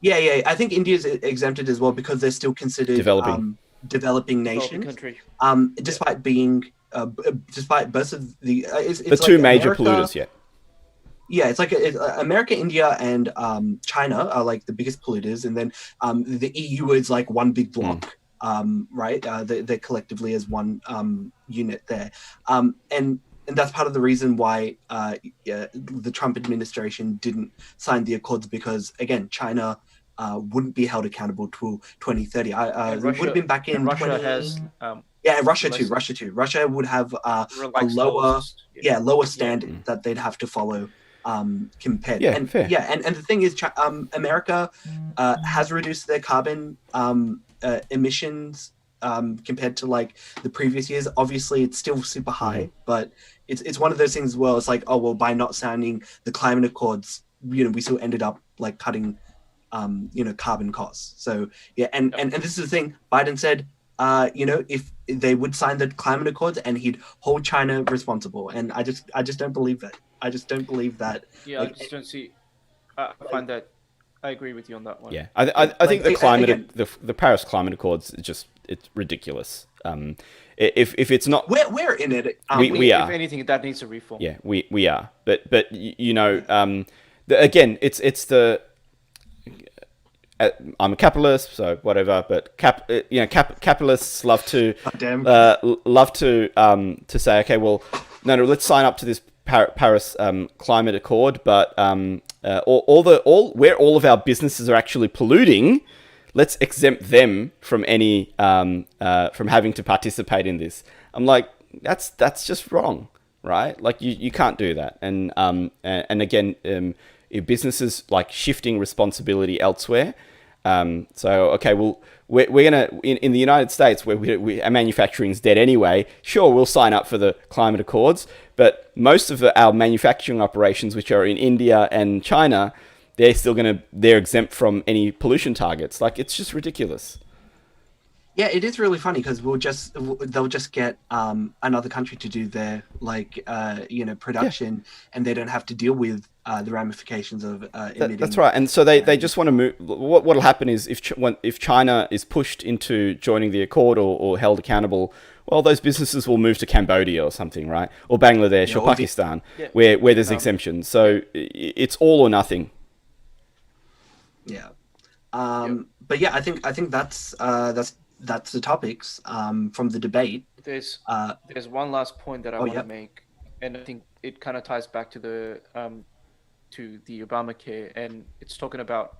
yeah. I think India's exempted as well because they're still considered Developing. developing Developing nations, country. despite being despite both of the it's The like two major America. polluters, yeah. Yeah, it's like America, India, and China are like the biggest polluters, and then the EU is like one big block, right? They're collectively as one unit there, and that's part of the reason why the Trump administration didn't sign the accords because again, China wouldn't be held accountable till 2030. And It would have been back in Russia 20. has Yeah, Russia less too. Russia too. Russia would have a relaxed lower, laws. lower standard that they'd have to follow compared. Yeah, And fair. and the thing is, America has reduced their carbon emissions compared to like the previous years. Obviously, it's still super high, but it's one of those things where it's like, oh well, by not signing the climate accords, we still ended up like cutting carbon costs. So yeah, and this is the thing. Biden said, if they would sign the climate accords and he'd hold China responsible, and I just don't believe that. I just don't believe that. Yeah, I just don't see. I find that I agree with you on that one. Yeah, I think the like, climate, again- the Paris Climate Accords, it's ridiculous. If it's not, We're in it. We are. If anything, that needs a reform. yeah, we are. But again, it's the. I'm a capitalist, so whatever. But capitalists love to Damn. to say, okay, well, no, let's sign up to this Paris Climate Accord, but where all of our businesses are actually polluting, let's exempt them from any from having to participate in this. I'm like, that's just wrong, right? Like you can't do that. And again, if businesses like shifting responsibility elsewhere. So okay, well, we're gonna in the United States where our manufacturing's dead anyway. Sure, we'll sign up for the climate accords, but most of our manufacturing operations, which are in India and China, they're exempt from any pollution targets. Like it's just ridiculous. Yeah, it is really funny because they'll just get another country to do their production, and they don't have to deal with the ramifications of emitting. That's right. And so they just want to move. What'll happen is if China is pushed into joining the accord or held accountable, well, those businesses will move to Cambodia or something, right? Or Bangladesh or Pakistan, where there's exemptions. So it's all or nothing. Yeah. But yeah, I think that's the topics from the debate. There's one last point that I want to yep. make, and I think it kind of ties back to the Obamacare, and it's talking about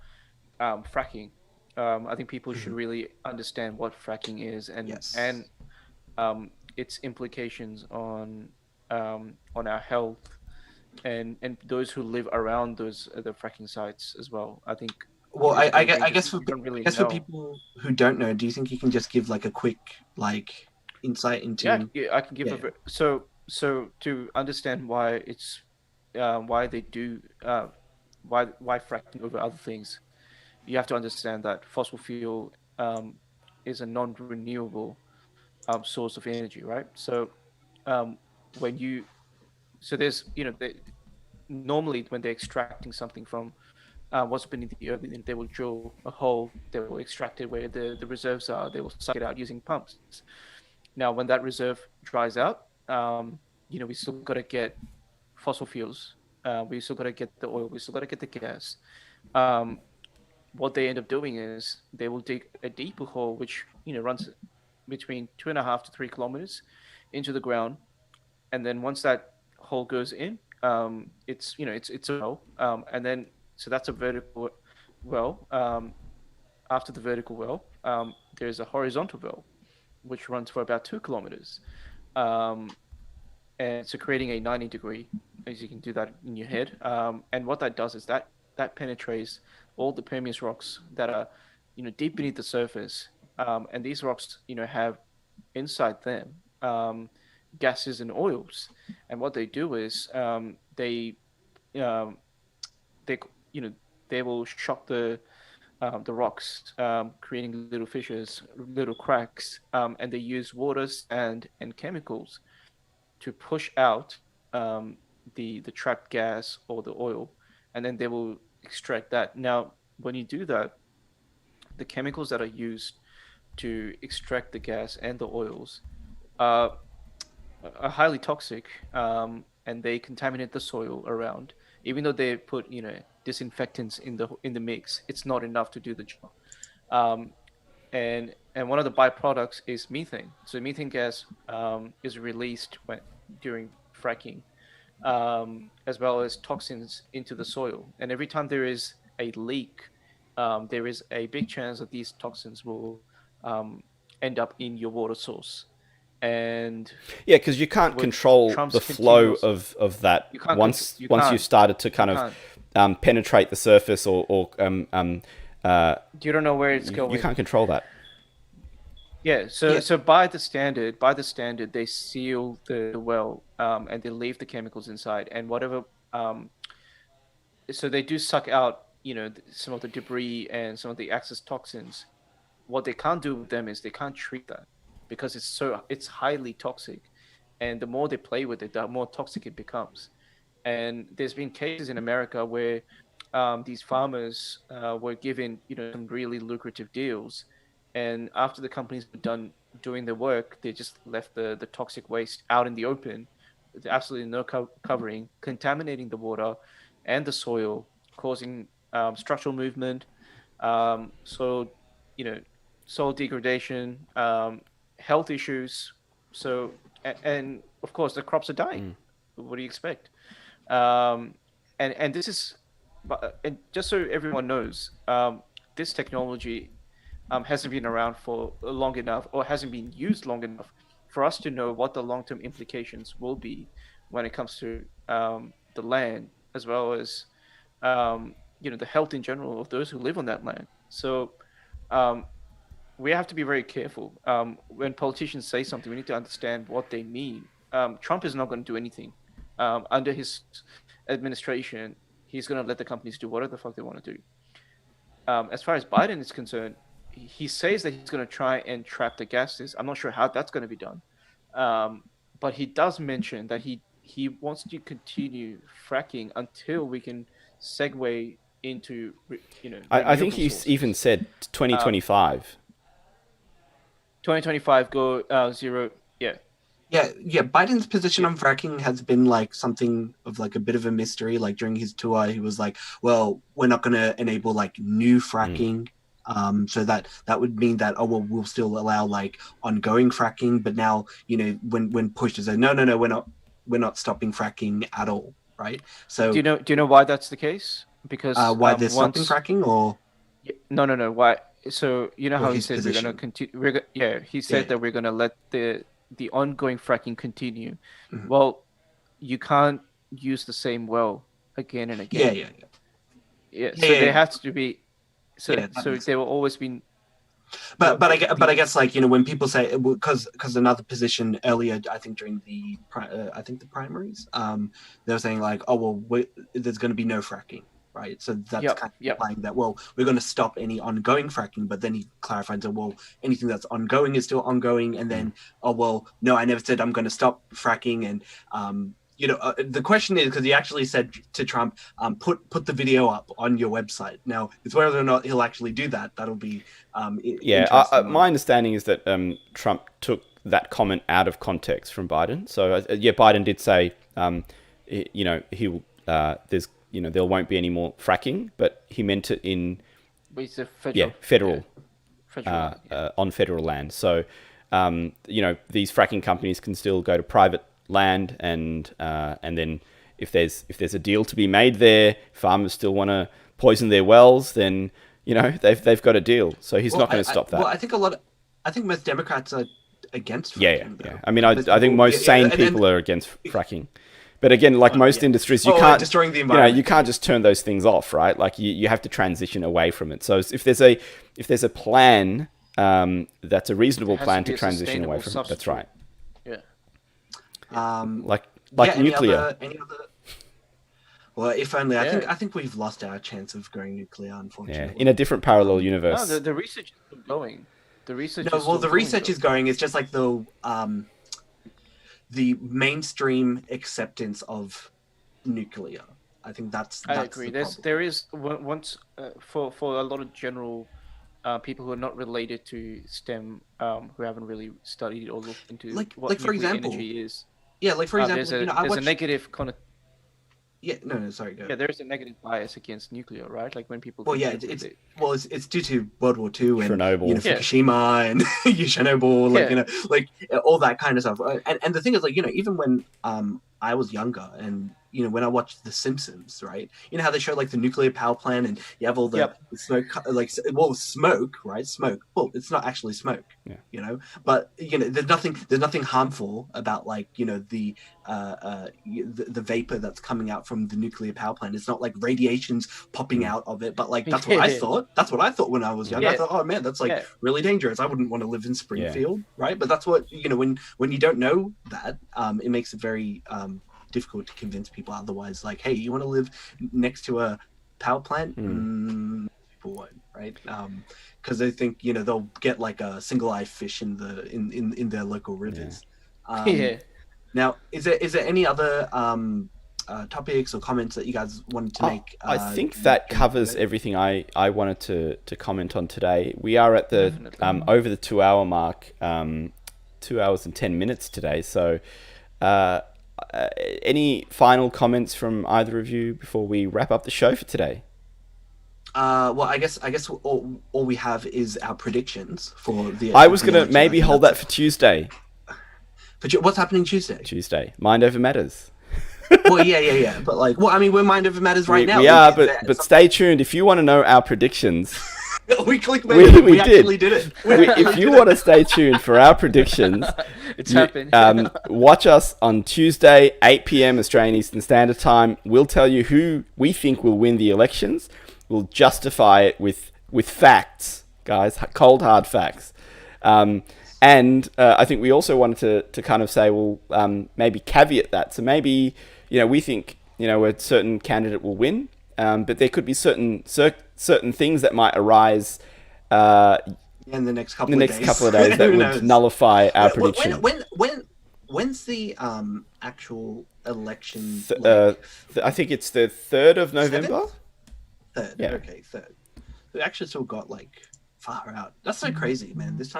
fracking. I think people should really understand what fracking is and its implications on our health and those who live around those the fracking sites as well. I think. Well, I guess for people who don't know, do you think you can just give like a quick insight into? Yeah, I can give so to understand why it's why they do why fracking over other things, you have to understand that fossil fuel is a non-renewable source of energy, right? So there's normally when they're extracting something from what's beneath the earth, they will drill a hole, they will extract it where the reserves are, they will suck it out using pumps. Now, when that reserve dries out, we still got to get fossil fuels, we still got to get the oil, we still got to get the gas. What they end up doing is they will dig a deeper hole, which runs between 2.5 to 3 kilometers into the ground, and then once that hole goes in, it's a hole, and then so that's a vertical well. After the vertical well, there's a horizontal well, which runs for about 2 kilometers. And so creating a 90 degree, as you can do that in your head. And what that does is that penetrates all the permeous rocks that are, deep beneath the surface. And these rocks, have inside them gases and oils. And what they do is they will shock the rocks, creating little fissures, little cracks, and they use water and chemicals to push out the trapped gas or the oil, and then they will extract that. Now, when you do that, the chemicals that are used to extract the gas and the oils are, are highly toxic, and they contaminate the soil around. Even though they put disinfectants in the mix, it's not enough to do the job. Um, and one of the byproducts is methane. So methane gas is released during fracking, as well as toxins into the soil. And every time there is a leak, there is a big chance that these toxins will end up in your water source. And Yeah, because you can't control Trump's the flow continuous- of that You can't once you once you can't. started to kind You of penetrate the surface or You don't know where it's going. you can't control that. Yeah, so Yeah. so by the standard, they seal the well, and they leave the chemicals inside, and whatever. So they do suck out, some of the debris and some of the excess toxins. What they can't do with them is they can't treat that because it's highly toxic, and the more they play with it, the more toxic it becomes. And there's been cases in America where these farmers were given, some really lucrative deals, and after the companies were done doing the work, they just left the toxic waste out in the open, with absolutely no covering, contaminating the water and the soil, causing structural movement, soil, soil degradation, health issues. So, and of course, the crops are dying. What do you expect? And this is, and just so everyone knows, this technology hasn't been around for long enough, or hasn't been used long enough for us to know what the long-term implications will be when it comes to the land, as well as the health in general of those who live on that land. So we have to be very careful. When politicians say something, we need to understand what they mean. Trump is not going to do anything. Under his administration, he's going to let the companies do whatever the fuck they want to do. As far as Biden is concerned, he says that he's going to try and trap the gases. I'm not sure how that's going to be done. But he does mention that he wants to continue fracking until we can segue into, I think renewable he sources. even said 2025. 2025 go zero. Yeah. Yeah. Biden's position on fracking has been like something of like a bit of a mystery. Like during his tour, he was like, "Well, we're not going to enable like new fracking." So that would mean that we'll still allow like ongoing fracking. But now when pushed to say no, we're not stopping fracking at all, right? So Do you know why that's the case? Because why they're stopping once fracking or no why? So you know Or how he his said we're gonna position. continue. He said Yeah. that we're gonna let the ongoing fracking continue. Mhm. Well, you can't use the same well again and again. yeah. Yeah, Yeah, so yeah, there yeah. has to be. So Yeah, that makes there will always be. But I guess like when people say because another position earlier I think during the I think the primaries they were saying like there's going to be no fracking, right? So that's Yep, kind of yep. implying that we're going to stop any ongoing fracking, but then he clarified that anything that's ongoing is still ongoing, and then no, I never said I'm going to stop fracking. And the question is because he actually said to Trump, put the video up on your website. Now it's whether or not he'll actually do that. That'll be interesting. My understanding is that Trump took that comment out of context from Biden. So Biden did say, he'll there won't be any more fracking, but he meant it in It's a federal. federal Federal. on federal land. So these fracking companies can still go to private land, and then if there's a deal to be made there, farmers still want to poison their wells, then they've got a deal. So he's not going to stop that. Well, I think most Democrats are against Yeah. fracking. though. I mean, I Most think people- most sane and then- people are against fracking. But again, like most industries, you can't destroying the environment. you can't just turn those things off, right? Like you have to transition away from it. So if there's a plan that's a reasonable It has plan to be to a transition away sustainable from it. That's right. Yeah. Like any nuclear. any other? Well, if only. Yeah. I think we've lost our chance of going nuclear, Yeah, unfortunately. in a different parallel No, universe. the research is still going. The research. No, is well, still the research is though. going. It's just like the mainstream acceptance of nuclear. I think that's I agree. the problem. There is once for a lot of general people who are not related to STEM, who haven't really studied or looked into what for nuclear example, energy is. Yeah, like for example, I there's watched... a negative kind of Yeah, no, sorry, go. yeah, there is a negative bias against nuclear, right? Like when people. Well, yeah, it's due to World War II and Chernobyl. Fukushima and Chernobyl, Yeah. like all that kind of stuff. And the thing is, like, even when I was younger, and when I watched The Simpsons, right? You know how they show like the nuclear power plant, and you have all the smoke, smoke, right? Smoke. Well, it's not actually smoke, but there's nothing harmful about like the vapor that's coming out from the nuclear power plant. It's not like radiation's popping out of it, but like that's what I thought. That's what I thought when I was young. I thought, oh man, that's like really dangerous. I wouldn't want to live in Springfield, right? But that's what when you don't know that, it makes it very difficult to convince people otherwise. Like, hey, you want to live next to a power plant? People won't, right? Because they think they'll get like a single-eyed fish in their local rivers. Now, is there any other topics or comments that you guys wanted to make? I think that covers everything I wanted to comment on today. We are at the over the 2 hour mark, 2 hours and 10 minutes today. So any final comments from either of you before we wrap up the show for today? Well, I guess all we have is our predictions for the... I was going to maybe hold that for Tuesday. What's happening Tuesday? Tuesday. Mind over matters. Well, yeah. But like, well, I mean, we're Mind Over Matters right now. We are, but stay tuned. If you want to know our predictions... we clickbaited. We actually did it. If you want to stay tuned for our predictions, it's happened. Watch us on Tuesday, 8 p.m. Australian Eastern Standard Time. We'll tell you who we think will win the elections. We'll justify it with facts, guys, cold hard facts. And I think we also wanted to kind of say, well, maybe caveat that. So maybe we think a certain candidate will win. But there could be certain things that might arise in the next couple of days that would nullify our prediction. When's the actual election? I think it's the 3rd of November. 3rd. Yeah. Okay, 3rd. We actually still got like far out. That's so crazy, man. This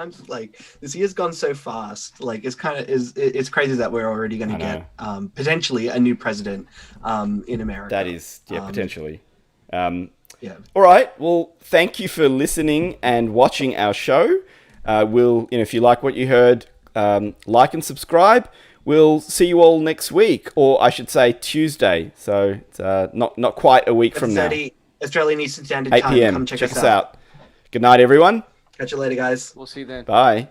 year's gone so fast. Like it's crazy that we're already going to get potentially a new president in America. That is potentially. Yeah. All right. Well, thank you for listening and watching our show. If you like what you heard, like and subscribe. We'll see you all next week, or I should say Tuesday. So it's not quite a week from now. Australian Eastern Standard 8 Time. p.m. Come check us out. Good night, everyone. Catch you later, guys. We'll see you then. Bye.